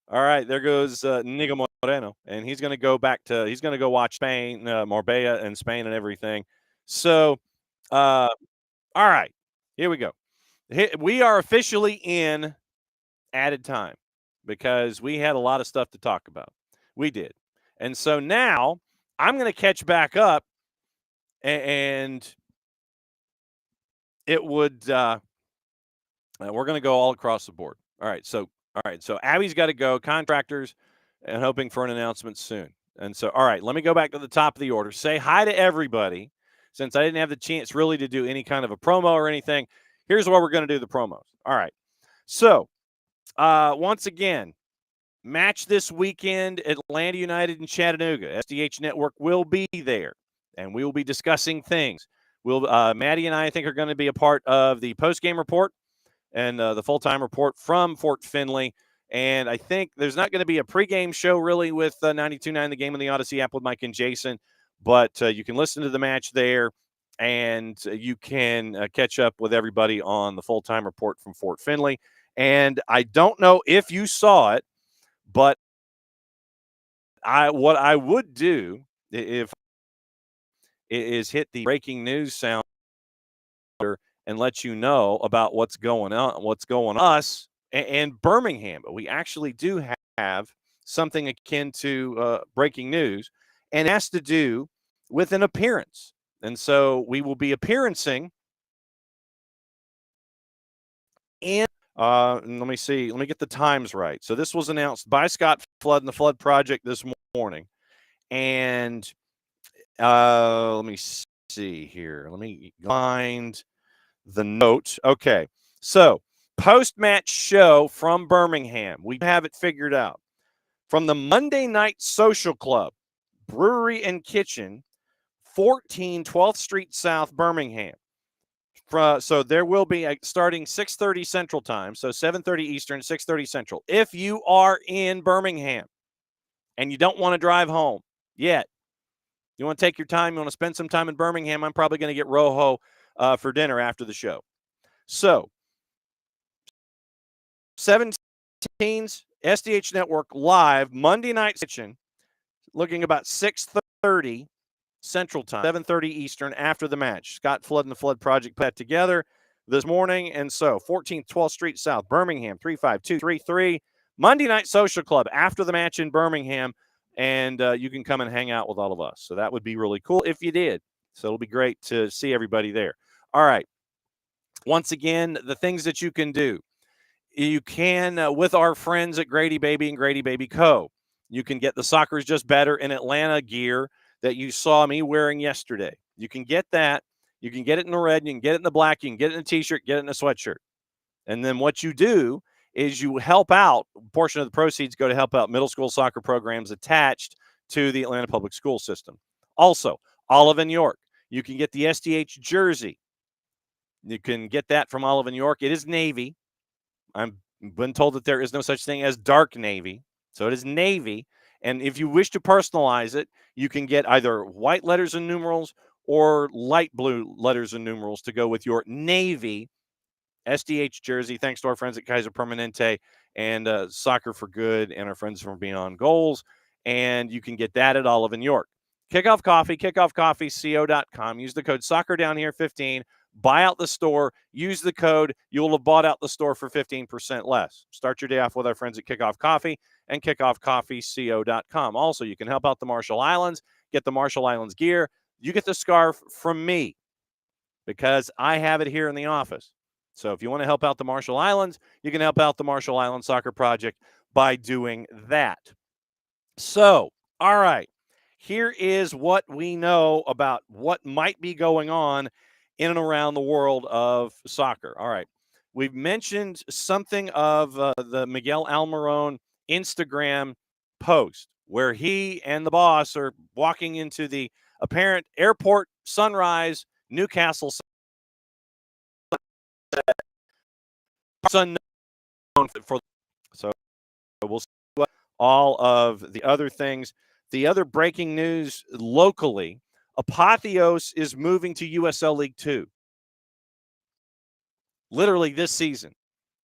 All right, there goes Niko Moreno, and he's going to go watch Spain, Marbella, and Spain and everything. So, all right, here we go. We are officially in added time because we had a lot of stuff to talk about. We did. And so now I'm going to catch back up, and it would we're going to go all across the board. All right, so Abby's got to go, contractors, and hoping for an announcement soon. And so, all right, let me go back to the top of the order. Say hi to everybody. Since I didn't have the chance really to do any kind of a promo or anything, here's what we're going to do the promos. All right. So, once again, match this weekend, Atlanta United and Chattanooga. SDH Network will be there, and we will be discussing things. Maddie and I think, are going to be a part of the post-game report and the full-time report from Fort Finley. And I think there's not going to be a pregame show really with 92.9 The Game on the Odyssey app with Mike and Jason, but you can listen to the match there, and you can catch up with everybody on the full-time report from Fort Finley. And I don't know if you saw it, but what I would do if is hit the breaking news sound and let you know about what's going on us and Birmingham. But we actually do have something akin to breaking news, and it has to do with an appearance. And so we will be appearancing in let me see. Let me get the times right. So this was announced by Scott Flood and the Flood Project this morning. And let me see here. Let me find the note. Okay. So post-match show from Birmingham. We have it figured out. From the Monday Night Social Club, Brewery and Kitchen, 14 12th Street South, Birmingham. So there will be starting 6:30 Central Time, so 7:30 Eastern, 6:30 Central. If you are in Birmingham and you don't want to drive home yet, you want to take your time, you want to spend some time in Birmingham, I'm probably going to get Rojo for dinner after the show. So 17s, SDH Network live, Monday Night Kitchen, looking about 6:30 Central Time, 7:30 Eastern after the match. Scott Flood and the Flood Project put that together this morning. And so 14th, 12th Street South, Birmingham, 35233. Monday Night Social Club after the match in Birmingham. And you can come and hang out with all of us. So that would be really cool if you did. So it'll be great to see everybody there. All right. Once again, the things that you can do. you can, with our friends at Grady Baby and Grady Baby Co., you can get the Soccer's Just Better in Atlanta gear that you saw me wearing yesterday. You can get that. You can get it in the red. You can get it in the black. You can get it in a T-shirt, get it in a sweatshirt. And then what you do is you help out. A portion of the proceeds go to help out middle school soccer programs attached to the Atlanta public school system. Also, Olive and York. You can get the SDH jersey. You can get that from Olive and York. It is navy. I've been told that there is no such thing as dark navy. So it is navy. And if you wish to personalize it, you can get either white letters and numerals or light blue letters and numerals to go with your navy SDH jersey. Thanks to our friends at Kaiser Permanente and Soccer for Good and our friends from Beyond Goals. And you can get that at Olive and York. Kickoff Coffee, kickoffcoffeeco.com. Use the code Soccer Down Here 15. Buy out the store. Use the code. You'll have bought out the store for 15% less. Start your day off with our friends at Kickoff Coffee and kickoffcoffeeco.com. Also, you can help out the Marshall Islands. Get the Marshall Islands gear. You get the scarf from me because I have it here in the office. So if you want to help out the Marshall Islands, you can help out the Marshall Islands Soccer Project by doing that. So, all right, here is what we know about what might be going on in and around the world of soccer. All right, we've mentioned something of the Miguel Almiron Instagram post where he and the boss are walking into the apparent airport sunrise Newcastle unknown for. So we'll see what all of the other things. The other breaking news locally: Apotheos is moving to USL League 2. Literally this season.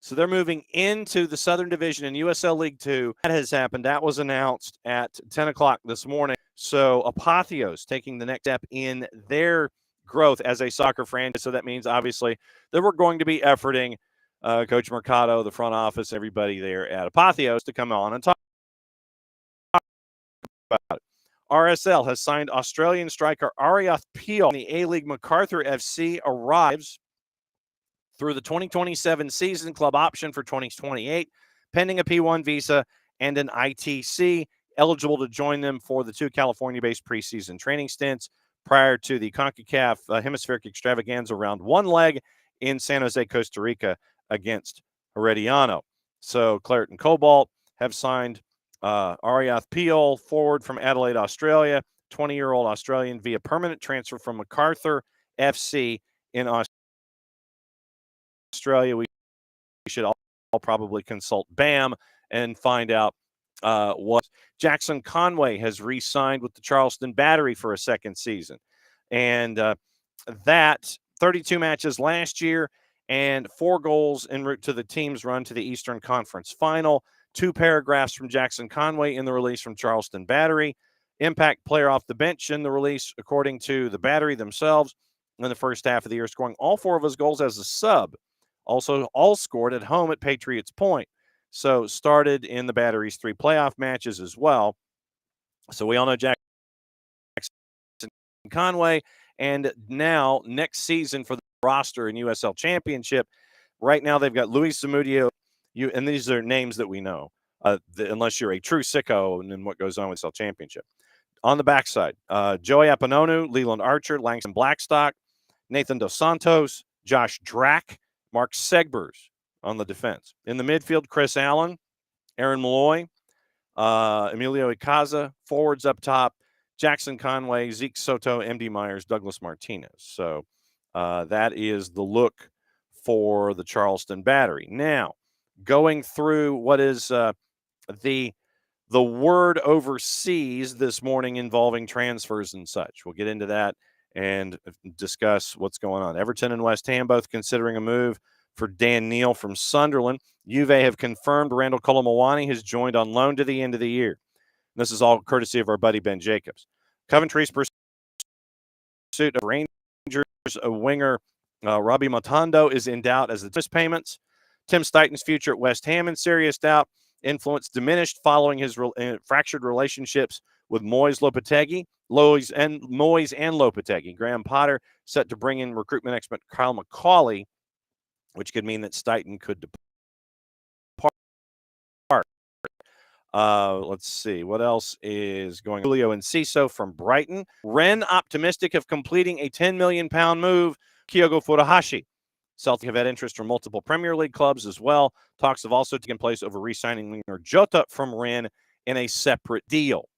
So they're moving into the Southern Division in USL League 2. That has happened. That was announced at 10 o'clock this morning. So Apotheos taking the next step in their growth as a soccer franchise. So that means, obviously, that we're going to be efforting Coach Mercado, the front office, everybody there at Apotheos to come on and talk about it. RSL has signed Australian striker Ariath Peel. The A-League MacArthur FC arrives through the 2027 season, club option for 2028, pending a P1 visa and an ITC, eligible to join them for the 2 California-based preseason training stints prior to the CONCACAF Hemispheric Extravaganza round 1 leg in San Jose, Costa Rica against Herediano. So Claret and Cobalt have signed Ariath Peel, forward from Adelaide, Australia, 20-year-old Australian, via permanent transfer from MacArthur FC in Australia. We should all probably consult BAM and find out what. Jackson Conway has re-signed with the Charleston Battery for a second season. And that 32 matches last year and 4 goals en route to the team's run to the Eastern Conference Final. 2 paragraphs from Jackson Conway in the release from Charleston Battery. Impact player off the bench in the release, according to the Battery themselves, in the first half of the year, scoring all 4 of his goals as a sub. Also, all scored at home at Patriots Point. So started in the Battery's 3 playoff matches as well. So we all know Jackson Conway. And now, next season for the roster in USL Championship, right now they've got Luis Zamudio, and these are names that we know, unless you're a true sicko and then what goes on with USL Championship. On the backside, Joey Apononu, Leland Archer, Langston Blackstock, Nathan Dos Santos, Josh Drack, Mark Segbers on the defense. In the midfield, Chris Allen, Aaron Malloy, Emilio Icaza. Forwards up top, Jackson Conway, Zeke Soto, MD Myers, Douglas Martinez. So that is the look for the Charleston Battery. Now, going through what is the word overseas this morning involving transfers and such. We'll get into that and discuss what's going on. Everton and West Ham both considering a move for Dan Neal from Sunderland. Juve have confirmed Randall Colomawani has joined on loan to the end of the year. And this is all courtesy of our buddy Ben Jacobs. Coventry's pursuit of Rangers winger Robbie Matondo is in doubt as the interest payments. Tim Steighton's future at West Ham in serious doubt. Influence diminished following his fractured relationships with Moyes and Lopetegui. Graham Potter set to bring in recruitment expert Kyle McCauley, which could mean that Steighton could depart. Let's see what else is going on. Julio Enciso from Brighton. Ren optimistic of completing a £10 million move. Kyogo Furuhashi. Celtic have had interest from multiple Premier League clubs as well. Talks have also taken place over re-signing winger Jota from Ren in a separate deal.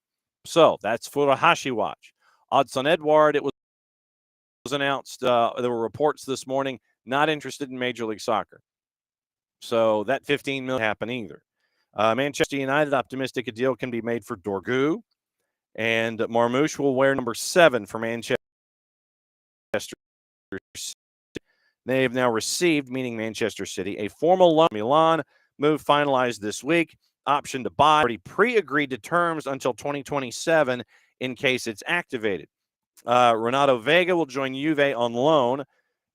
So that's Furuhashi watch. Odson Edouard, it was announced, there were reports this morning, not interested in Major League Soccer. So that 15 million happen either. Manchester United optimistic a deal can be made for Dorgu, and Marmoush will wear number 7 for Manchester City. They have now received, meaning Manchester City, a formal loan. Milan move finalized this week. Option to buy. Already pre-agreed to terms until 2027 in case it's activated. Renato Vega will join Juve on loan.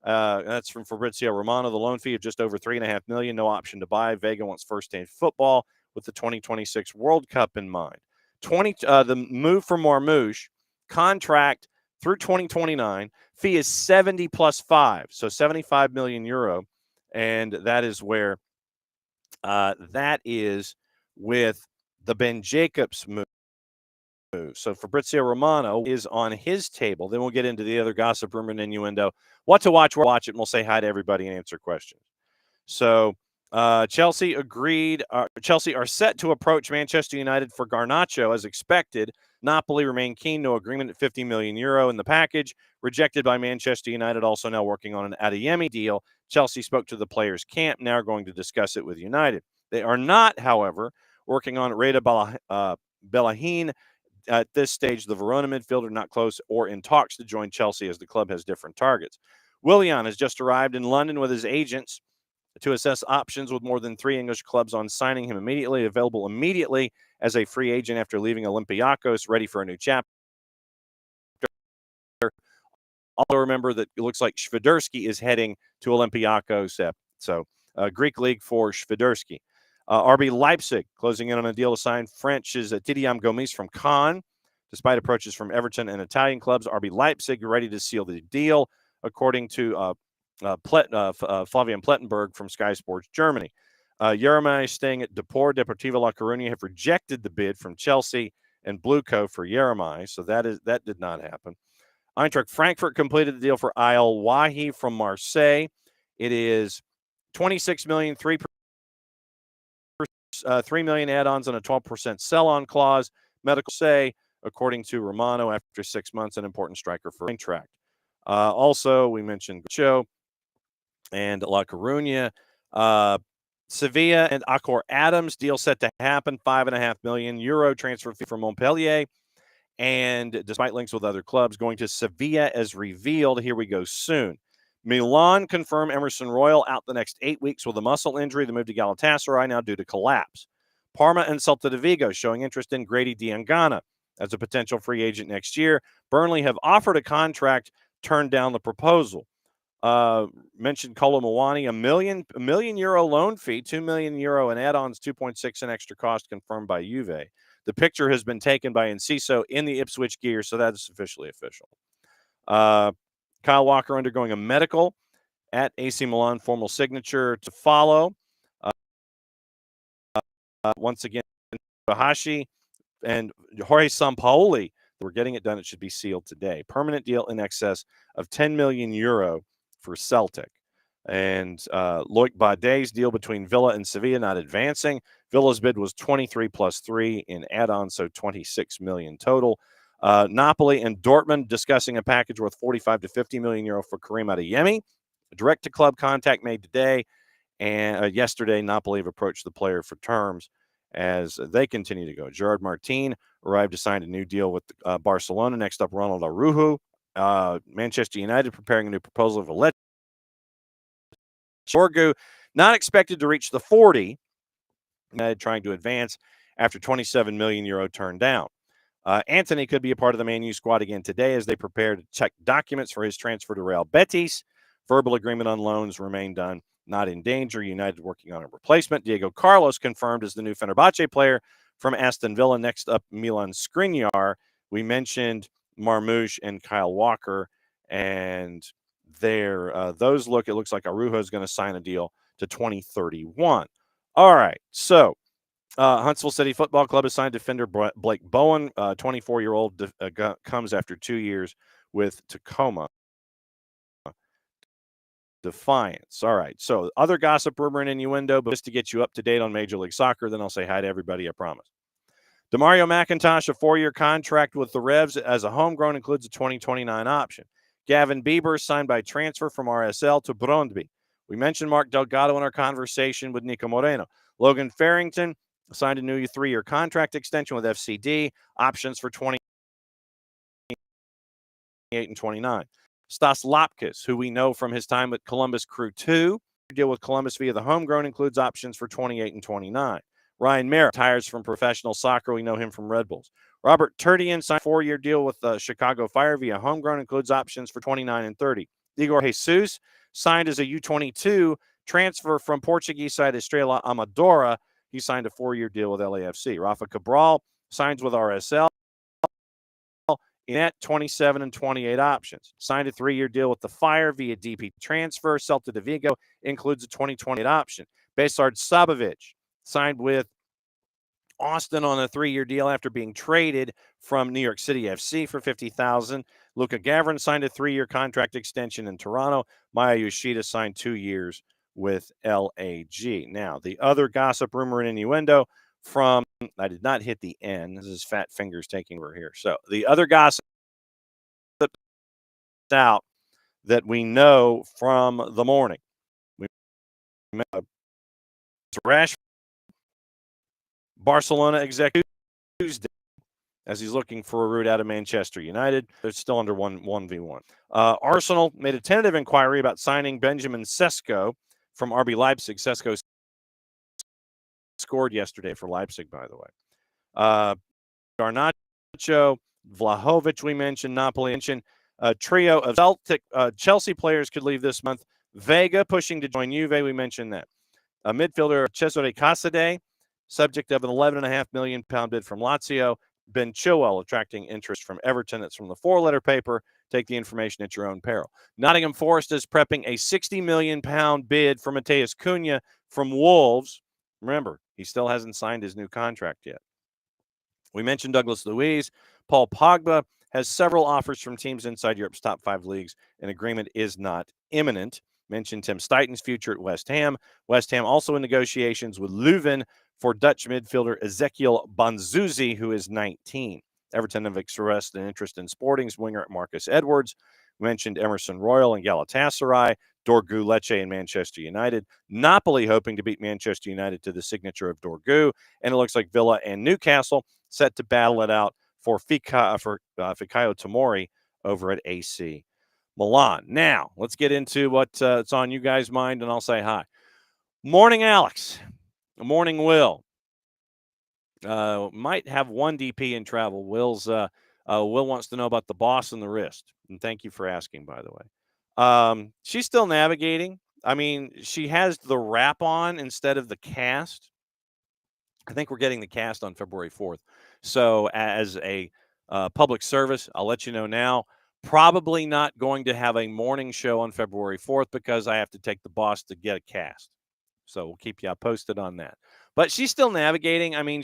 That's from Fabrizio Romano. The loan fee of just over $3.5 million. No option to buy. Vega wants first-team football with the 2026 World Cup in mind. The move for Marmoush, contract through 2029. Fee is 70 plus 5, so 75 million euro, and that is where that is with the Ben Jacobs move. So Fabrizio Romano is on his table. Then we'll get into the other gossip, rumor, and innuendo. What to watch, watch it, and we'll say hi to everybody and answer questions. So Chelsea agreed. Chelsea are set to approach Manchester United for Garnacho as expected. Napoli remain keen. No agreement at 50 million euro in the package. Rejected by Manchester United, also now working on an Adeyemi deal. Chelsea spoke to the players' camp, now going to discuss it with United. They are not, however, working on Reda Belahin. At this stage, the Verona midfielder not close or in talks to join Chelsea as the club has different targets. Willian has just arrived in London with his agents to assess options with more than 3 English clubs on signing him immediately, available immediately as a free agent after leaving Olympiacos, ready for a new chapter. Also remember that it looks like Świderski is heading to Olympiacos. So Greek league for Świderski. RB Leipzig closing in on a deal to sign French's Tidiam Gomis from Caen. Despite approaches from Everton and Italian clubs, RB Leipzig ready to seal the deal, according to Flavian Plettenberg from Sky Sports Germany. Jeremiah staying at Deportivo La Coruña have rejected the bid from Chelsea and Blueco for Jeremiah, so that did not happen. Eintracht Frankfurt completed the deal for Ayel Wahi from Marseille. It is 26 million, 3 million add-ons and a 12% sell-on clause. Medical say, according to Romano, after 6 months, an important striker for Eintracht. Also, we mentioned Gacho and La Coruña. Sevilla and Akor Adams deal set to happen. 5.5 million euro transfer fee from Montpellier. And despite links with other clubs, going to Sevilla as revealed. Here we go soon. Milan confirmed Emerson Royal out the next 8 weeks with a muscle injury. The move to Galatasaray now due to collapse. Parma and Celta de Vigo showing interest in Grady Diangana as a potential free agent next year. Burnley have offered a contract, turned down the proposal. Mentioned Kolo Muani, a million euro loan fee, 2 million euro in add-ons, 2.6 in extra cost confirmed by Juve. The picture has been taken by Enciso in the Ipswich gear, so that is officially official. Kyle Walker undergoing a medical at AC Milan, formal signature to follow. Once again, Bahashi and Jorge Sampaoli, we're getting it done. It should be sealed today. Permanent deal in excess of 10 million euro for Celtic. And Loic Badet's deal between Villa and Sevilla not advancing. Villa's bid was 23 plus 3 in add-on, so 26 million total. Napoli and Dortmund discussing a package worth 45 to 50 million euro for Karim Adeyemi. Direct-to-club contact made today. And yesterday, Napoli have approached the player for terms as they continue to go. Gerard Martin arrived to sign a new deal with Barcelona. Next up, Ronald Araujo. Manchester United preparing a new proposal for Lecce. Jorgu not expected to reach the 40, trying to advance after 27 million euro turned down. Anthony could be a part of the Man U squad again today as they prepare to check documents for his transfer to Real Betis. Verbal agreement on loans remain done, not in danger. United working on a replacement. Diego Carlos confirmed as the new Fenerbahce player from Aston Villa. Next up, Milan Skriniar. We mentioned Marmoush and Kyle Walker, and it looks like Araujo is going to sign a deal to 2031. All right, so Huntsville City Football Club has signed defender Blake Bowen, 24-year-old, comes after 2 years with Tacoma Defiance. All right. So other gossip, rumor, and innuendo, but just to get you up to date on Major League Soccer, then I'll say hi to everybody, I promise. Demario McIntosh, a 4-year contract with the Revs as a homegrown, includes a 2029 option. Gavin Bieber signed by transfer from RSL to Brøndby. We mentioned Mark Delgado in our conversation with Nico Moreno. Logan Farrington signed a new 3-year contract extension with FCD, options for 28 and 29. Stas Lapkus, who we know from his time with Columbus Crew 2, deal with Columbus via the homegrown, includes options for 28 and 29. Ryan Merritt retires from professional soccer. We know him from Red Bulls. Robert Turdian signed a 4-year deal with the Chicago Fire via homegrown, includes options for 29 and 30. Igor Jesus signed as a U22 transfer from Portuguese side Estrela Amadora. He signed a 4-year deal with LAFC. Rafa Cabral signs with RSL. Net 27 and 28 options. Signed a 3-year deal with the Fire via DP transfer. Celta de Vigo includes a 2028 option. Besard Sabovic signed with Austin on a 3-year deal after being traded from New York City FC for $50,000. Luka Gavrin signed a 3-year contract extension in Toronto. Maya Yoshida signed 2 years with LAG. Now, the other gossip, rumor, and innuendo from, I did not hit the N. This is Fat Fingers taking over here. So the other gossip out that we know from the morning. Rashford, Barcelona executive Tuesday, as he's looking for a route out of Manchester United. They're still under 1v1. Arsenal made a tentative inquiry about signing Benjamin Sesko from RB Leipzig. Sesko scored yesterday for Leipzig, by the way. Garnacho, Vlahovic, we mentioned, Napoli mentioned. A trio of Celtic, Chelsea players could leave this month. Vega pushing to join Juve, we mentioned that. A midfielder, Cesare Casade, subject of an £11.5 million bid from Lazio. Ben Chilwell attracting interest from Everton. That's from the 4-letter paper. Take the information at your own peril. Nottingham Forest is prepping a £60 million bid for Mateus Cunha from Wolves. Remember, he still hasn't signed his new contract yet. We mentioned Douglas Luiz. Paul Pogba has several offers from teams inside Europe's top 5 leagues. An agreement is not imminent. Mentioned Tim Stuyton's future at West Ham. West Ham also in negotiations with Leuven for Dutch midfielder Ezekiel Banzuzi, who is 19. Everton have expressed an interest in Sporting's winger Marcus Edwards. We mentioned Emerson Royal and Galatasaray. Dorgu Lecce and Manchester United. Napoli hoping to beat Manchester United to the signature of Dorgu. And it looks like Villa and Newcastle set to battle it out for Fikayo Tomori over at AC Milan. Now, let's get into what's on you guys' mind, and I'll say hi. Morning, Alex. Morning, Will. Might have one DP in travel. Will wants to know about the boss and the wrist. And thank you for asking, by the way. She's still navigating. I mean, she has the wrap on instead of the cast. I think we're getting the cast on February 4th. So as a public service, I'll let you know now. Probably not going to have a morning show on February 4th because I have to take the boss to get a cast. So we'll keep you posted on that. But she's still navigating. I mean,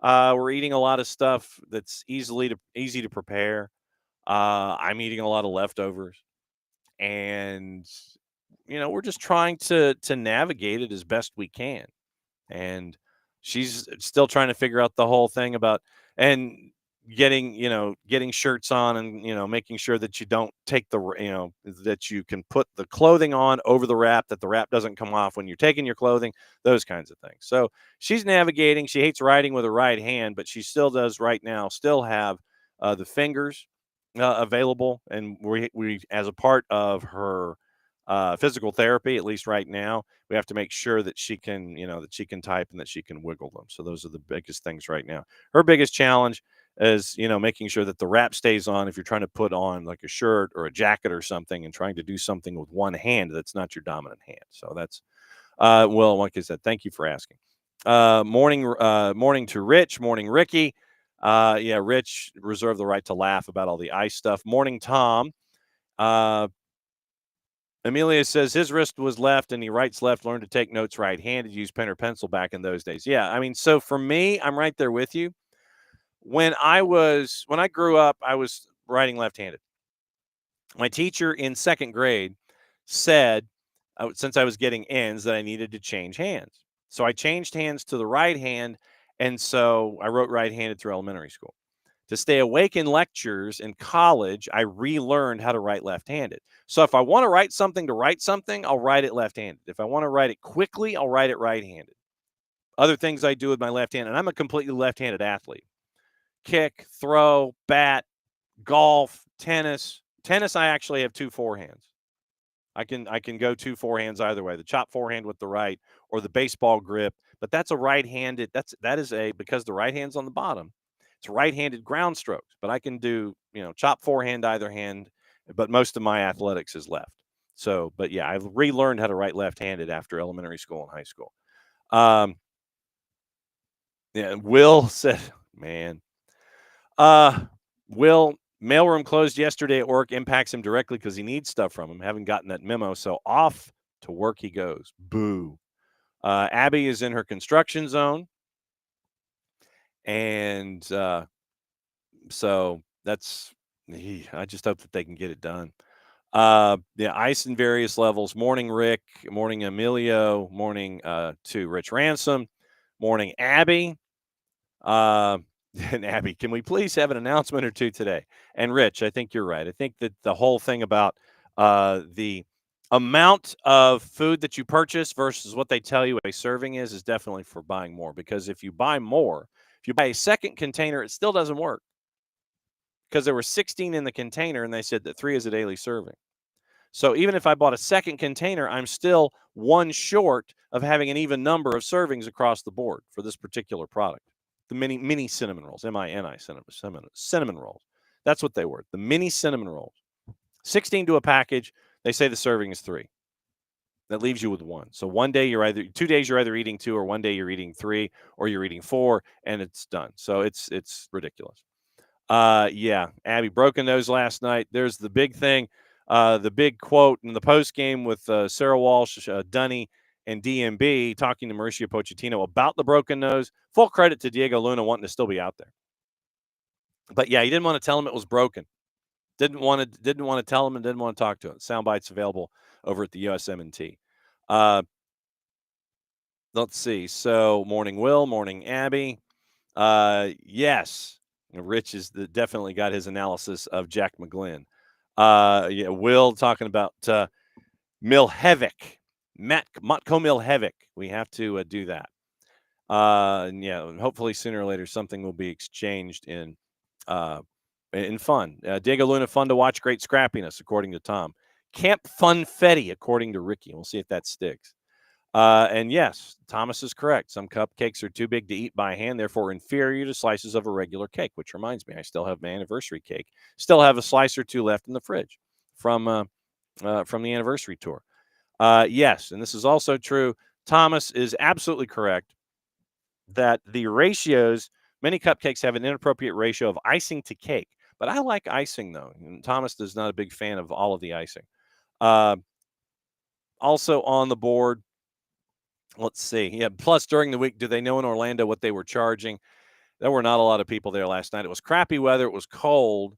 we're eating a lot of stuff that's easy to prepare. I'm eating a lot of leftovers. And, we're just trying to navigate it as best we can. And she's still trying to figure out the whole thing about and getting shirts on and, making sure that you don't take that you can put the clothing on over the wrap, that the wrap doesn't come off when you're taking your clothing, those kinds of things. So she's navigating. She hates writing with her right hand, but she still does right now still have the fingers available. And we, as a part of her physical therapy, at least right now, we have to make sure that she can, that she can type and that she can wiggle them. So those are the biggest things right now. Her biggest challenge is, making sure that the wrap stays on. If you're trying to put on like a shirt or a jacket or something and trying to do something with one hand, that's not your dominant hand. So that's, well, like I said, thank you for asking. Morning to Rich. Morning, Ricky. Yeah, Rich, reserve the right to laugh about all the ice stuff. Morning, Tom. Amelia says his wrist was left and he writes left, learned to take notes right-handed, use pen or pencil back in those days. Yeah, I mean, so for me, I'm right there with you. When I grew up, I was writing left-handed. My teacher in second grade said, since I was getting ends, that I needed to change hands. So I changed hands to the right hand, and so I wrote right-handed through elementary school. To stay awake in lectures in college, I relearned how to write left-handed. So if I want to write something, I'll write it left-handed. If I want to write it quickly, I'll write it right-handed. Other things I do with my left hand, and I'm a completely left-handed athlete. Kick, throw, bat, golf, tennis. Tennis, I actually have 2 forehands. I can go 2 forehands either way. The chop forehand with the right or the baseball grip, but that's a right-handed. Because the right hand's on the bottom. It's right-handed ground strokes, but I can do, chop forehand either hand, but most of my athletics is left. So, but yeah, I've relearned how to write left-handed after elementary school and high school. Yeah, Will said, man. Will, mailroom closed yesterday at work, impacts him directly because he needs stuff from him. Haven't gotten that memo, so off to work he goes. Boo. Abby is in her construction zone. And so I just hope that they can get it done. Yeah, ice in various levels. Morning, Rick. Morning, Emilio. Morning to Rich Ransom. Morning, Abby. And Abby, can we please have an announcement or two today? And Rich, I think you're right. I think that the whole thing about the amount of food that you purchase versus what they tell you a serving is definitely for buying more. Because if you buy more, if you buy a second container, it still doesn't work. Because there were 16 in the container and they said that 3 is a daily serving. So even if I bought a second container, I'm still 1 short of having an even number of servings across the board for this particular product. The mini cinnamon rolls, M-I-N-I, cinnamon rolls. That's what they were, the mini cinnamon rolls. 16 to a package. They say the serving is 3. That leaves you with 1. So 2 days you're either eating 2, or 1 day you're eating 3, or you're eating 4, and it's done. So it's ridiculous. Yeah, Abby, broken nose last night. There's the big thing, the big quote in the post game with Sarah Walsh, Dunny, and DMB talking to Mauricio Pochettino about the broken nose. Full credit to Diego Luna wanting to still be out there. But yeah, he didn't want to tell him it was broken. Didn't want to tell him and didn't want to talk to him. Soundbites available over at the USMNT. Let's see. So morning, Will. Morning, Abby. Yes. Rich is definitely got his analysis of Jack McGlynn. Yeah, Will talking about Milhevic, Matko Milhevic. We have to do that. And yeah, hopefully sooner or later something will be exchanged in fun. Diego Luna, fun to watch, great scrappiness, according to Tom. Camp Funfetti, according to Ricky. We'll see if that sticks. And yes, Thomas is correct. Some cupcakes are too big to eat by hand, therefore inferior to slices of a regular cake, which reminds me, I still have my anniversary cake. Still have a slice or 2 left in the fridge from the anniversary tour. Yes, and this is also true. Thomas is absolutely correct that the ratios, many cupcakes have an inappropriate ratio of icing to cake. But I like icing, though. And Thomas is not a big fan of all of the icing. Also on the board, let's see. Yeah. Plus, during the week, do they know in Orlando what they were charging? There were not a lot of people there last night. It was crappy weather. It was cold.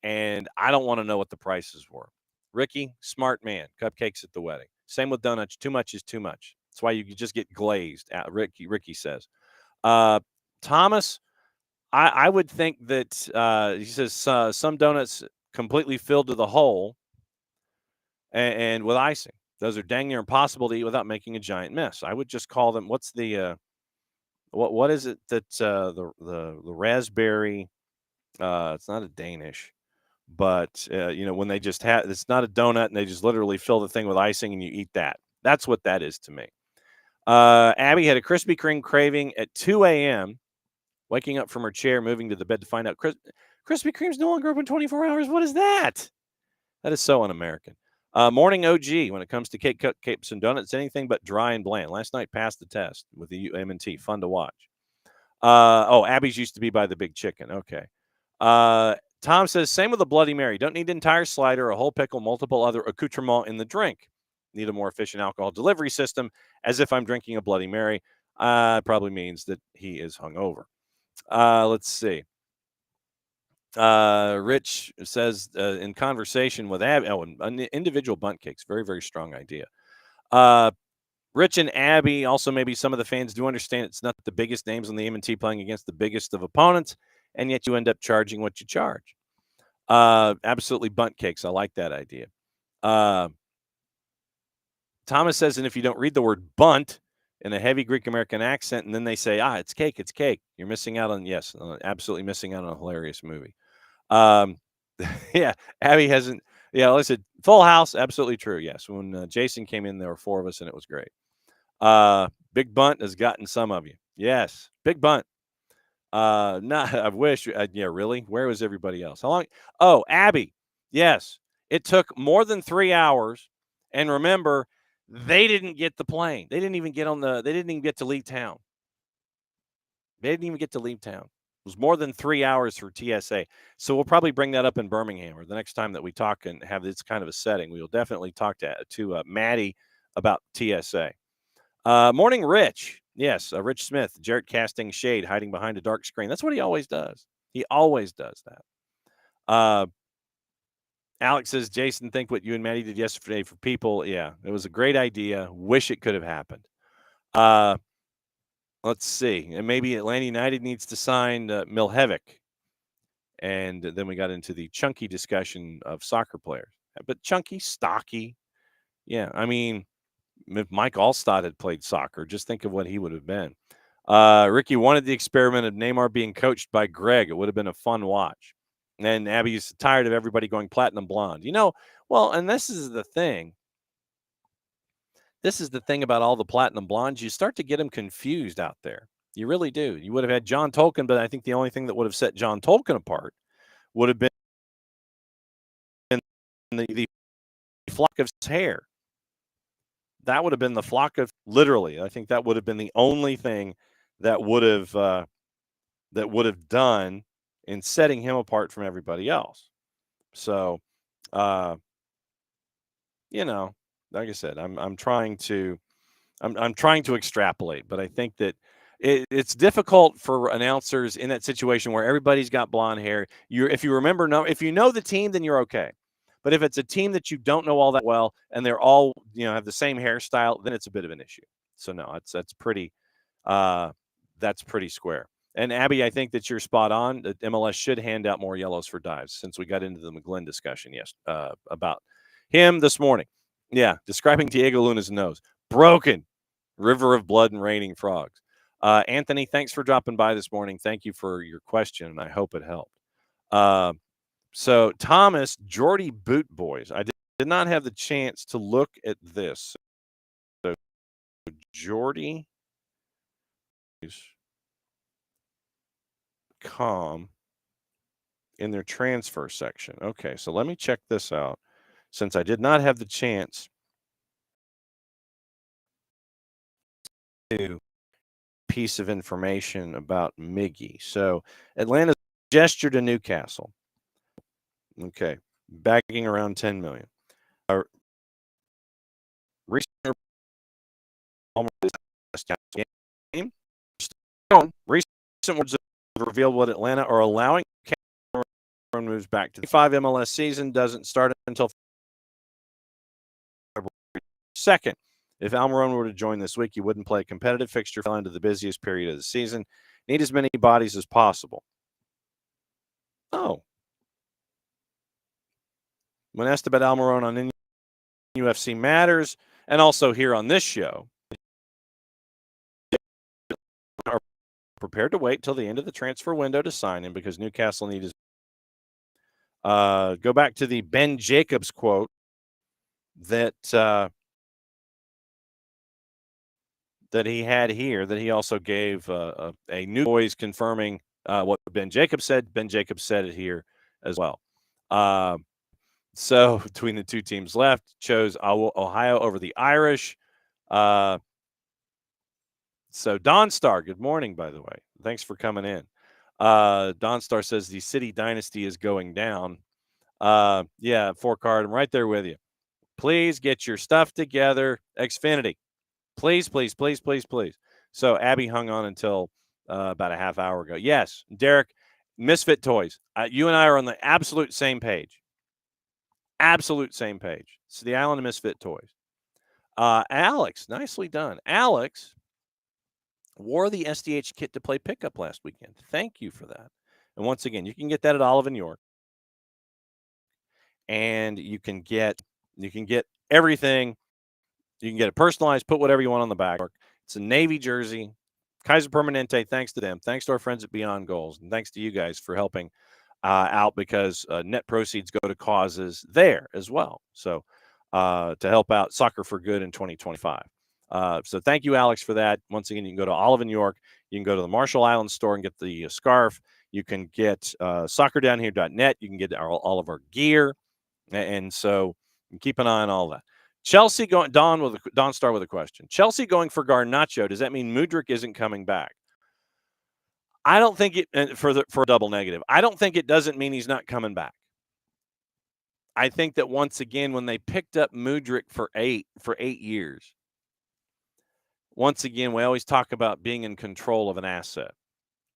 And I don't want to know what the prices were. Ricky, smart man. Cupcakes at the wedding. Same with donuts. Too much is too much. That's why you just get glazed. Ricky says. Thomas, I would think that he says some donuts completely filled to the hole and with icing. Those are dang near impossible to eat without making a giant mess. I would just call them. What's the what is it that the raspberry? It's not a Danish, but when they just have, it's not a donut and they just literally fill the thing with icing and you eat that. That's what that is to me. Abby had a Krispy Kreme craving at 2 a.m. Waking up from her chair, moving to the bed to find out Krispy Kreme's no longer open 24 hours. What is that? That is so un-American. Morning OG, when it comes to cake, cupcakes, and donuts, anything but dry and bland. Last night passed the test with the USMNT. Fun to watch. Abby's used to be by the Big Chicken. Okay. Tom says, same with a Bloody Mary. Don't need an entire slider, a whole pickle, multiple other accoutrements in the drink. Need a more efficient alcohol delivery system, as if I'm drinking a Bloody Mary. Probably means that he is hungover. Let's see. Rich says, in conversation with Abby, an individual bunt cakes, very, very strong idea. Rich and Abby, also maybe some of the fans do understand it's not the biggest names on the M&T playing against the biggest of opponents, and yet you end up charging what you charge. Absolutely bunt cakes. I like that idea. Thomas says, and if you don't read the word bunt in a heavy Greek American accent, and then they say, it's cake, you're missing out on, absolutely missing out on a hilarious movie. Yeah, Abby hasn't, listen, Full House, absolutely true. Yes, when Jason came in, there were 4 of us, and it was great. Big Bunt has gotten some of you. Yes, Big Bunt. I wish. Really? Where was everybody else? How long? Oh, Abby. Yes, it took more than 3 hours. And remember, they didn't get the plane. They didn't even get They didn't even get to leave town. It was more than 3 hours for TSA. So we'll probably bring that up in Birmingham, or the next time that we talk and have this kind of a setting. We will definitely talk to Maddie about TSA. Morning, Rich. Yes, Rich Smith, Jarrett casting shade, hiding behind a dark screen. That's what he always does. He always does that. Alex says, Jason, think what you and Maddie did yesterday for people. Yeah, it was a great idea. Wish it could have happened. Let's see. And maybe Atlanta United needs to sign Milhevic. And then we got into the chunky discussion of soccer players. But chunky, stocky. Yeah, I mean, if Mike Allstott had played soccer, just think of what he would have been. Ricky wanted the experiment of Neymar being coached by Greg. It would have been a fun watch. And Abby's tired of everybody going platinum blonde. And this is the thing. This is the thing about all the platinum blondes. You start to get them confused out there. You really do. You would have had John Tolkien, but I think the only thing that would have set John Tolkien apart would have been the flock of his hair. That would have been the flock of, literally, I think that would have been the only thing that would have done in setting him apart from everybody else. So, like I said, I'm trying to extrapolate, but I think that it's difficult for announcers in that situation where everybody's got blonde hair. If you know the team, then you're okay. But if it's a team that you don't know all that well and they're all, have the same hairstyle, then it's a bit of an issue. So no, that's pretty square. And Abby, I think that you're spot on. That MLS should hand out more yellows for dives, since we got into the McGlynn discussion about him this morning. Yeah, describing Diego Luna's nose. Broken. River of blood and raining frogs. Anthony, thanks for dropping by this morning. Thank you for your question, and I hope it helped. So Thomas, Geordie Boot Boys. I did not have the chance to look at this. So Geordie in their transfer section. Okay, so let me check this out, since I did not have the chance to piece of information about Miggy. So Atlanta gestured to Newcastle. Okay, bagging around $10 million. Recent words have revealed what Atlanta are allowing. Moves back to the 5 MLS season doesn't start until February 2nd. If Almiron were to join this week, he wouldn't play a competitive fixture into the busiest period of the season. Need as many bodies as possible. Oh. When asked about Almiron on UFC Matters, and also here on this show, are prepared to wait till the end of the transfer window to sign him because Newcastle needs. Go back to the Ben Jacobs quote that he had here, that he also gave a new boys confirming what Ben Jacobs said. Ben Jacobs said it here as well. So between the two teams left, chose Ohio over the Irish. So Don Star, good morning, by the way. Thanks for coming in. Don Star says the City Dynasty is going down. Yeah, 4-card. I'm right there with you. Please get your stuff together. Xfinity. Please, please, please, please, please. So Abby hung on until about a half hour ago. Yes, Derek, Misfit Toys. You and I are on the absolute same page. Absolute same page. It's the Island of Misfit Toys. Alex, nicely done. Alex wore the SDH kit to play pickup last weekend. Thank you for that. And once again, you can get that at Olive and York. And you can get everything. You can get it personalized, put whatever you want on the back. It's a Navy jersey. Kaiser Permanente, thanks to them. Thanks to our friends at Beyond Goals. And thanks to you guys for helping out, because net proceeds go to causes there as well. So to help out Soccer for Good in 2025. So thank you, Alex, for that. Once again, you can go to Olive and York. You can go to the Marshall Islands store and get the scarf. You can get soccerdownhere.net. You can get all of our gear. And so keep an eye on all that. Chelsea going, Don Star with a question. Chelsea going for Garnacho. Does that mean Mudryk isn't coming back? I don't think it, for a double negative, I don't think it doesn't mean he's not coming back. I think that once again, when they picked up Mudryk for 8 years, once again, we always talk about being in control of an asset.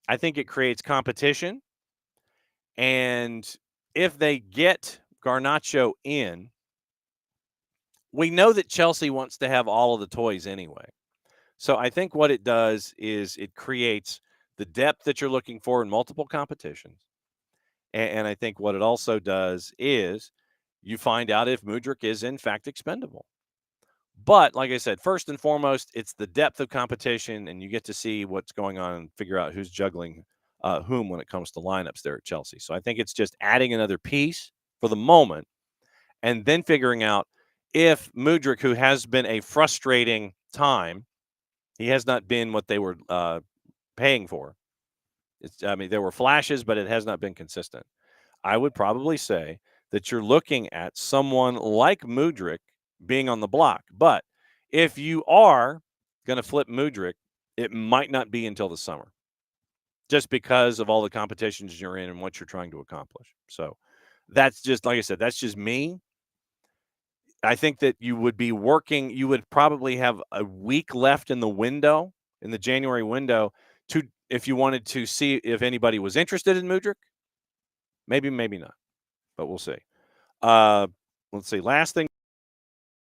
I think it creates competition. And if they get Garnacho in, we know that Chelsea wants to have all of the toys anyway. So I think what it does is it creates the depth that you're looking for in multiple competitions. And I think what it also does is you find out if Mudryk is in fact expendable. But like I said, first and foremost, it's the depth of competition, and you get to see what's going on and figure out who's juggling whom when it comes to lineups there at Chelsea. So I think it's just adding another piece for the moment and then figuring out if Mudryk, who has been a frustrating time, he has not been what they were paying for. There were flashes, but it has not been consistent. I would probably say that you're looking at someone like Mudryk being on the block. But if you are going to flip Mudryk, it might not be until the summer, just because of all the competitions you're in and what you're trying to accomplish. So that's just, like I said, that's just me. I think that you would be working, you would probably have a week left in the window, in the January window, if you wanted to see if anybody was interested in Mudryk. Maybe not, but we'll see. Let's see. Last thing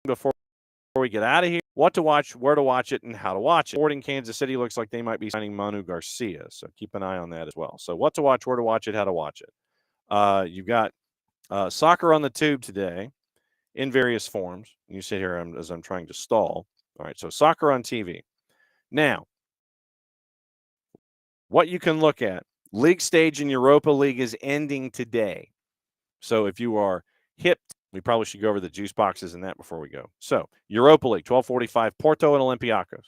before we get out of here, what to watch, where to watch it, and how to watch it. Sporting Kansas City looks like they might be signing Manu Garcia, so keep an eye on that as well. So what to watch, where to watch it, how to watch it. You've got soccer on the tube today in various forms. You sit here as I'm trying to stall. All right, so soccer on TV. Now, what you can look at, league stage in Europa League is ending today. So if you are hip, we probably should go over the juice boxes and that before we go. So Europa League, 12:45, Porto and Olympiacos.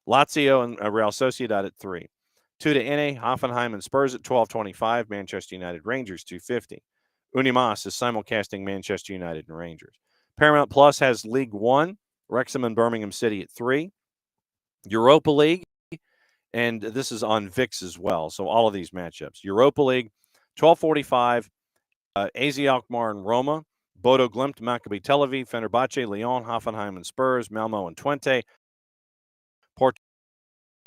Lazio and Real Sociedad at 3. 2 to Ine, Hoffenheim and Spurs at 12:25, Manchester United Rangers 2:50. Unimas is simulcasting Manchester United and Rangers. Paramount Plus has League One, Wrexham and Birmingham City at 3. Europa League, and this is on VIX as well. So all of these matchups. Europa League, 12:45, AZ Alkmaar and Roma, Bodo Glimt, Maccabi Tel Aviv, Fenerbahce, Lyon, Hoffenheim and Spurs, Malmo and Twente, Porto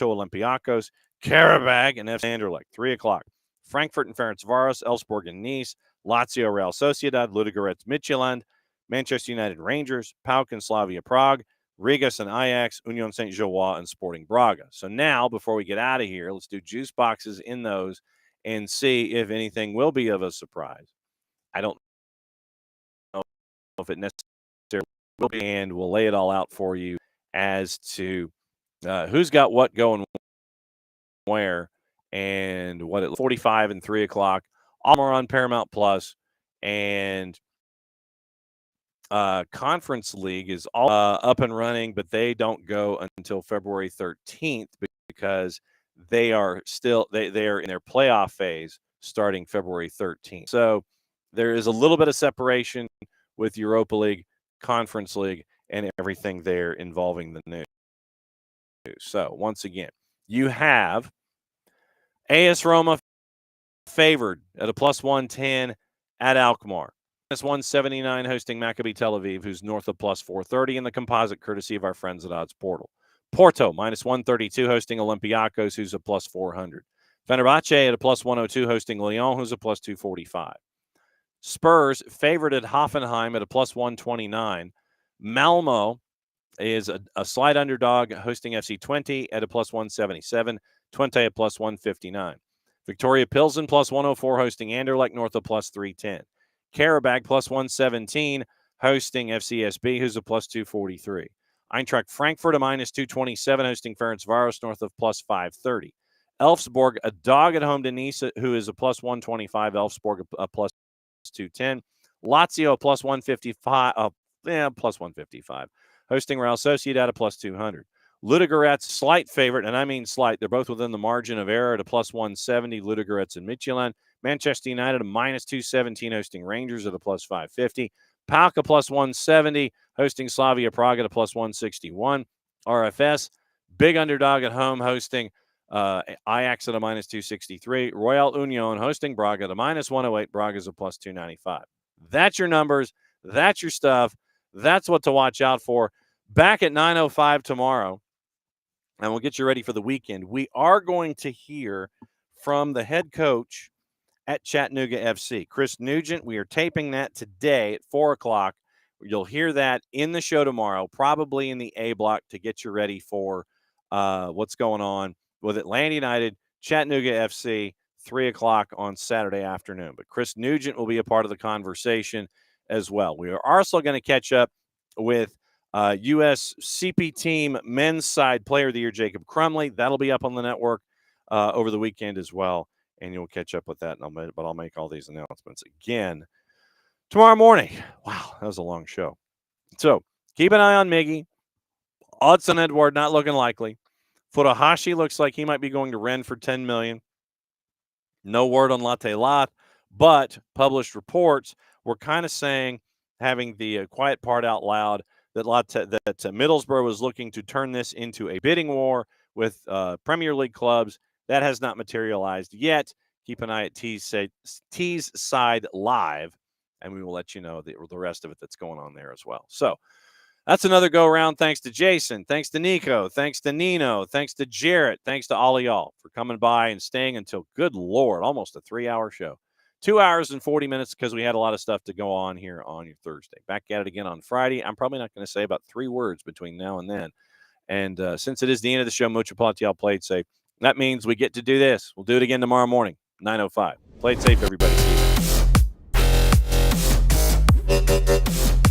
Olympiacos, Karabag and FC Anderlecht, 3 o'clock. Frankfurt and Ferencvaros, Elfsborg and Nice, Lazio Real Sociedad, Ludogorets Midtjylland, Manchester United Rangers, PAOK and Slavia Prague, Rigas and Ajax, Union Saint-Gilloise and Sporting Braga. So now, before we get out of here, let's do juice boxes in those and see if anything will be of a surprise. I don't know if it necessarily will be, and we'll lay it all out for you as to who's got what going where and what it 45 and 3 o'clock. All are on Paramount Plus, and Conference League is all up and running, but they don't go until February 13th because they are still they are in their playoff phase starting February 13th. So there is a little bit of separation with Europa League, Conference League, and everything there involving the news. So once again, you have AS Roma favored at a plus 110 at Alkmaar. Minus 179 hosting Maccabi Tel Aviv, who's north of plus 430 in the composite, courtesy of our friends at Odds Portal. Porto, minus 132 hosting Olympiacos, who's a plus 400. Fenerbahce at a plus 102 hosting Lyon, who's a plus 245. Spurs favored at Hoffenheim at a plus 129. Malmo is a slight underdog hosting FC Twente at a plus 177. Twente at plus 159. Victoria Pilsen plus 104 hosting Anderlecht, north of plus 310. Karabakh plus 117 hosting FCSB, who's a plus 243. Eintracht Frankfurt a minus 227 hosting Ferencváros, north of plus 530. Elfsborg a dog at home to Nice, who is a plus 125. Elfsborg a plus 210. Lazio plus 155. Plus 155. Hosting Real Sociedad a plus 200. Ludogorets slight favorite, and I mean slight. They're both within the margin of error at a plus 170. Ludogorets and Midtjylland. Manchester United a minus 217 hosting Rangers at a plus 550. PAOK a plus 170 hosting Slavia Prague at a plus 161. RFS big underdog at home hosting Ajax at a minus 263. Royal Union hosting Braga at a minus 108. Braga is a plus 295. That's your numbers. That's your stuff. That's what to watch out for. Back at 9:05 tomorrow, and we'll get you ready for the weekend. We are going to hear from the head coach at Chattanooga FC, Chris Nugent. We are taping that today at 4 o'clock. You'll hear that in the show tomorrow, probably in the A block, to get you ready for what's going on with Atlanta United, Chattanooga FC, 3 o'clock on Saturday afternoon. But Chris Nugent will be a part of the conversation as well. We are also going to catch up with U.S. CP team men's side player of the year, Jacob Crumley. That'll be up on the network over the weekend as well, and you'll catch up with that. But I'll make all these announcements again tomorrow morning. Wow, that was a long show. So keep an eye on Miggy. Odson Edward not looking likely. Furuhashi looks like he might be going to Rennes for $10 million. No word on Latte Lath, but published reports were kind of saying, having the quiet part out loud, that Middlesbrough was looking to turn this into a bidding war with Premier League clubs. That has not materialized yet. Keep an eye at T's Side Live, and we will let you know the rest of it that's going on there as well. So that's another go-around. Thanks to Jason. Thanks to Nico. Thanks to Nino. Thanks to Jarrett. Thanks to all of y'all for coming by and staying until, good Lord, almost a 3-hour show. 2 hours and 40 minutes because we had a lot of stuff to go on here on your Thursday. Back at it again on Friday. I'm probably not going to say about 3 words between now and then. And since it is the end of the show, mucho plati, y'all played safe. That means we get to do this. We'll do it again tomorrow morning, 9:05. Play it safe, everybody. See you then.